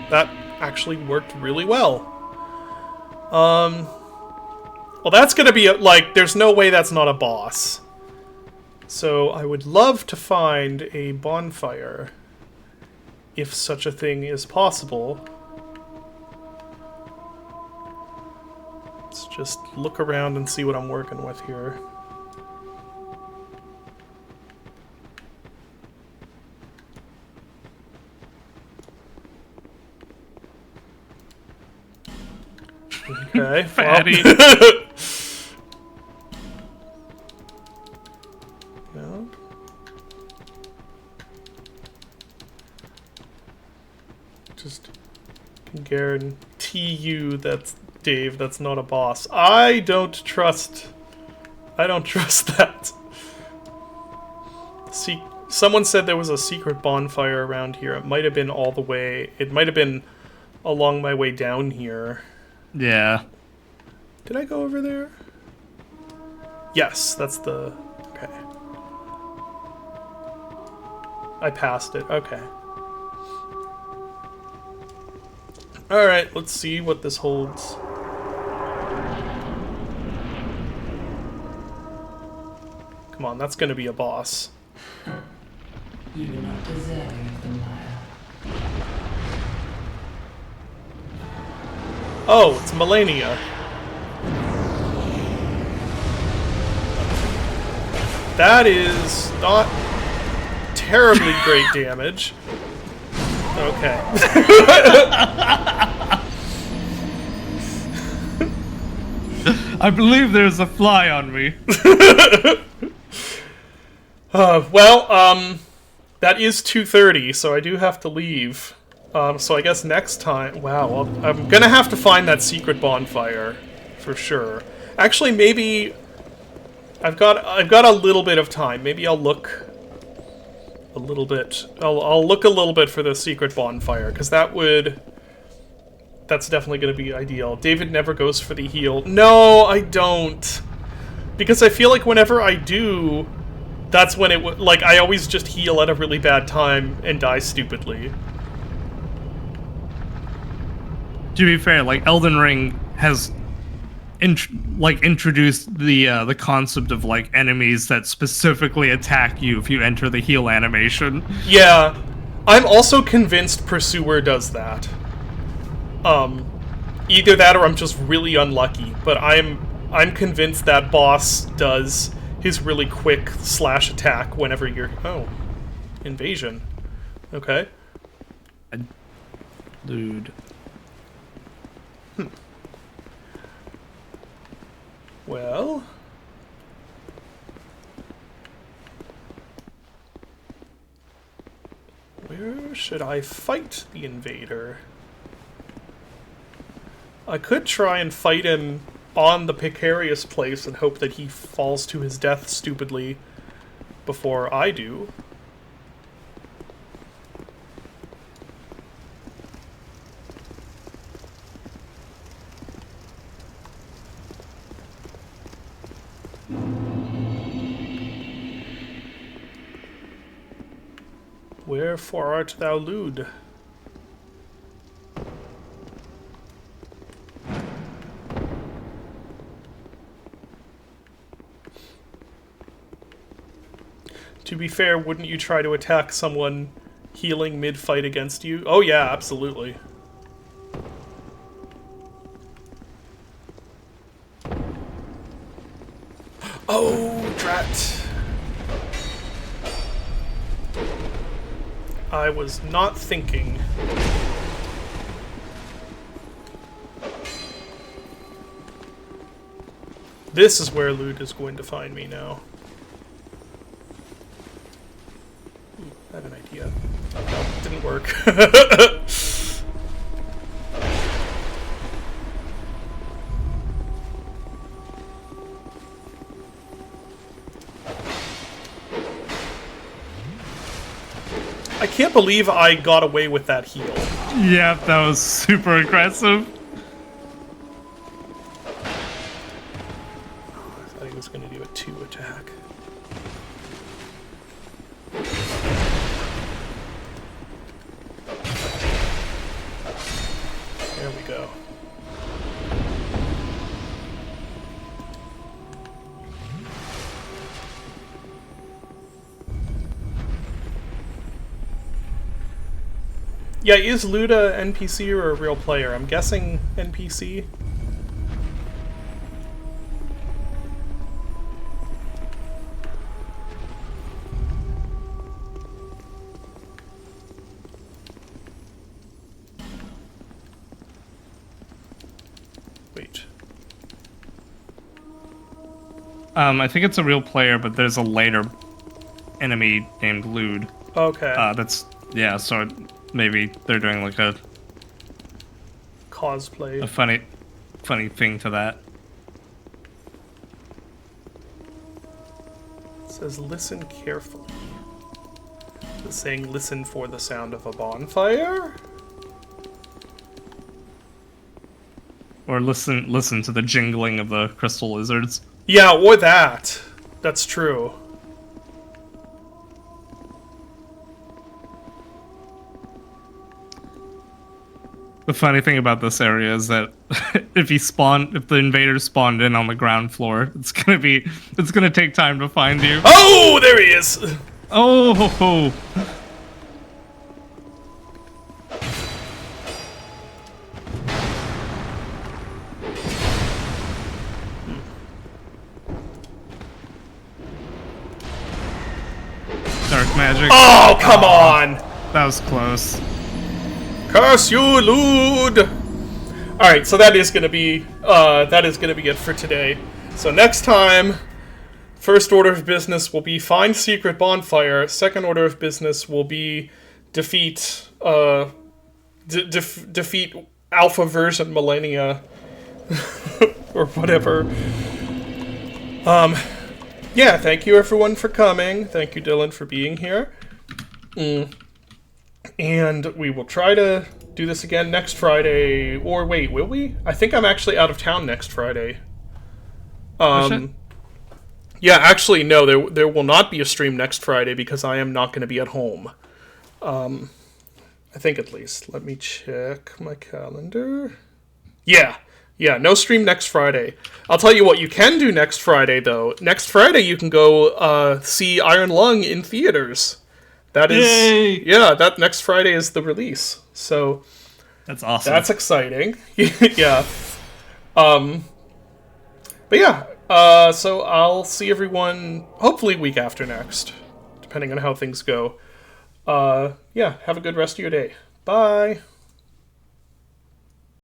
That actually worked really well. Well, that's gonna be like, there's no way that's not a boss. So I would love to find a bonfire, if such a thing is possible. Let's just look around and see what I'm working with here. Okay, Fatty. No. Just can guarantee you that's Dave, that's not a boss. I don't trust that. See, someone said there was a secret bonfire around here. It might have been it might have been along my way down here. Yeah. Did I go over there? Yes, that's the... Okay. I passed it. Okay. Alright, let's see what this holds. Come on, that's gonna be a boss. You do not deserve the mire. Oh, it's Melania. That is not terribly great damage. Okay. I believe there's a fly on me. That is 2:30, so I do have to leave. So I guess next time... Wow, well, I'm gonna have to find that secret bonfire, for sure. Actually, maybe... I've got a little bit of time. Maybe I'll look a little bit... I'll look a little bit for the secret bonfire, because that's definitely gonna be ideal. David never goes for the heal. No, I don't. Because I feel like whenever I do, that's when it like, I always just heal at a really bad time and die stupidly. To be fair, like Elden Ring has introduced the concept of like enemies that specifically attack you if you enter the heal animation. Yeah. I'm also convinced Pursuer does that. Either that or I'm just really unlucky, but I'm convinced that boss does his really quick slash attack whenever you're... Oh. Invasion. Okay. Lude. Well... Where should I fight the Invader? I could try and fight him on the Precarious place and hope that he falls to his death stupidly before I do. Wherefore art thou, Lude? To be fair, wouldn't you try to attack someone healing mid-fight against you? Oh yeah, absolutely. Oh, drat. I was not thinking. This is where Lude is going to find me now. Ooh, I have an idea. No, it didn't work. I can't believe I got away with that heal. Yeah, that was super aggressive. I thought he was going to do a 2 attack. There we go. Yeah, is Lude a NPC or a real player? I'm guessing NPC. Wait. I think it's a real player, but there's a later enemy named Lude. Okay. Yeah, so maybe they're doing like a Cosplay. funny thing to that. It says listen carefully. It's saying listen for the sound of a bonfire? Or listen to the jingling of the crystal lizards. Yeah, or that. That's true. The funny thing about this area is that if the invaders spawned in on the ground floor, it's gonna take time to find you. Oh, there he is! Oh! Dark magic. Oh, come on! That was close. Curse you, Lude! Alright, so that is gonna be it for today. So next time, first order of business will be find secret bonfire. Second order of business will be defeat defeat alpha version Millennia or whatever. Yeah, thank you everyone for coming. Thank you, Dylan, for being here. And we will try to do this again next Friday. Or wait, will we? I think I'm actually out of town next Friday. Yeah, actually, no, there will not be a stream next Friday because I am not going to be at home. I think at least. Let me check my calendar. Yeah, no stream next Friday. I'll tell you what you can do next Friday, though. Next Friday, you can go see Iron Lung in theaters. That is, Yay! yeah, that next Friday is the release. So That's awesome. that's exciting. Yeah. But yeah, so I'll see everyone hopefully week after next, depending on how things go. Yeah, have a good rest of your day. Bye.